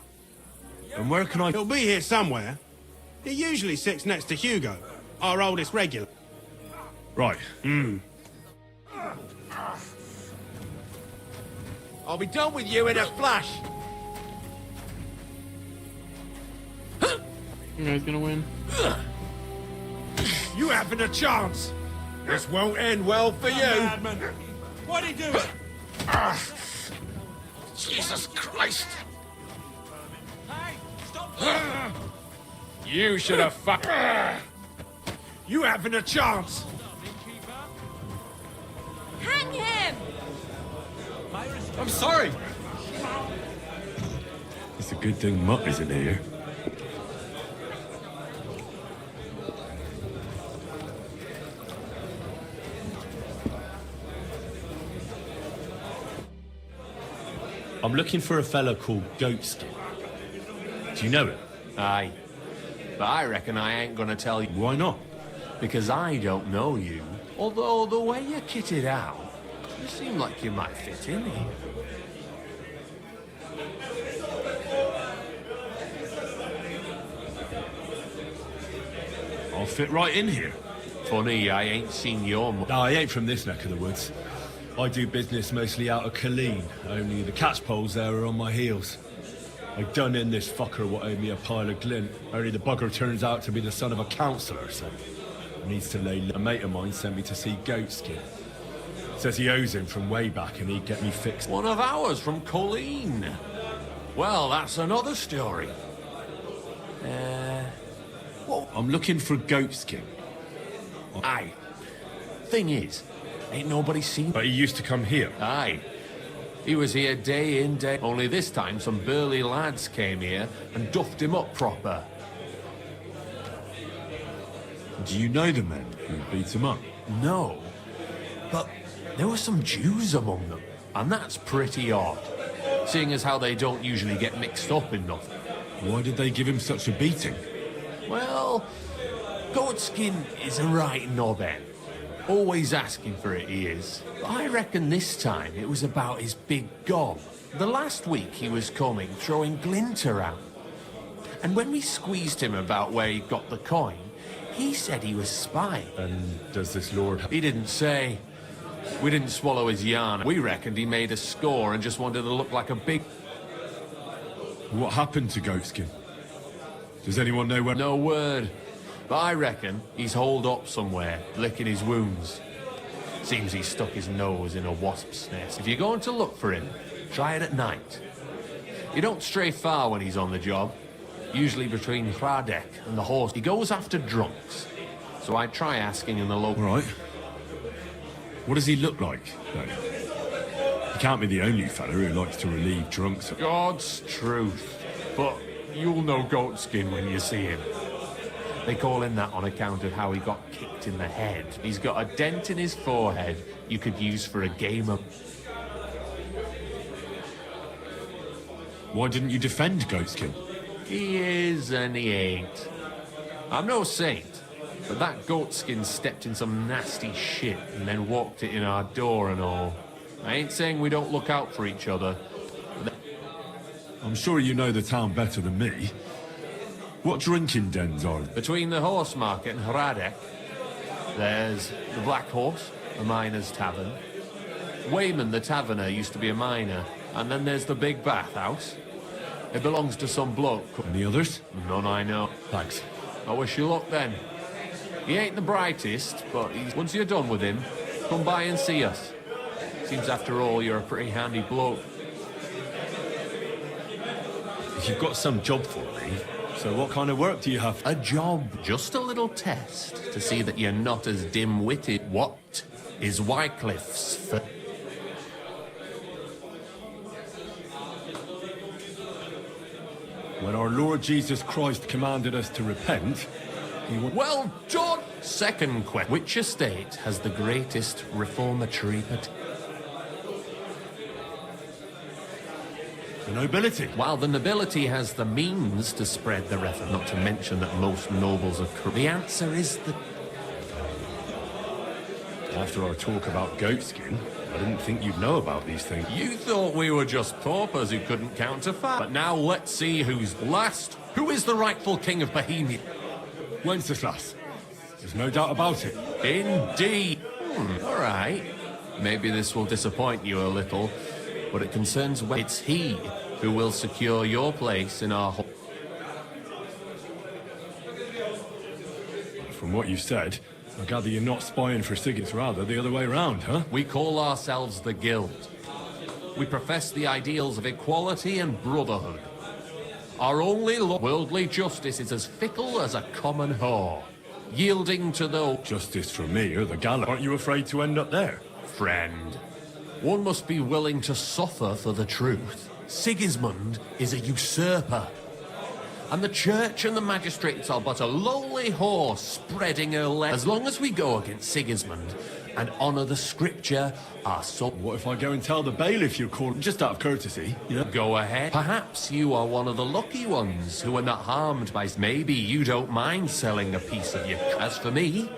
And where can I... He'll be here somewhere. He usually sits next to Hugo, our oldest regular. Right. I'll be done with you in a flash. You guys gonna win? You haven't a chance. This won't end well for you. Madman. What'd he do? Jesus Christ. Hey, stop. You should have fucked. You haven't a chance. Hang him! I'm sorry. It's a good thing Mutt isn't here. I'm looking for a fellow called Goatskin. Do you know him? Aye. But I reckon I ain't gonna tell you. Why not? Because I don't know you. Although the way you're kitted out, you seem like you might fit in here. I'll fit right in here. Funny, I ain't seen your No, I ain't from this neck of the woods. I do business mostly out of Colleen, only the catchpoles there are on my heels. I done in this fucker what owed me a pile of glint, only the bugger turns out to be the son of a councillor, so I needs to lay... A mate of mine sent me to see Goatskin. Says he owes him from way back and he'd get me fixed. One of ours from Colleen. Well, that's another story. Well, I'm looking for Goatskin. Aye. Thing is, ain't nobody seen... But he used to come here. Aye. He was here day in, day... Only this time some burly lads came here and duffed him up proper. Do you know the men who beat him up? No. But there were some Jews among them, and that's pretty odd, seeing as how they don't usually get mixed up in nothing. Why did they give him such a beating? Well, Goatskin is a right knobhead. Always asking for it, he is. But I reckon this time it was about his big gob. The last week he was coming, throwing glint around. And when we squeezed him about where he got the coin, he said he was spying. And does this lord... He didn't say. We didn't swallow his yarn. We reckoned he made a score and just wanted to look like a big... What happened to Goatskin? Does anyone know where... No word. But I reckon he's holed up somewhere, licking his wounds. Seems he stuck his nose in a wasp's nest. If you're going to look for him, try it at night. You don't stray far when he's on the job. Usually between Hradek and the horse. He goes after drunks. So I try asking in the local... Right. What does he look like, though? He can't be the only fella who likes to relieve drunks. God's truth. But you'll know Goatskin when you see him. They call him that on account of how he got kicked in the head. He's got a dent in his forehead you could use for a game of... Why didn't you defend Goatskin? He is and he ain't. I'm no saint, but that Goatskin stepped in some nasty shit and then walked it in our door and all. I ain't saying we don't look out for each other. I'm sure you know the town better than me. What drinking dens are there? Between the horse market and Hradek, there's the Black Horse, a miner's tavern. Wayman, the taverner, used to be a miner. And then there's the big bathhouse. It belongs to some bloke. Any others? None I know. Thanks. I wish you luck then. He ain't the brightest, but once you're done with him, come by and see us. Seems after all you're a pretty handy bloke. If you've got some job for me, so what kind of work do you have? A job. Just a little test to see that you're not as dim-witted. What is Wycliffe's for? When our Lord Jesus Christ commanded us to repent, he went... Well done! Second question. Which estate has the greatest reformatory potential? The nobility. While the nobility has the means to spread the reform, not to mention that most nobles are corrupt. The answer is the... After our talk about Goatskin, I didn't think you'd know about these things. You thought we were just paupers who couldn't counterfeit. But now let's see who's last. Who is the rightful king of Bohemia? Wenceslas. There's no doubt about it. Indeed. All right. Maybe this will disappoint you a little, but it concerns... It's he who will secure your place in our... From what you said, I gather you're not spying for Sigurd, rather the other way around, huh? We call ourselves the Guild. We profess the ideals of equality and brotherhood. Our only worldly justice is as fickle as a common whore, yielding to the... Justice for me or the gallows. Aren't you afraid to end up there? Friend, one must be willing to suffer for the truth. Sigismund is a usurper. And the church and the magistrates are but a lowly horse spreading her legs. As long as we go against Sigismund and honour the scripture, our soul... What if I go and tell the bailiff you called just out of courtesy? You know? Go ahead. Perhaps you are one of the lucky ones who are not harmed by... Maybe you don't mind selling a piece of your... As for me,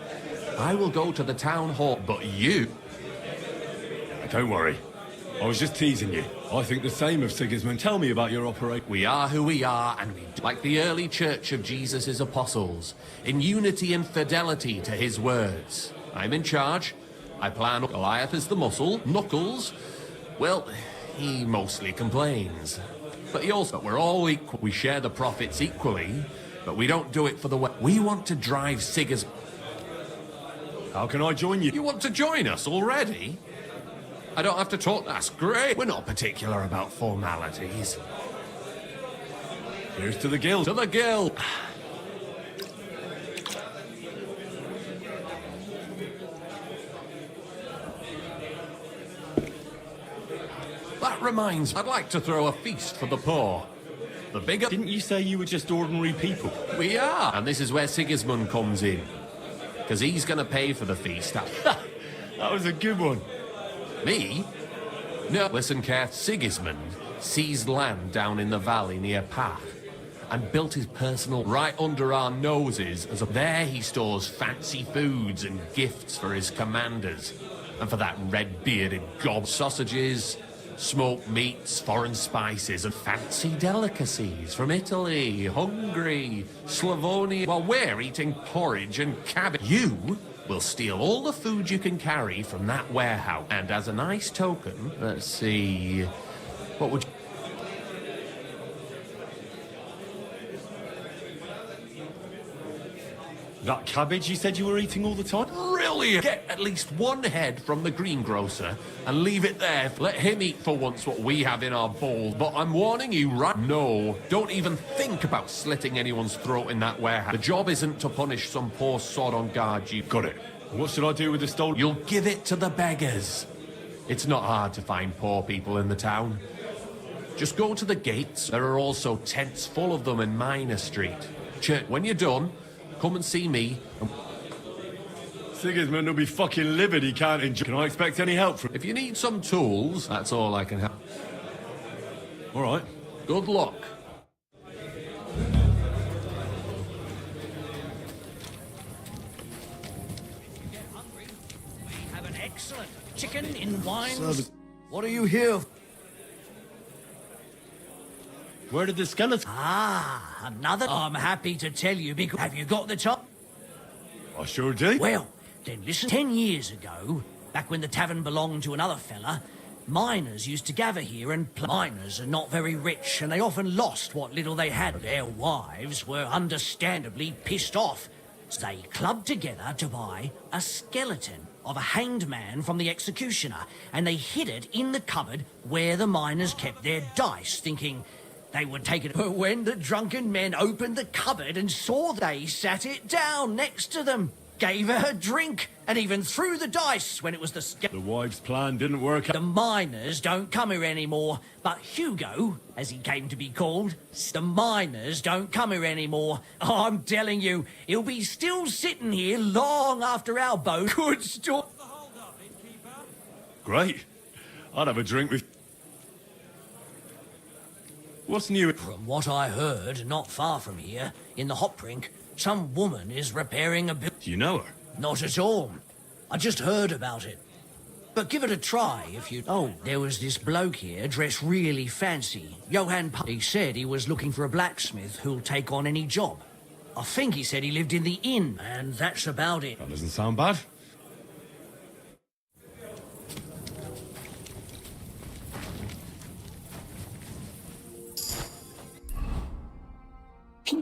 I will go to the town hall, but you... Don't worry. I was just teasing you. I think the same of Sigismund. Tell me about your operation. We are who we are, and we do like the early church of Jesus' apostles, in unity and fidelity to his words. I'm in charge. I plan... Goliath is the muscle. Knuckles, well, he mostly complains. But he also... We're all equal. We share the profits equally, but we don't do it for the way... We want to drive Sigismund... How can I join you? You want to join us already? I don't have to talk. That's great. We're not particular about formalities. Here's to the Guild. To the Guild. That reminds me, I'd like to throw a feast for the poor. The bigger... Didn't you say you were just ordinary people? We are. And this is where Sigismund comes in. Because he's going to pay for the feast. That was a good one. Me? No. Listen, Kath. Sigismund seized land down in the valley near Path and built his personal right under our noses. There he stores fancy foods and gifts for his commanders. And for that red-bearded gob, sausages, Smoked meats, foreign spices, and fancy delicacies from Italy, Hungary, Slavonia. While we're eating porridge and cabbage, you will steal all the food you can carry from that warehouse. And as a nice token, let's see, what would you... That cabbage you said you were eating all the time? Brilliant! Get at least one head from the greengrocer and leave it there. Let him eat for once what we have in our bowl. But I'm warning you right no, don't even think about slitting anyone's throat in that warehouse. The job isn't to punish some poor sod on guard. You got it. What should I do with the stolen? You'll give it to the beggars. It's not hard to find poor people in the town. Just go to the gates. There are also tents full of them in Minor Street. When you're done, come and see me. Sigismund will be fucking livid he can't enjoy. Can I expect any help from... If you need some tools, that's all I can help. All right. Good luck. We have an excellent chicken in wine. What are you here for? Where did the skeleton... Ah, another... I'm happy to tell you because... Have you got the top? I sure do. Well, then listen. 10 years ago, back when the tavern belonged to another fella, miners used to gather here and play. Miners are not very rich, and they often lost what little they had. Their wives were understandably pissed off. So they clubbed together to buy a skeleton of a hanged man from the executioner, and they hid it in the cupboard where the miners kept their dice, thinking... They would take it. But when the drunken men opened the cupboard and saw, they sat it down next to them, gave her a drink, and even threw the dice when it was The wife's plan didn't work out. The miners don't come here anymore, but Hugo, as he came to be called, the miners don't come here anymore. I'm telling you, he'll be still sitting here long after our boat could stop. Great. I'd have a drink with... What's new? From what I heard, not far from here, in the hop rink, some woman is repairing a building. Do you know her? Not at all. I just heard about it. But give it a try if you... Oh, there was this bloke here dressed really fancy. Johann He said he was looking for a blacksmith who'll take on any job. I think he said he lived in the inn, and that's about it. That doesn't sound bad.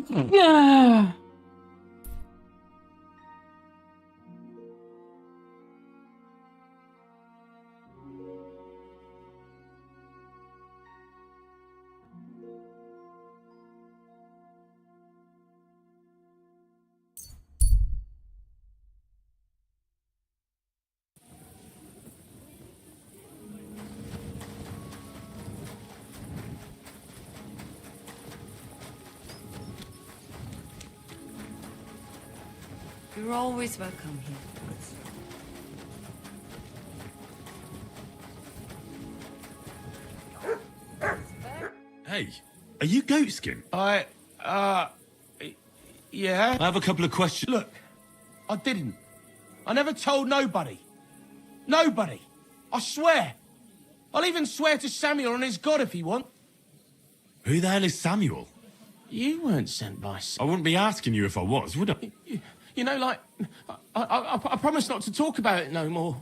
Yeah. You're always welcome here. Hey, are you goatskin? Yeah? I have a couple of questions. Look, I didn't. I never told nobody. Nobody. I swear. I'll even swear to Samuel on his God if he want. Who the hell is Samuel? You weren't sent by... I wouldn't be asking you if I was, would I? You know, like, I promise not to talk about it no more.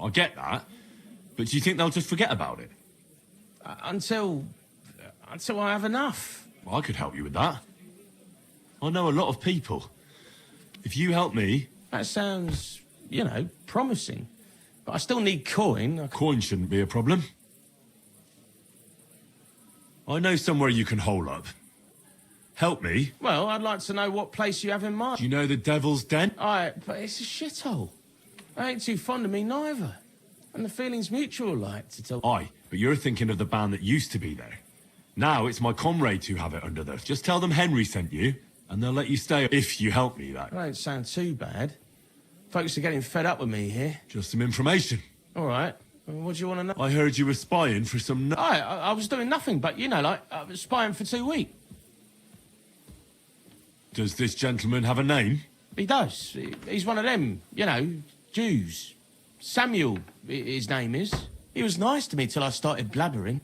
I get that, but do you think they'll just forget about it? Until I have enough. Well, I could help you with that. I know a lot of people. If you help me... That sounds, you know, promising. But I still need coin. Coin shouldn't be a problem. I know somewhere you can hole up. Help me. Well, I'd like to know what place you have in mind. Do you know the Devil's Den? But it's a shithole. They ain't too fond of me neither. And the feeling's mutual, like, to tell... Aye, but you're thinking of the band that used to be there. Now it's my comrades who have it under there. Just tell them Henry sent you, and they'll let you stay if you help me, that. That don't sound too bad. Folks are getting fed up with me here. Just some information. All right. Well, what do you want to know? I heard you were spying for some... I was doing nothing, but, you know, like, I was spying for 2 weeks. Does this gentleman have a name? He does. He's one of them, you know, Jews. Samuel, his name is. He was nice to me till I started blabbering.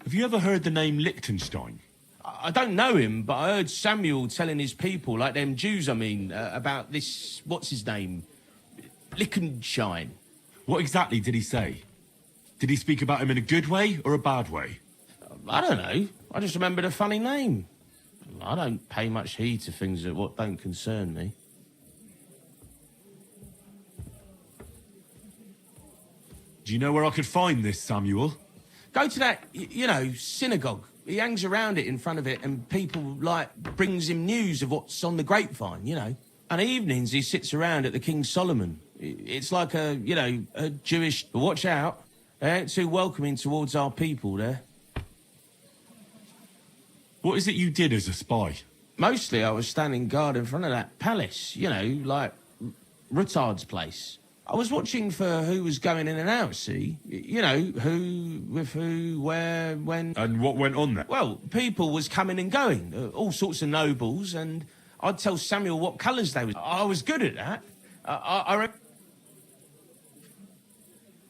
Have you ever heard the name Liechtenstein? I don't know him, but I heard Samuel telling his people, like them Jews, I mean, about this, what's his name? Liechtenstein. What exactly did he say? Did he speak about him in a good way or a bad way? I don't know. I just remembered a funny name. I don't pay much heed to things that what don't concern me. Do you know where I could find this, Samuel? Go to that, you know, synagogue. He hangs around it in front of it and people, like, brings him news of what's on the grapevine, you know. And evenings he sits around at the King Solomon. It's like a, you know, a Jewish... But watch out. They ain't too welcoming towards our people there. What is it you did as a spy? Mostly I was standing guard in front of that palace, you know, like Rutard's place. I was watching for who was going in and out, see? You know, who, with who, where, when... And what went on there? Well, people was coming and going, all sorts of nobles, and I'd tell Samuel what colours they was. I was good at that.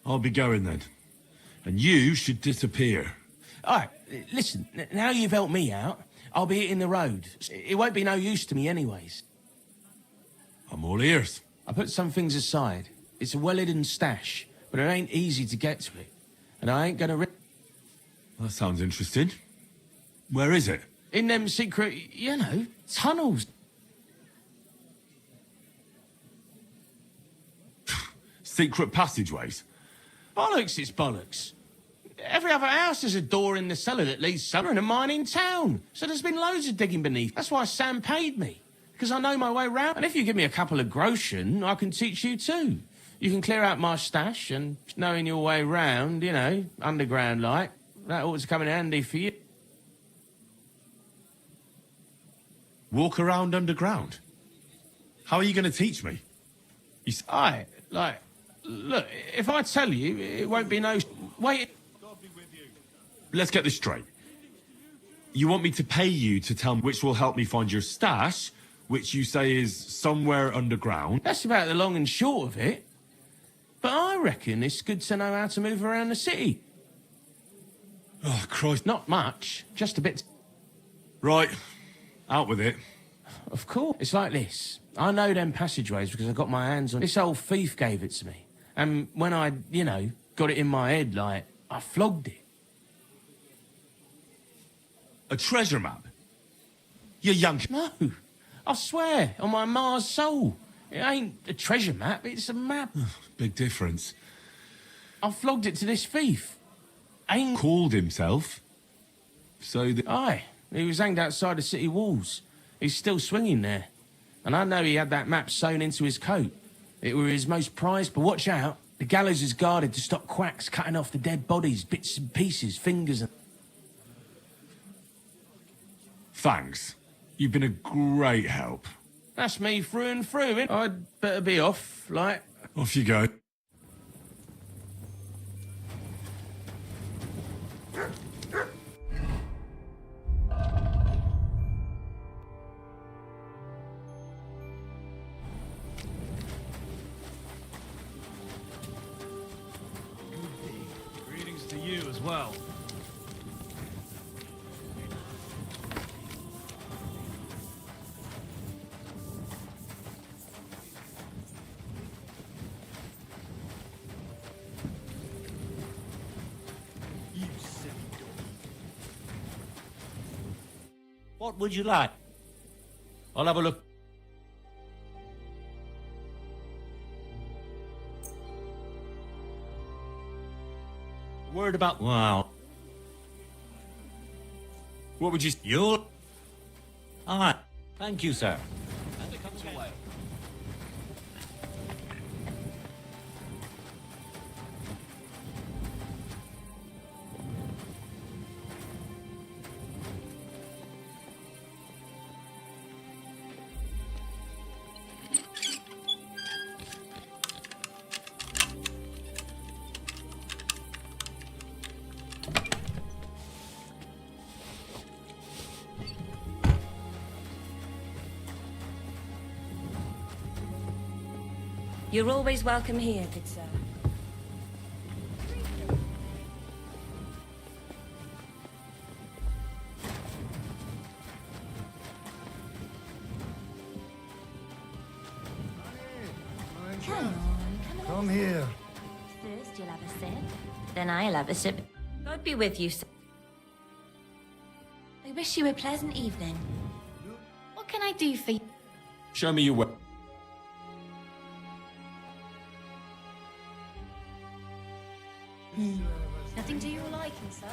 I'll be going then. And you should disappear. All right, listen, now you've helped me out, I'll be hitting the road. It won't be no use to me anyways. I'm all ears. I put some things aside. It's a well-hidden stash, but it ain't easy to get to it. And I ain't gonna... That sounds interesting. Where is it? In them secret, you know, tunnels. Secret passageways? Bollocks, it's bollocks. Every other house has a door in the cellar that leads somewhere in a mine in town. So there's been loads of digging beneath. That's why Sam paid me. Because I know my way round. And if you give me a couple of groschen, I can teach you too. You can clear out my stash and knowing your way round, you know, underground like, that ought to come in handy for you. Walk around underground? How are you going to teach me? Aye, like, look, if I tell you, it won't be no... Wait... Let's get this straight. You want me to pay you to tell me which will help me find your stash, which you say is somewhere underground? That's about the long and short of it. But I reckon it's good to know how to move around the city. Oh, Christ. Not much, just a bit... Right, out with it. Of course. It's like this. I know them passageways because I got my hands on... This old thief gave it to me. And when I, you know, got it in my head, like, I flogged it. A treasure map? You young... No, I swear, on my Mars soul. It ain't a treasure map, it's a map. Big difference. I flogged it to this thief. Ain't... Called himself? So that... Aye, he was hanged outside the city walls. He's still swinging there. And I know he had that map sewn into his coat. It were his most prized, but watch out. The gallows is guarded to stop quacks cutting off the dead bodies, bits and pieces, fingers and... Thanks. You've been a great help. That's me through and through, innit? I'd better be off, like... Off you go. Greetings to you as well. What would you like? I'll have a look. Word about... Wow. What would you... You'll... Aye. Thank you, sir. You're always welcome here, good sir. Come here. First you'll have a sip, then I'll have a sip. God be with you, sir. I wish you a pleasant evening. What can I do for you? Show me your way. Nothing to your liking, sir?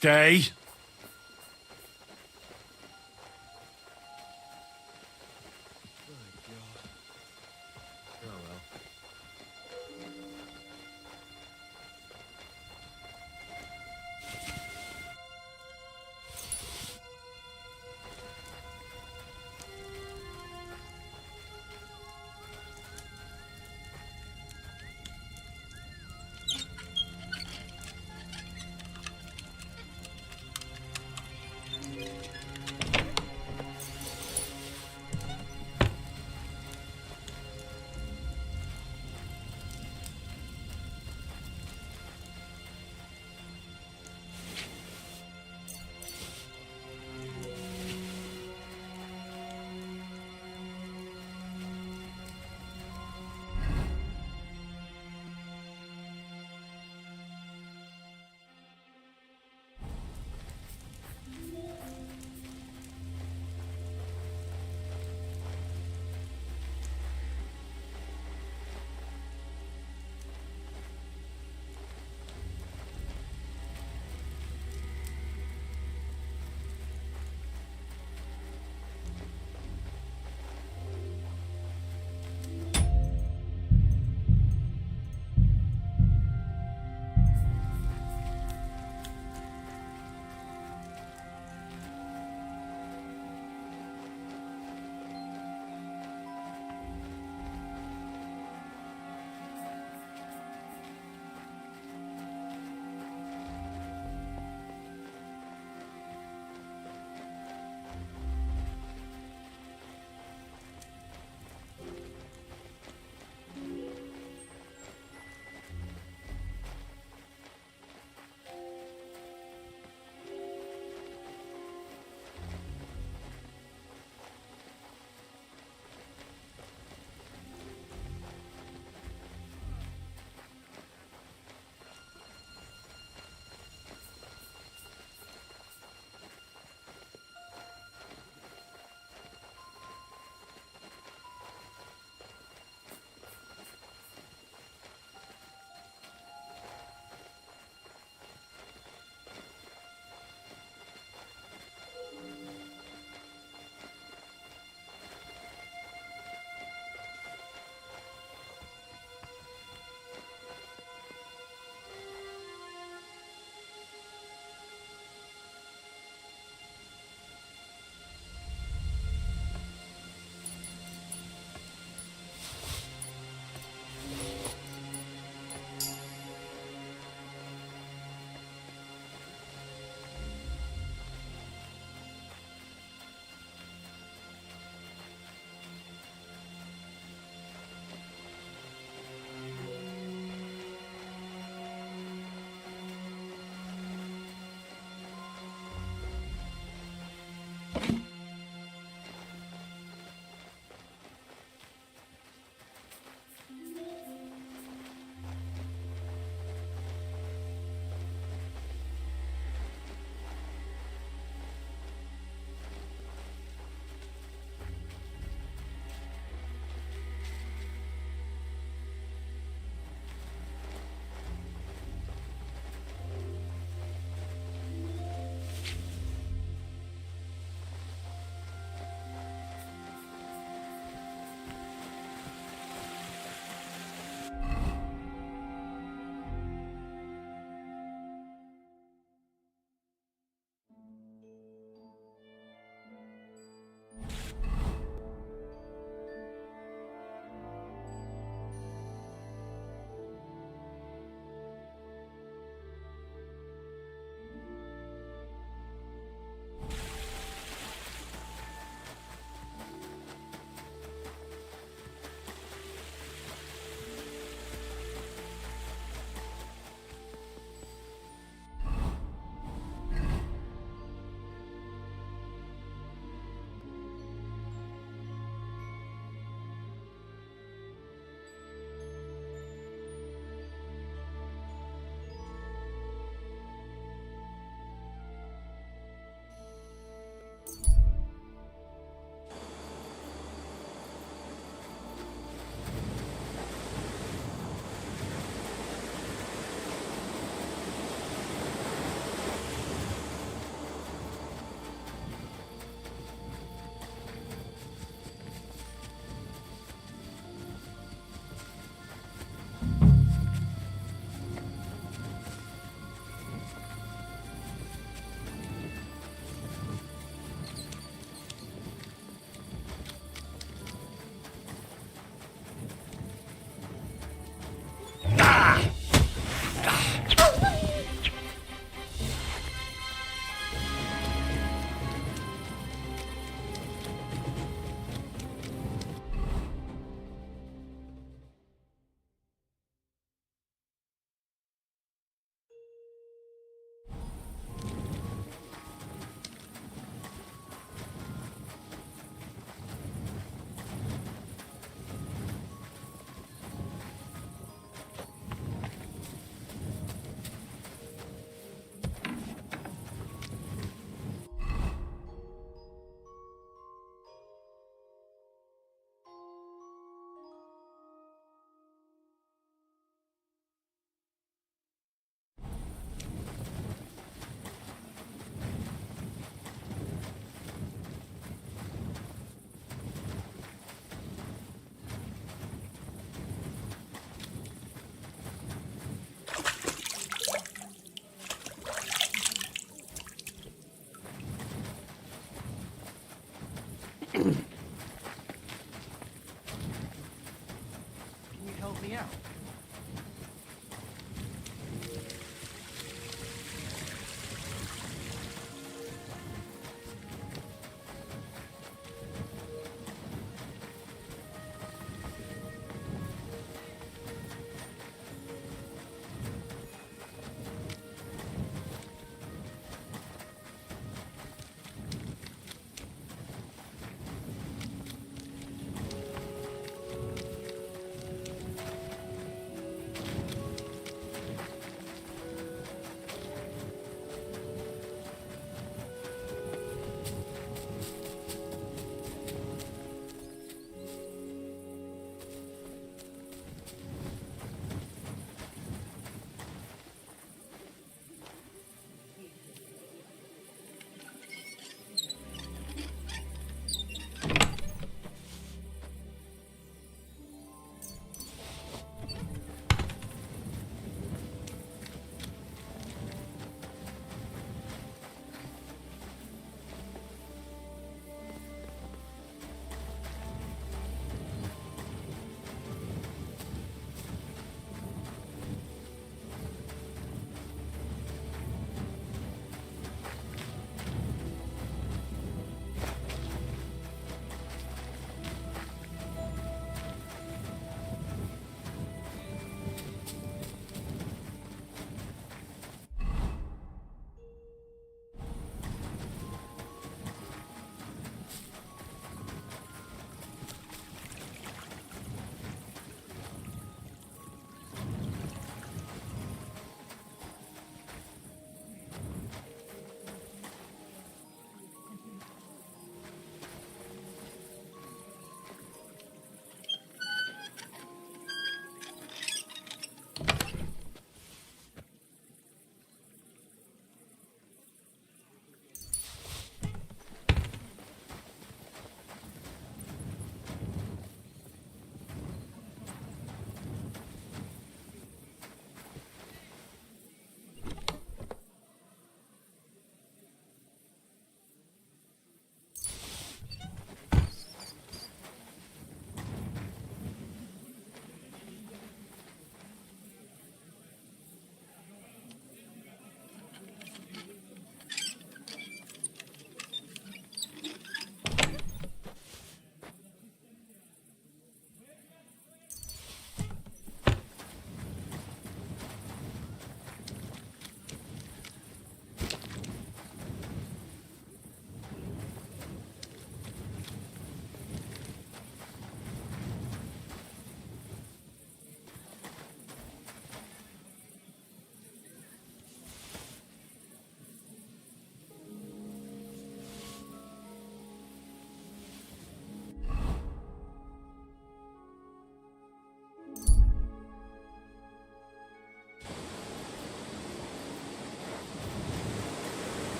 Stay.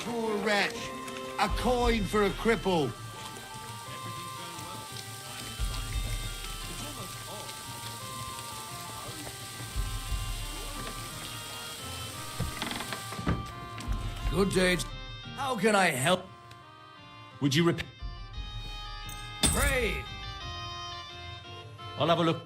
Poor wretch. A coin for a cripple. Good day. How can I help? Would you repeat? Pray. I'll have a look.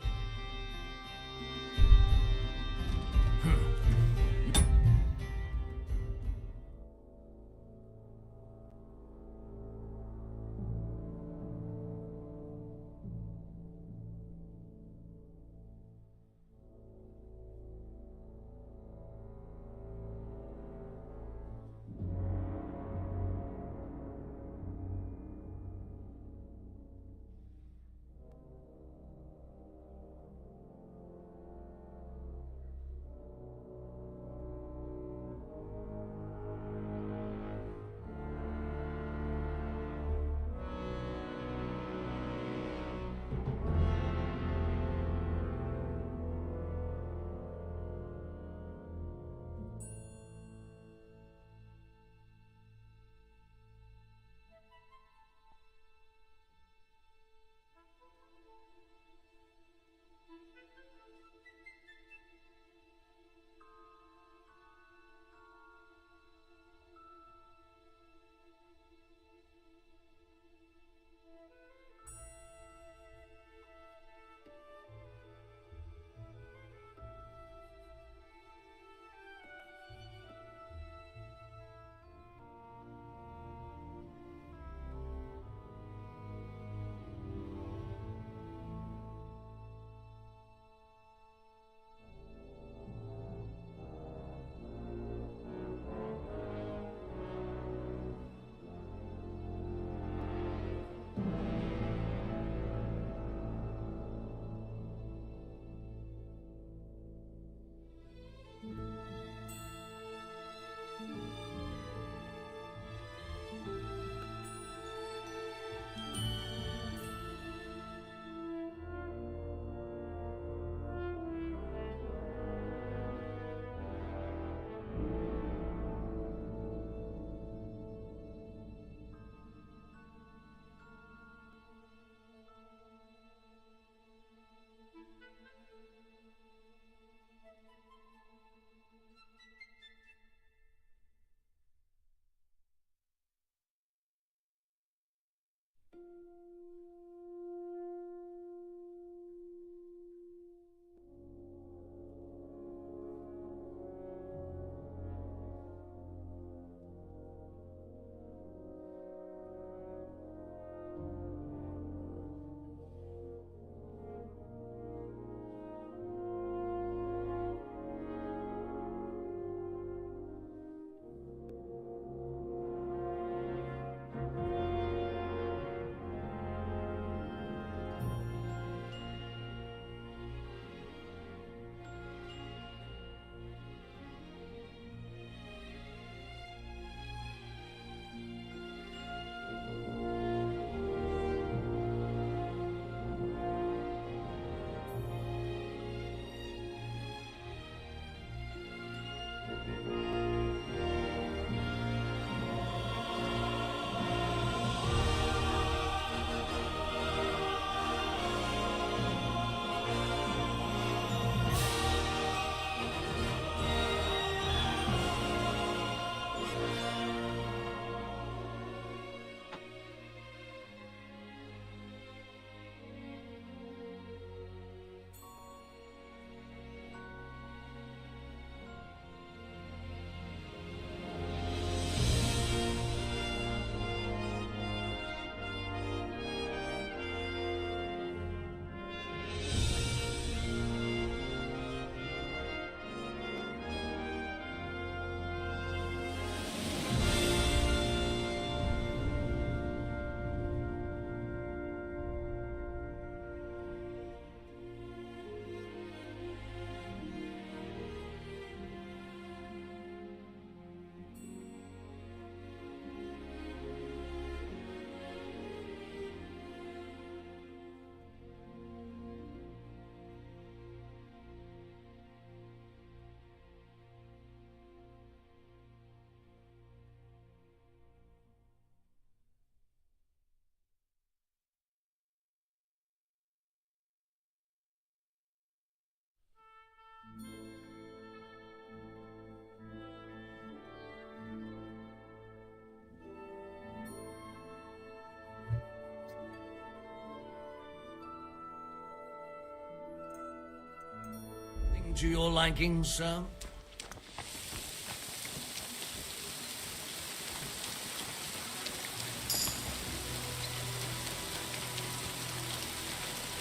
to your liking, sir?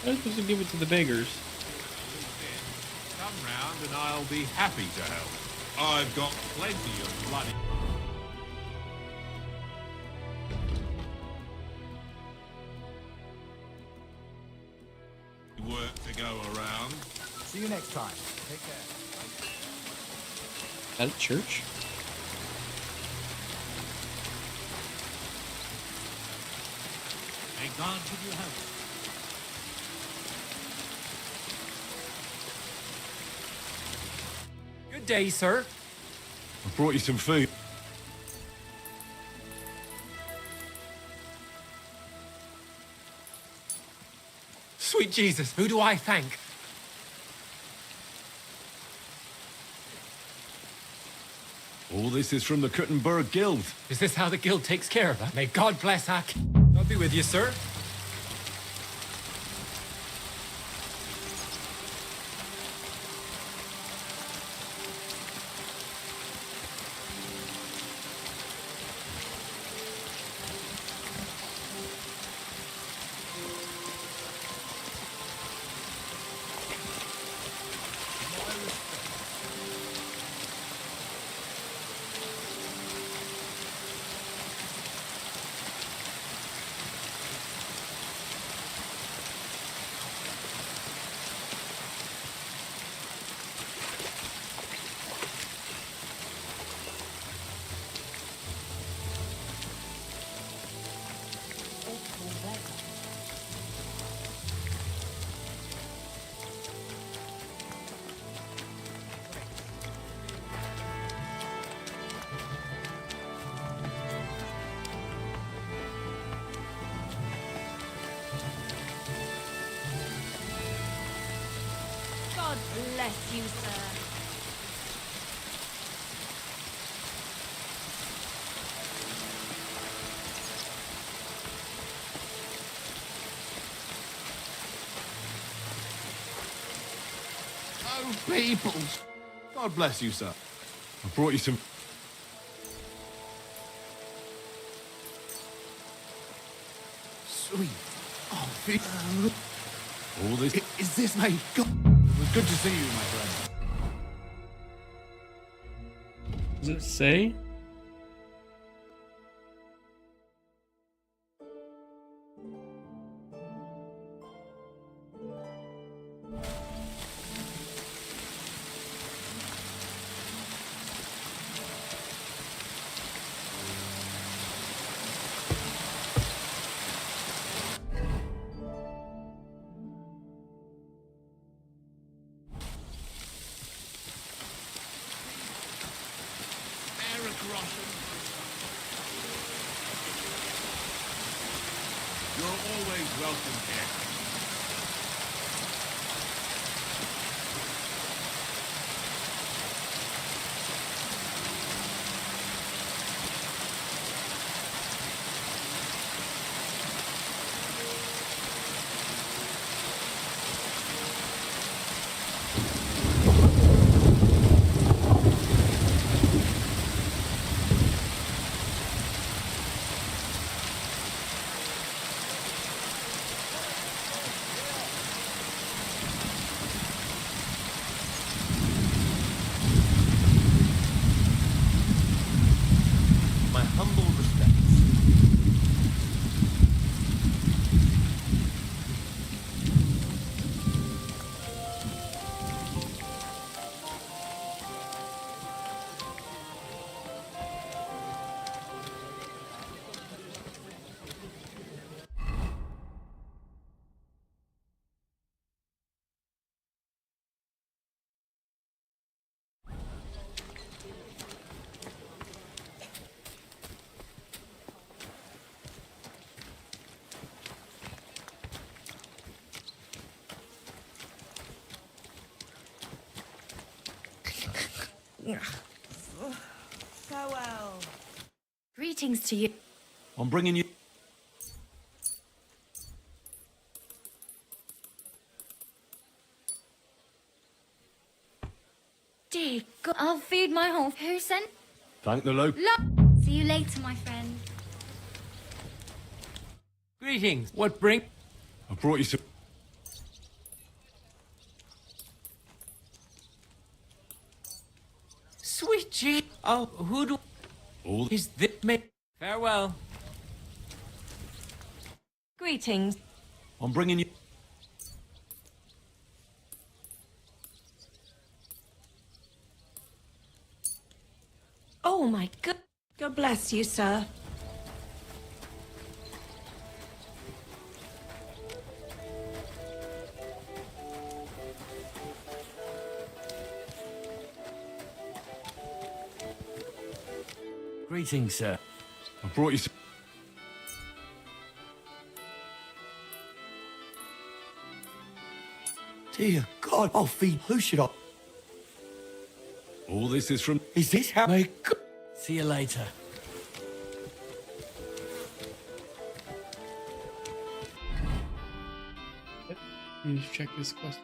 I was supposed to give it to the beggars. Come round and I'll be happy to help. I've got plenty of bloody... work to go around. See you next time. Take care. At a church? May God give you health. Good day, sir. I brought you some food. Sweet Jesus, who do I thank? All this is from the Kuttenberg Guild. Is this how the guild takes care of us? May God bless our... I'll be with you, sir. God bless you, sir. Oh, peoples! God bless you, sir. I brought you some... Sweet. Oh, All this... is this my God? It was good to see you, my friend. Does it say? You're always welcome here. My humble respects. Farewell. Greetings to you. I'm bringing you... Oh, who sent? Thank the Lord. See you later, my friend. Greetings. What bring? I brought you some... Sweet G. Oh, who do... All... Is this me? Farewell. Greetings. I'm bringing you... Oh my God. God bless you, sir. Greetings, sir. I brought you some... Dear God, I'll feed. Who should I? All this is from... Is this how they... See you later. Let me check this quest.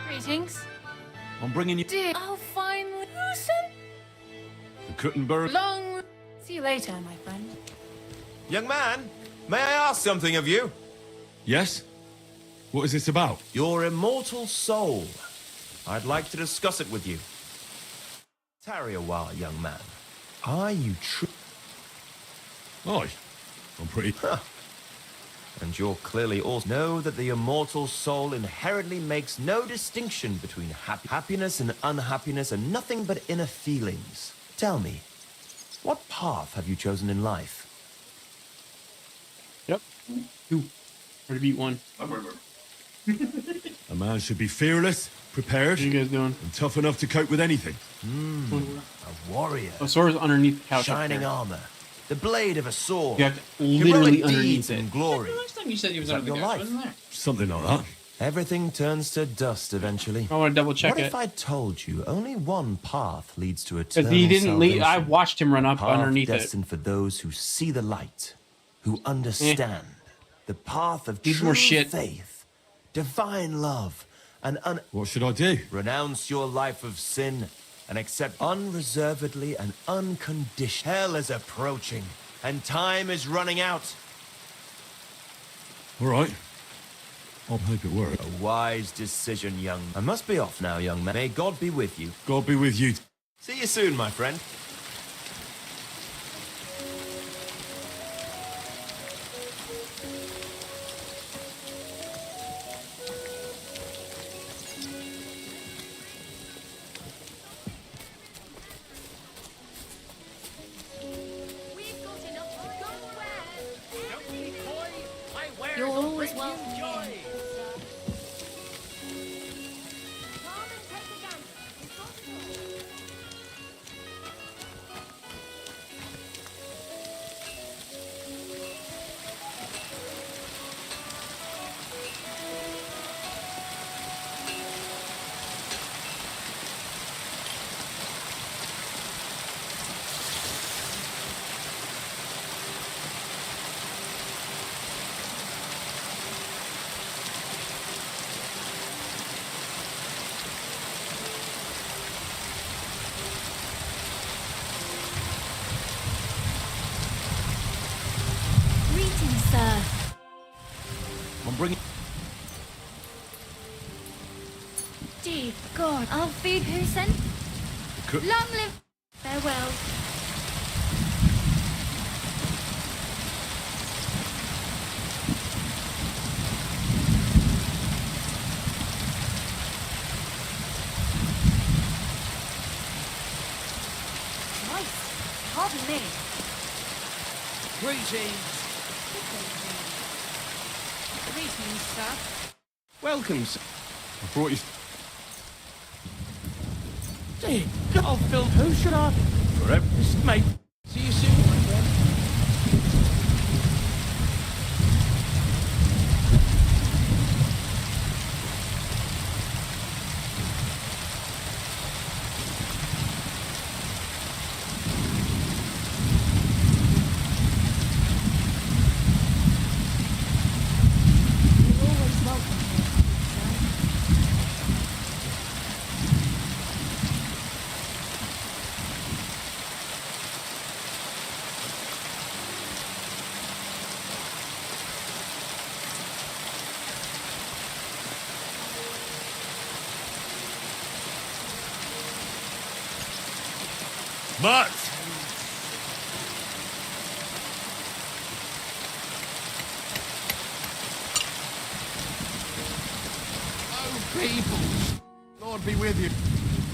Greetings. I'm bringing you... Dear. Oh, finally. The Kuttenberg... Long. See you later, my friend. Young man, may I ask something of you? Yes? What is this about? Your immortal soul. I'd like to discuss it with you. Tarry a while, young man. Are you true? Aye. I'm pretty... And you're clearly also know that the immortal soul inherently makes no distinction between happiness and unhappiness and nothing but inner feelings. Tell me, what path have you chosen in life? Yep. Two. Or to beat one. A man should be fearless, prepared... What are you guys doing? ...and tough enough to cope with anything. A warrior. The sword is underneath the couch. Shining armor. The blade of a sword. You have to literally Heroic underneath deeds it. and glory. Last time you said he was Is under that the your couch, life? wasn't there? Something like that. Everything turns to dust eventually. I want to double check What it. if I told you only one path leads to Because eternal he didn't leave. I salvation? watched him run up Path underneath it. destined for those who see the light, who understand the path of Needs true more shit. faith, divine love, and What should I do? renounce your life of sin and accept unreservedly and unconditionally. Hell is approaching, and time is running out. All right. I'll hope it works. A wise decision, young. I must be off now, young man. May God be with you. God be with you. See you soon, my friend. We've got enough to go around. You're always welcome here. Greetings, sir. I'm bringing... Dear God, I'll feed who sent? Long live. Farewell. Nice. Pardon me. Greetings. Greetings, sir. Welcome, sir. I brought you... Dear God, Phil, who should I... Forever. Mate, see you soon, my friend. You're always welcome here, sir. Mutt! Oh, peoples. Lord be with you.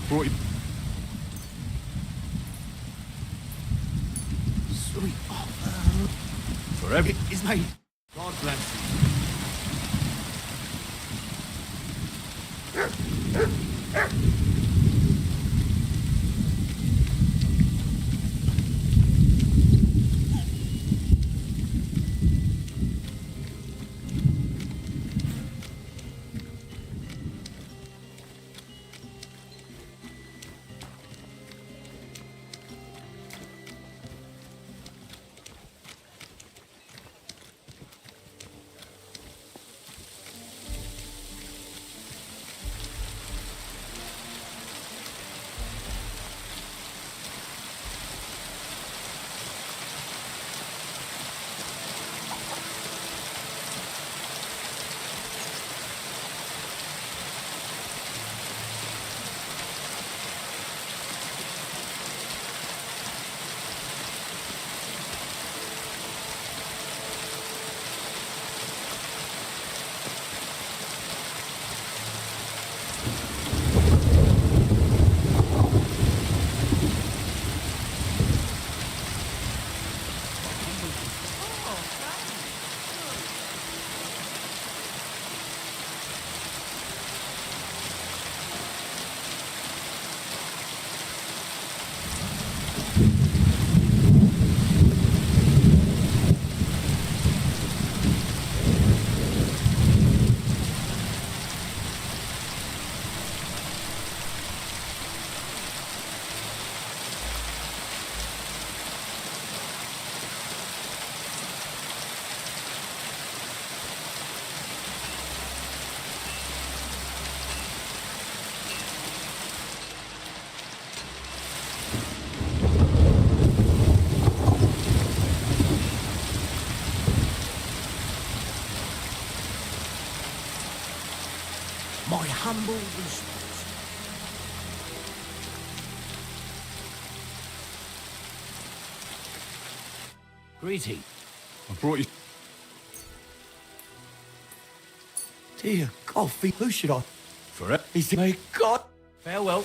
Brought you... Sweet. Forever. His mate. God bless My humble respect. Greeting. I brought you... Dear coffee, who should I? Forever. Is it? May God. Farewell.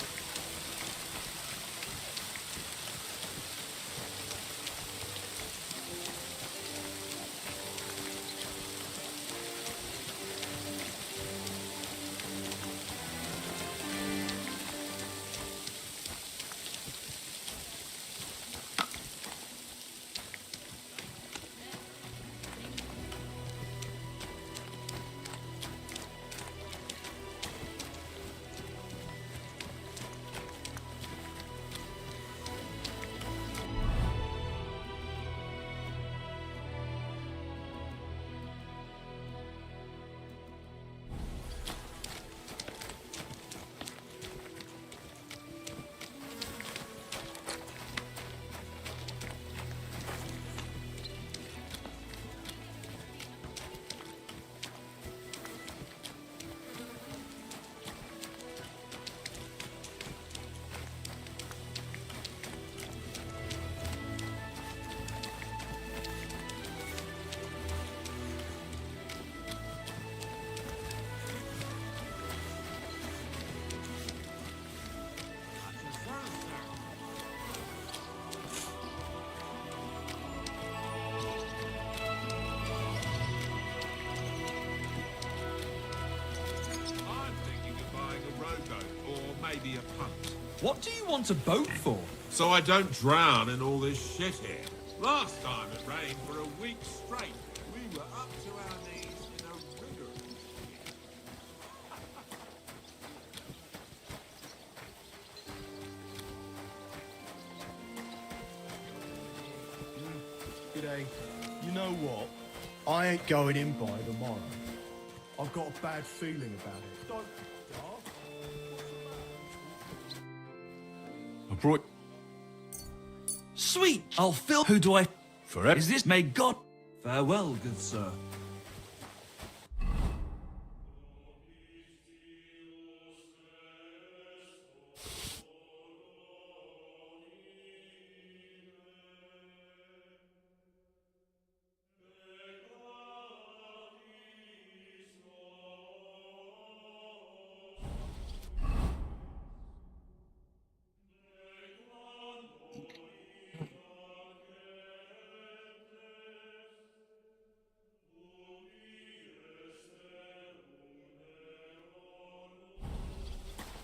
maybe a punt. What do you want a boat for? So I don't drown in all this shit here. Last time it rained for a week straight. We were up to our knees in a rigorous... G'day. You know what? I ain't going in by tomorrow. I've got a bad feeling about it. Don't... I brought... Sweet! I'll fill. Who do I... Forever. Is this... May God... Farewell, good sir.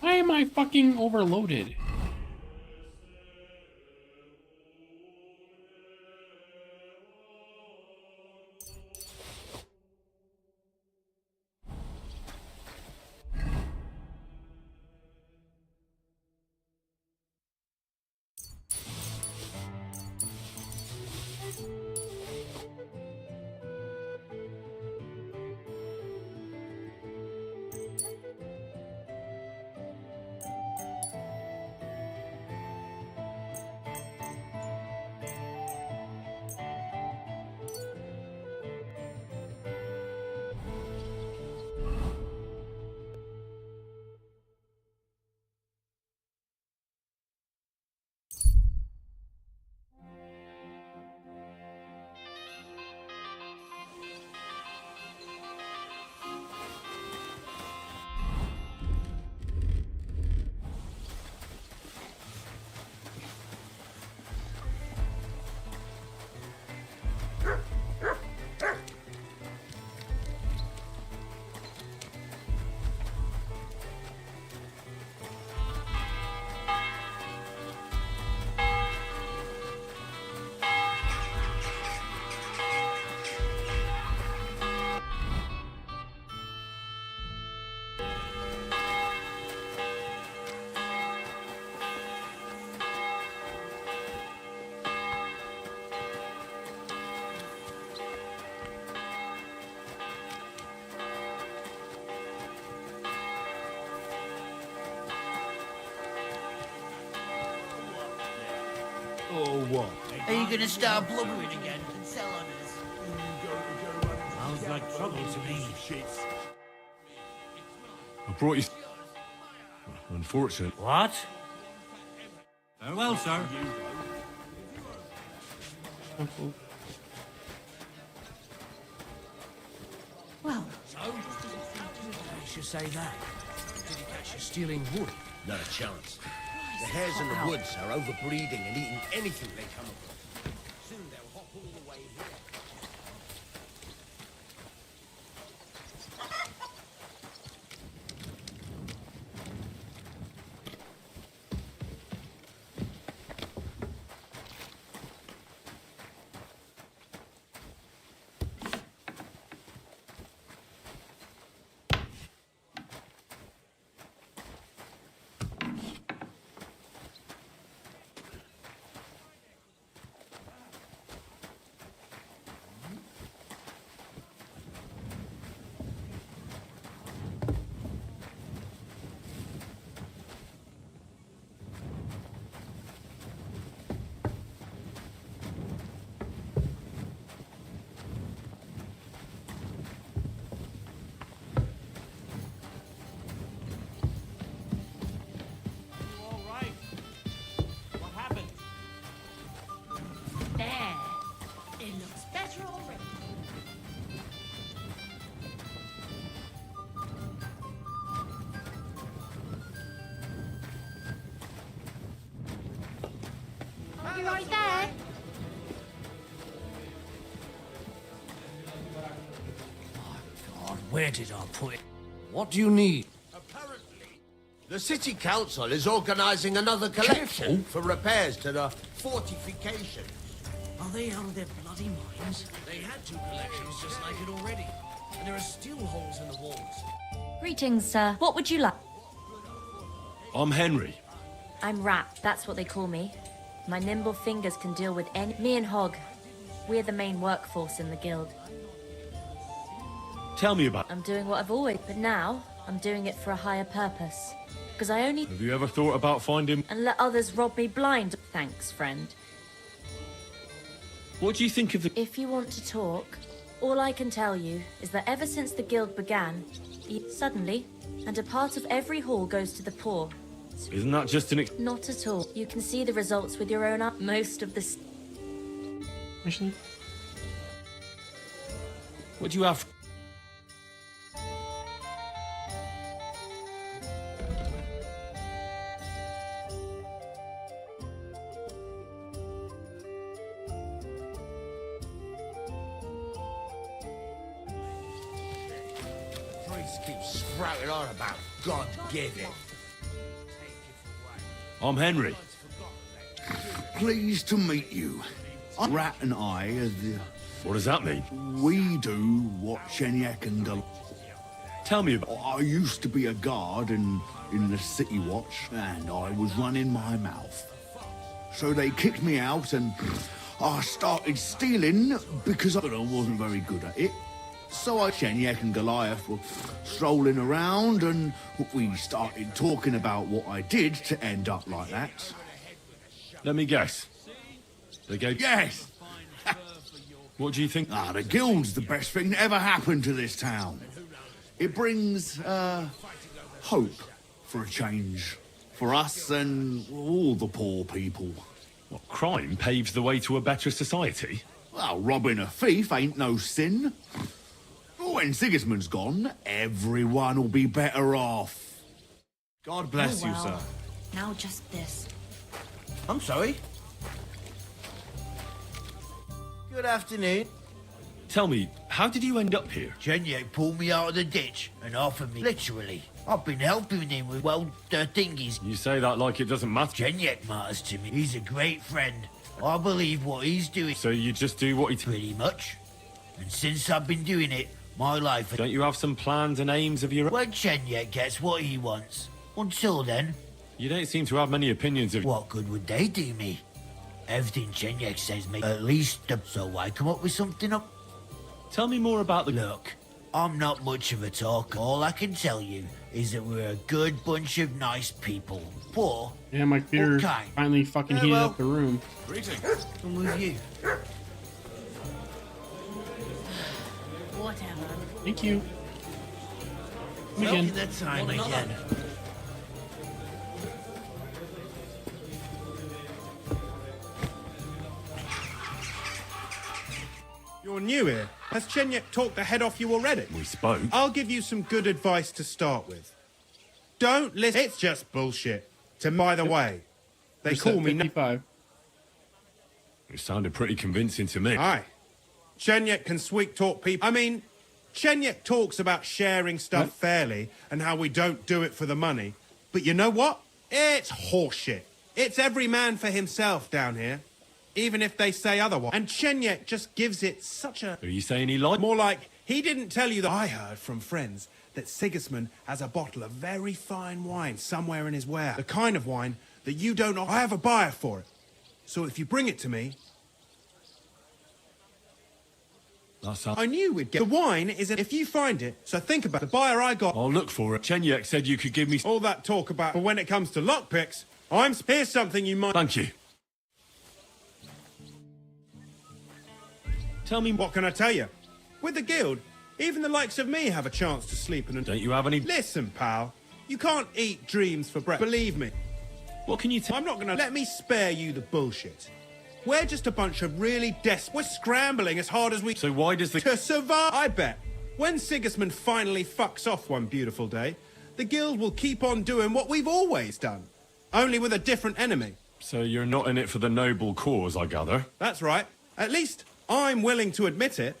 Why am I fucking overloaded? Or what? Are you going to start blubbering again and sell on us? Sounds like trouble to me. I brought you... Unfortunate. What? Farewell, sir. Well, so? I should say that. Did he catch you stealing wood? Not a chance. The hares in the woods are overbreeding and eating anything they come across. Soon they'll hop all the way here. Right there. God, where did I put it? What do you need? Apparently, The city council is organising another collection for repairs to the fortifications. Are they out of their bloody minds? They had 2 collections just like it already. And there are still holes in the walls. Greetings, sir. What would you like? I'm Henry. I'm Rat. That's what they call me. My nimble fingers can deal with any... Me and Hog. We're the main workforce in the guild. Tell me about... I'm doing what I've always... But now, I'm doing it for a higher purpose. Because I only... Have you ever thought about finding... And let others rob me blind. Thanks, friend. What do you think of the... If you want to talk, all I can tell you is that ever since the guild began, suddenly, and a part of every hall goes to the poor. Isn't that just an... Not at all. You can see the results with your own eyes. Most of the... Actually, What do you have... Priest keeps sprouting on about God give it. I'm Henry. Pleased to meet you. Rat and I are the... What does that mean? We do what Shenyek and Gal... Tell me about... I used to be a guard in the City Watch, and I was running my mouth. So they kicked me out, and I started stealing because I wasn't very good at it. So Shenyek and Goliath were strolling around, and we started talking about what I did to end up like that. Let me guess. They gave... Yes! What do you think? The guild's the best thing that ever happened to this town. It brings, hope for a change. For us and all the poor people. What, crime paves the way to a better society? Well, robbing a thief ain't no sin. When Sigismund's gone, everyone will be better off. God bless you, sir. Now just this. I'm sorry. Good afternoon. Tell me, how did you end up here? Shenyek pulled me out of the ditch and offered me, literally. I've been helping him with, well, the thingies. You say that like it doesn't matter. Shenyek matters to me. He's a great friend. I believe what he's doing. So you just do what he... Pretty much. And since I've been doing it, my life... Don't you have some plans and aims of your own? When Shenyek gets what he wants. Until then... You don't seem to have many opinions of... What good would they do me? Everything Shenyek says me, at least... So I come up with something up... Tell me more about the... Look, I'm not much of a talker. All I can tell you is that we're a good bunch of nice people. Poor, yeah, my computer kind. finally fucking heated up the room. Greetings. I'm with you. Whatever. Thank you. Again. That time again. You're new here. Has Shenyek talked the head off you already? We spoke. I'll give you some good advice to start with. Don't listen. It's just bullshit. By the way, they call me... 55. It sounded pretty convincing to me. Aye. Shenyek can sweet talk people. I mean, Shenyek talks about sharing stuff fairly and how we don't do it for the money. But you know what? It's horseshit. It's every man for himself down here. Even if they say otherwise. And Shenyek just gives it such a... Are you saying he lied? More like, he didn't tell you that. I heard from friends that Sigismund has a bottle of very fine wine somewhere in his warehouse. The kind of wine that you don't... I have a buyer for it. So if you bring it to me... I knew we'd get... The wine is... If you find it, so think about it. The buyer I got... I'll look for it. Shenyek said you could give me... All that talk about... But when it comes to lockpicks, here's something you might... Thank you. Tell me, what can I tell you? With the guild, even the likes of me have a chance to sleep in. Don't you have any... Listen, pal. You can't eat dreams for breakfast. Believe me. What can you tell... I'm not gonna... Let me spare you the bullshit. We're just a bunch of really desperate... We're scrambling as hard as we... So why does the... To survive... I bet. When Sigismund finally fucks off one beautiful day, the guild will keep on doing what we've always done. Only with a different enemy. So you're not in it for the noble cause, I gather? That's right. At least... I'm willing to admit it,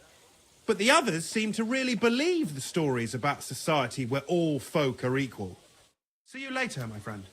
but the others seem to really believe the stories about society where all folk are equal. See you later, my friend.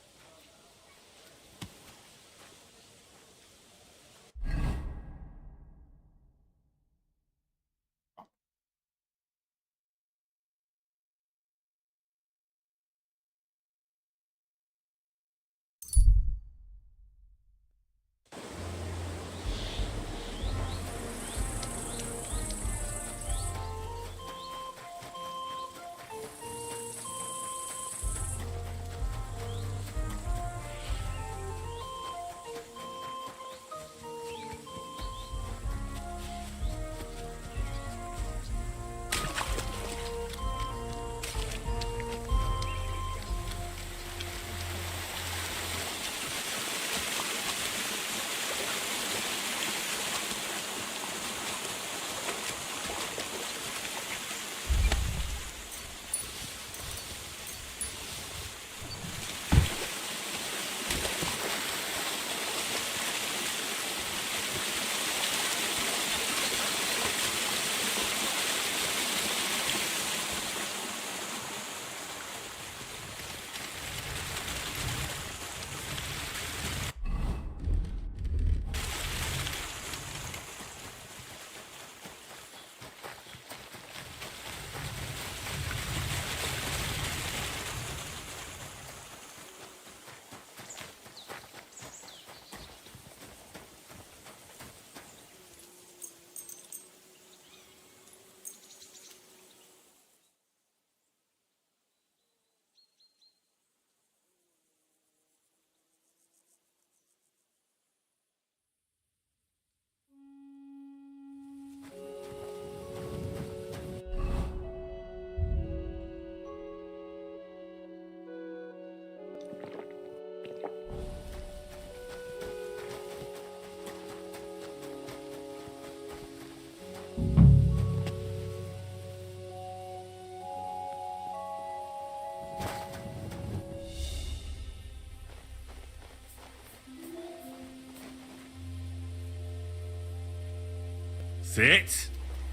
Sit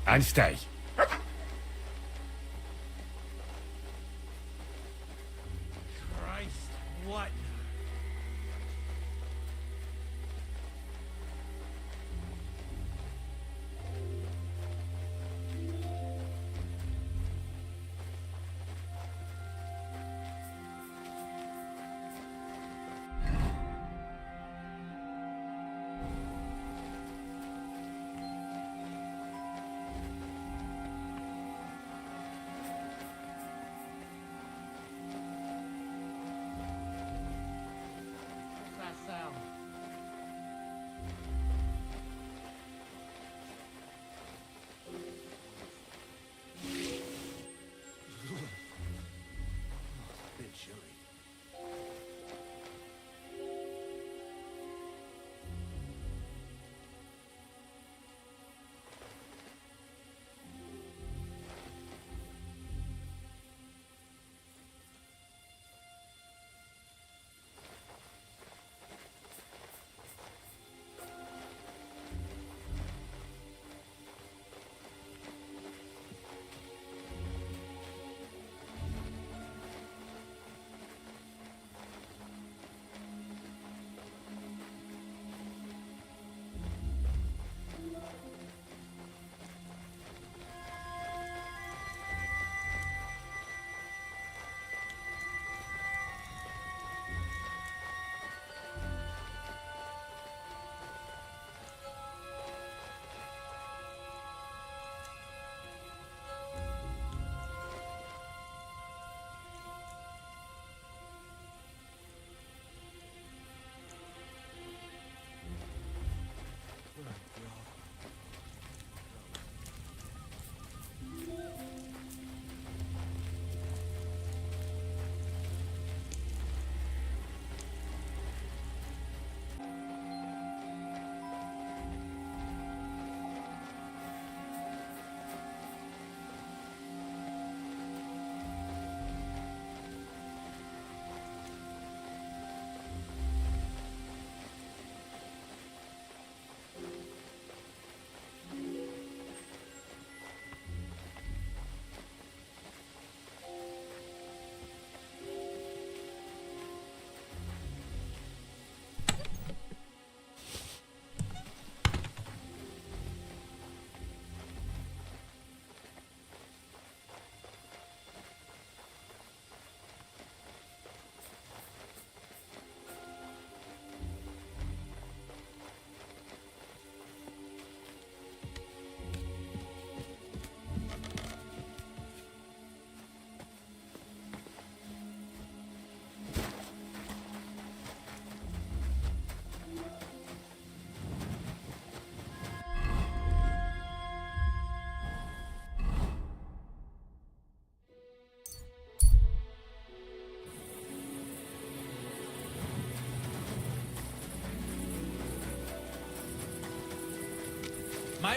and stay. Christ, what?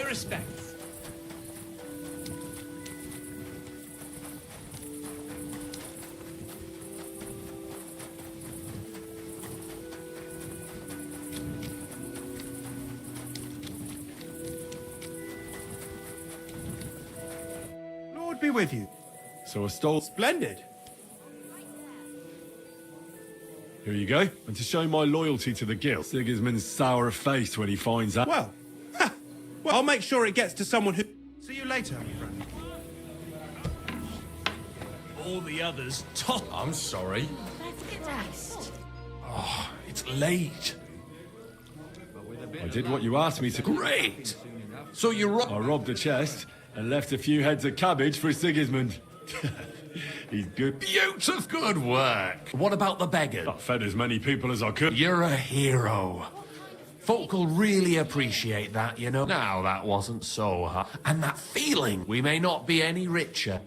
respects. Lord be with you. So I stole... Splendid. Here you go. And to show my loyalty to the guild, Sigismund's sour face when he finds out... Well, well, I'll make sure it gets to someone who... See you later, friend. All the others top. I'm sorry. Christ. Oh, it's late. I did what you asked me to... Great. So you I robbed the chest and left a few heads of cabbage for Sigismund. He's good. Beautiful good work. What about the beggars? I fed as many people as I could. You're a hero. Folk will really appreciate that, you know. Now, that wasn't so hard. And that feeling, we may not be any richer.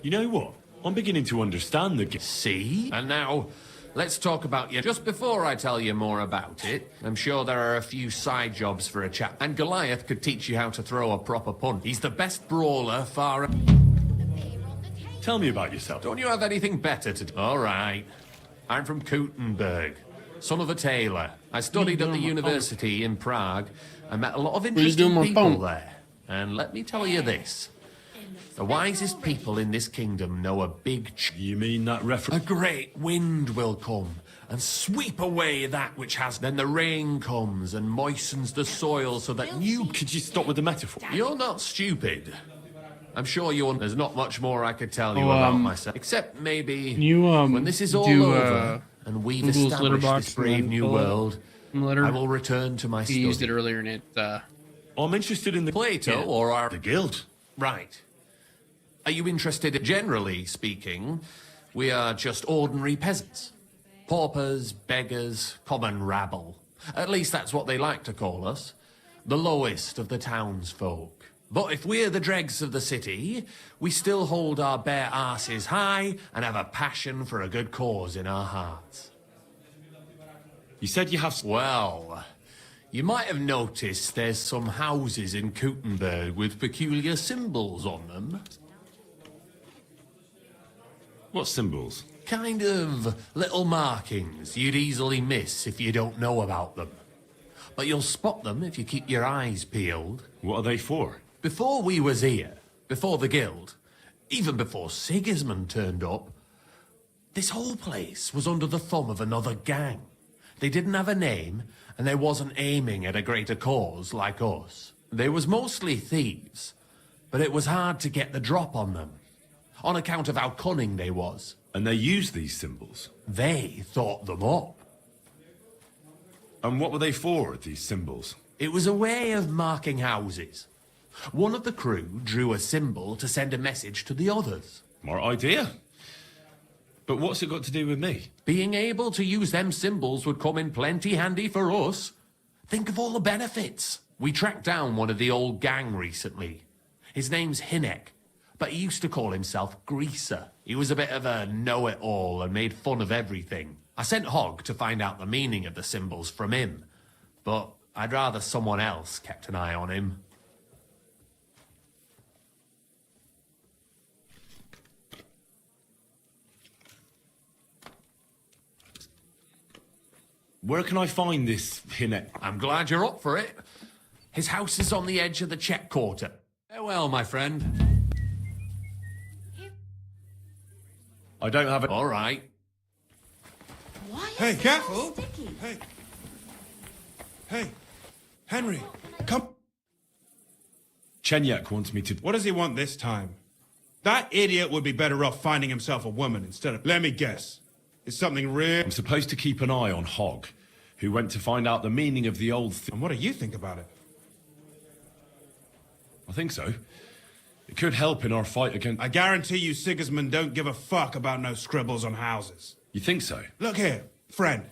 You know what? I'm beginning to understand the guild. See? And now, let's talk about you. Just before I tell you more about it, I'm sure there are a few side jobs for a chap. And Goliath could teach you how to throw a proper punt. He's the best brawler far... Tell me about yourself. Don't you have anything better to do? All right. I'm from Kuttenberg, son of a tailor. I studied at the university in Prague. I met a lot of interesting people there. And let me tell you this. The wisest people in this kingdom know a big... You mean that reference? A great wind will come and sweep away that which has... Then the rain comes and moistens the soil so that new... Could you stop with the metaphor? You're not stupid. I'm sure there's not much more I could tell you about myself, except maybe when this is all over and we've Google's established this brave new world, I will return to my study. He used it earlier and it... I'm interested in the... Plato or our... The guild. Right. Are you interested? Generally speaking, we are just ordinary peasants. Paupers, beggars, common rabble. At least that's what they like to call us. The lowest of the townsfolk. But if we're the dregs of the city, we still hold our bare arses high and have a passion for a good cause in our hearts. You said you have... Well, you might have noticed there's some houses in Kuttenberg with peculiar symbols on them. What symbols? Kind of little markings you'd easily miss if you don't know about them. But you'll spot them if you keep your eyes peeled. What are they for? Before we was here, before the guild, even before Sigismund turned up, this whole place was under the thumb of another gang. They didn't have a name, and they wasn't aiming at a greater cause like us. They was mostly thieves, but it was hard to get the drop on them, on account of how cunning they was. And they used these symbols? They thought them up. And what were they for, these symbols? It was a way of marking houses. One of the crew drew a symbol to send a message to the others. My idea. But what's it got to do with me? Being able to use them symbols would come in plenty handy for us. Think of all the benefits. We tracked down one of the old gang recently. His name's Hinek, but he used to call himself Greaser. He was a bit of a know-it-all and made fun of everything. I sent Hogg to find out the meaning of the symbols from him, but I'd rather someone else kept an eye on him. Where can I find this Hinek? I'm glad you're up for it. His house is on the edge of the check quarter. Farewell, my friend. I don't have it. All right. Hey, careful! Hey. Hey. Henry, come. Chenyak wants me to... What does he want this time? That idiot would be better off finding himself a woman instead of... Let me guess. It's something real... I'm supposed to keep an eye on Hogg, who went to find out the meaning of the old... And what do you think about it? I think so. It could help in our fight against... I guarantee you Sigismund don't give a fuck about no scribbles on houses. You think so? Look here, friend.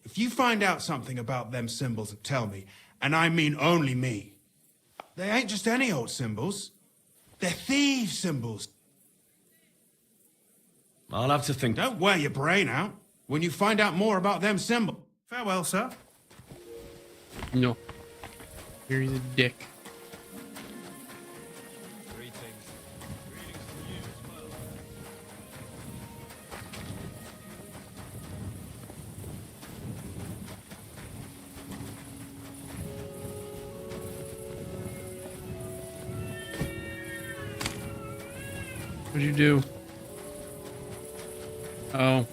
If you find out something about them symbols, tell me. And I mean only me. They ain't just any old symbols. They're thieves' symbols. I'll have to think... Don't wear your brain out when you find out more about them symbols. Farewell, sir. No. Here he's a dick. What'd you do? Oh.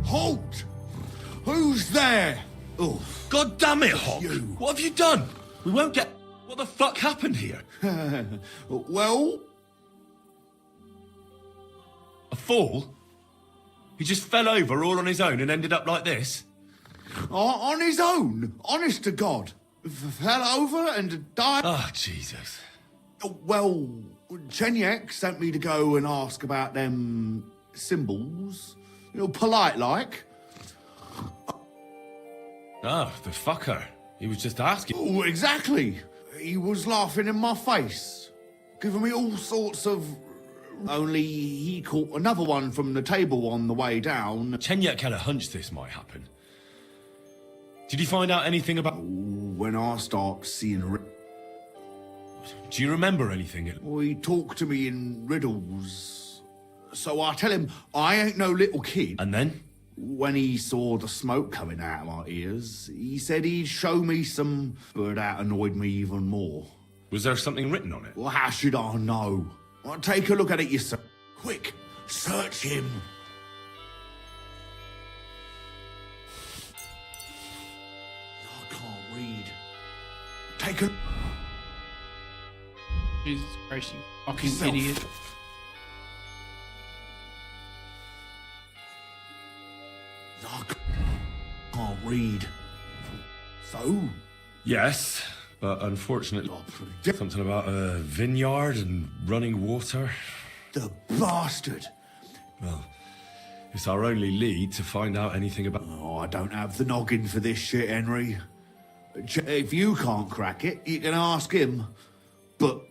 Halt! Who's there? Oh, God damn it, Hawk! What have you done? We won't get... What the fuck happened here? Well... A fall? He just fell over all on his own and ended up like this? On his own? Honest to God? Fell over and died? Oh, Jesus. Well, Chenyek sent me to go and ask about them symbols. You know, polite like. Oh, the fucker. He was just asking. Oh, exactly. He was laughing in my face, giving me all sorts of... Only he caught another one from the table on the way down. Chenyek had a hunch this might happen. Did you find out anything about... When I start seeing... Do you remember anything? Well, he talked to me in riddles. So I tell him I ain't no little kid. And then? When he saw the smoke coming out of my ears, he said he'd show me some... But that annoyed me even more. Was there something written on it? Well, how should I know? Well, take a look at it yourself. Quick, search him. I can't read. Take a... Jesus Christ, you fucking Yourself. idiot. I can't read. So? Yes, but unfortunately... Something about a vineyard and running water. The bastard! Well, it's our only lead to find out anything about... Oh, I don't have the noggin for this shit, Henry. If you can't crack it, you can ask him. But...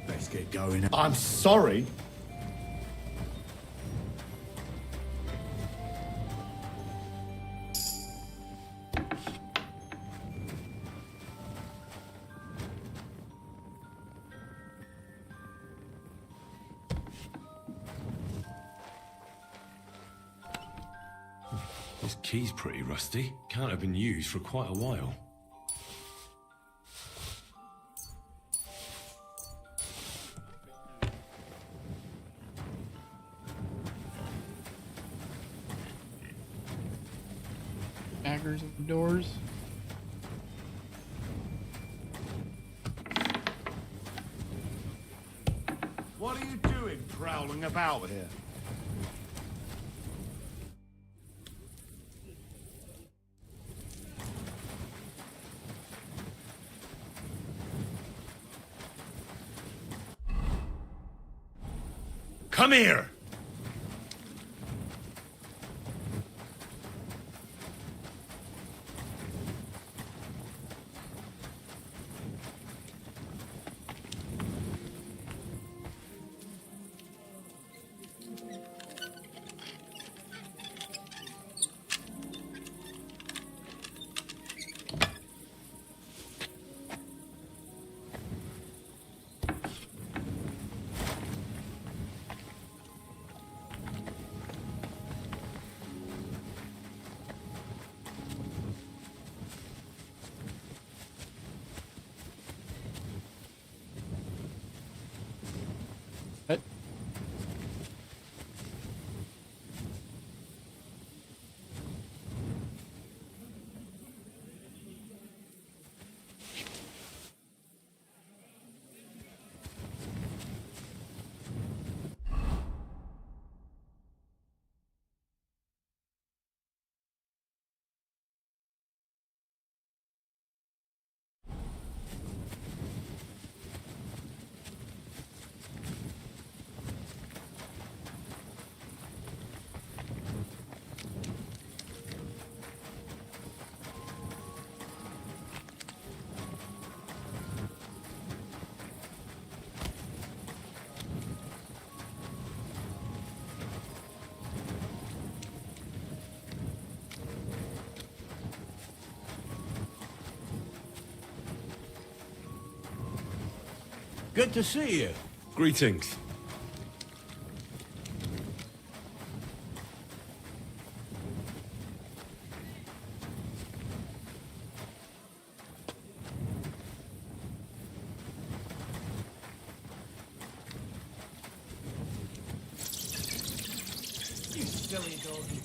Let's get going. I'm sorry. This key's pretty rusty. Can't have been used for quite a while. Daggers at the doors. What are you doing prowling about here? Come here! Good to see you. Greetings. You silly doggy.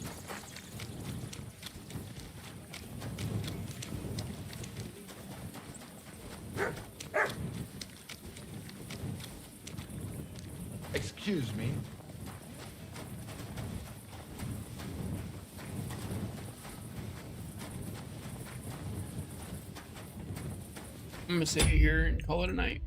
Excuse me. I'm gonna sit here and call it a night.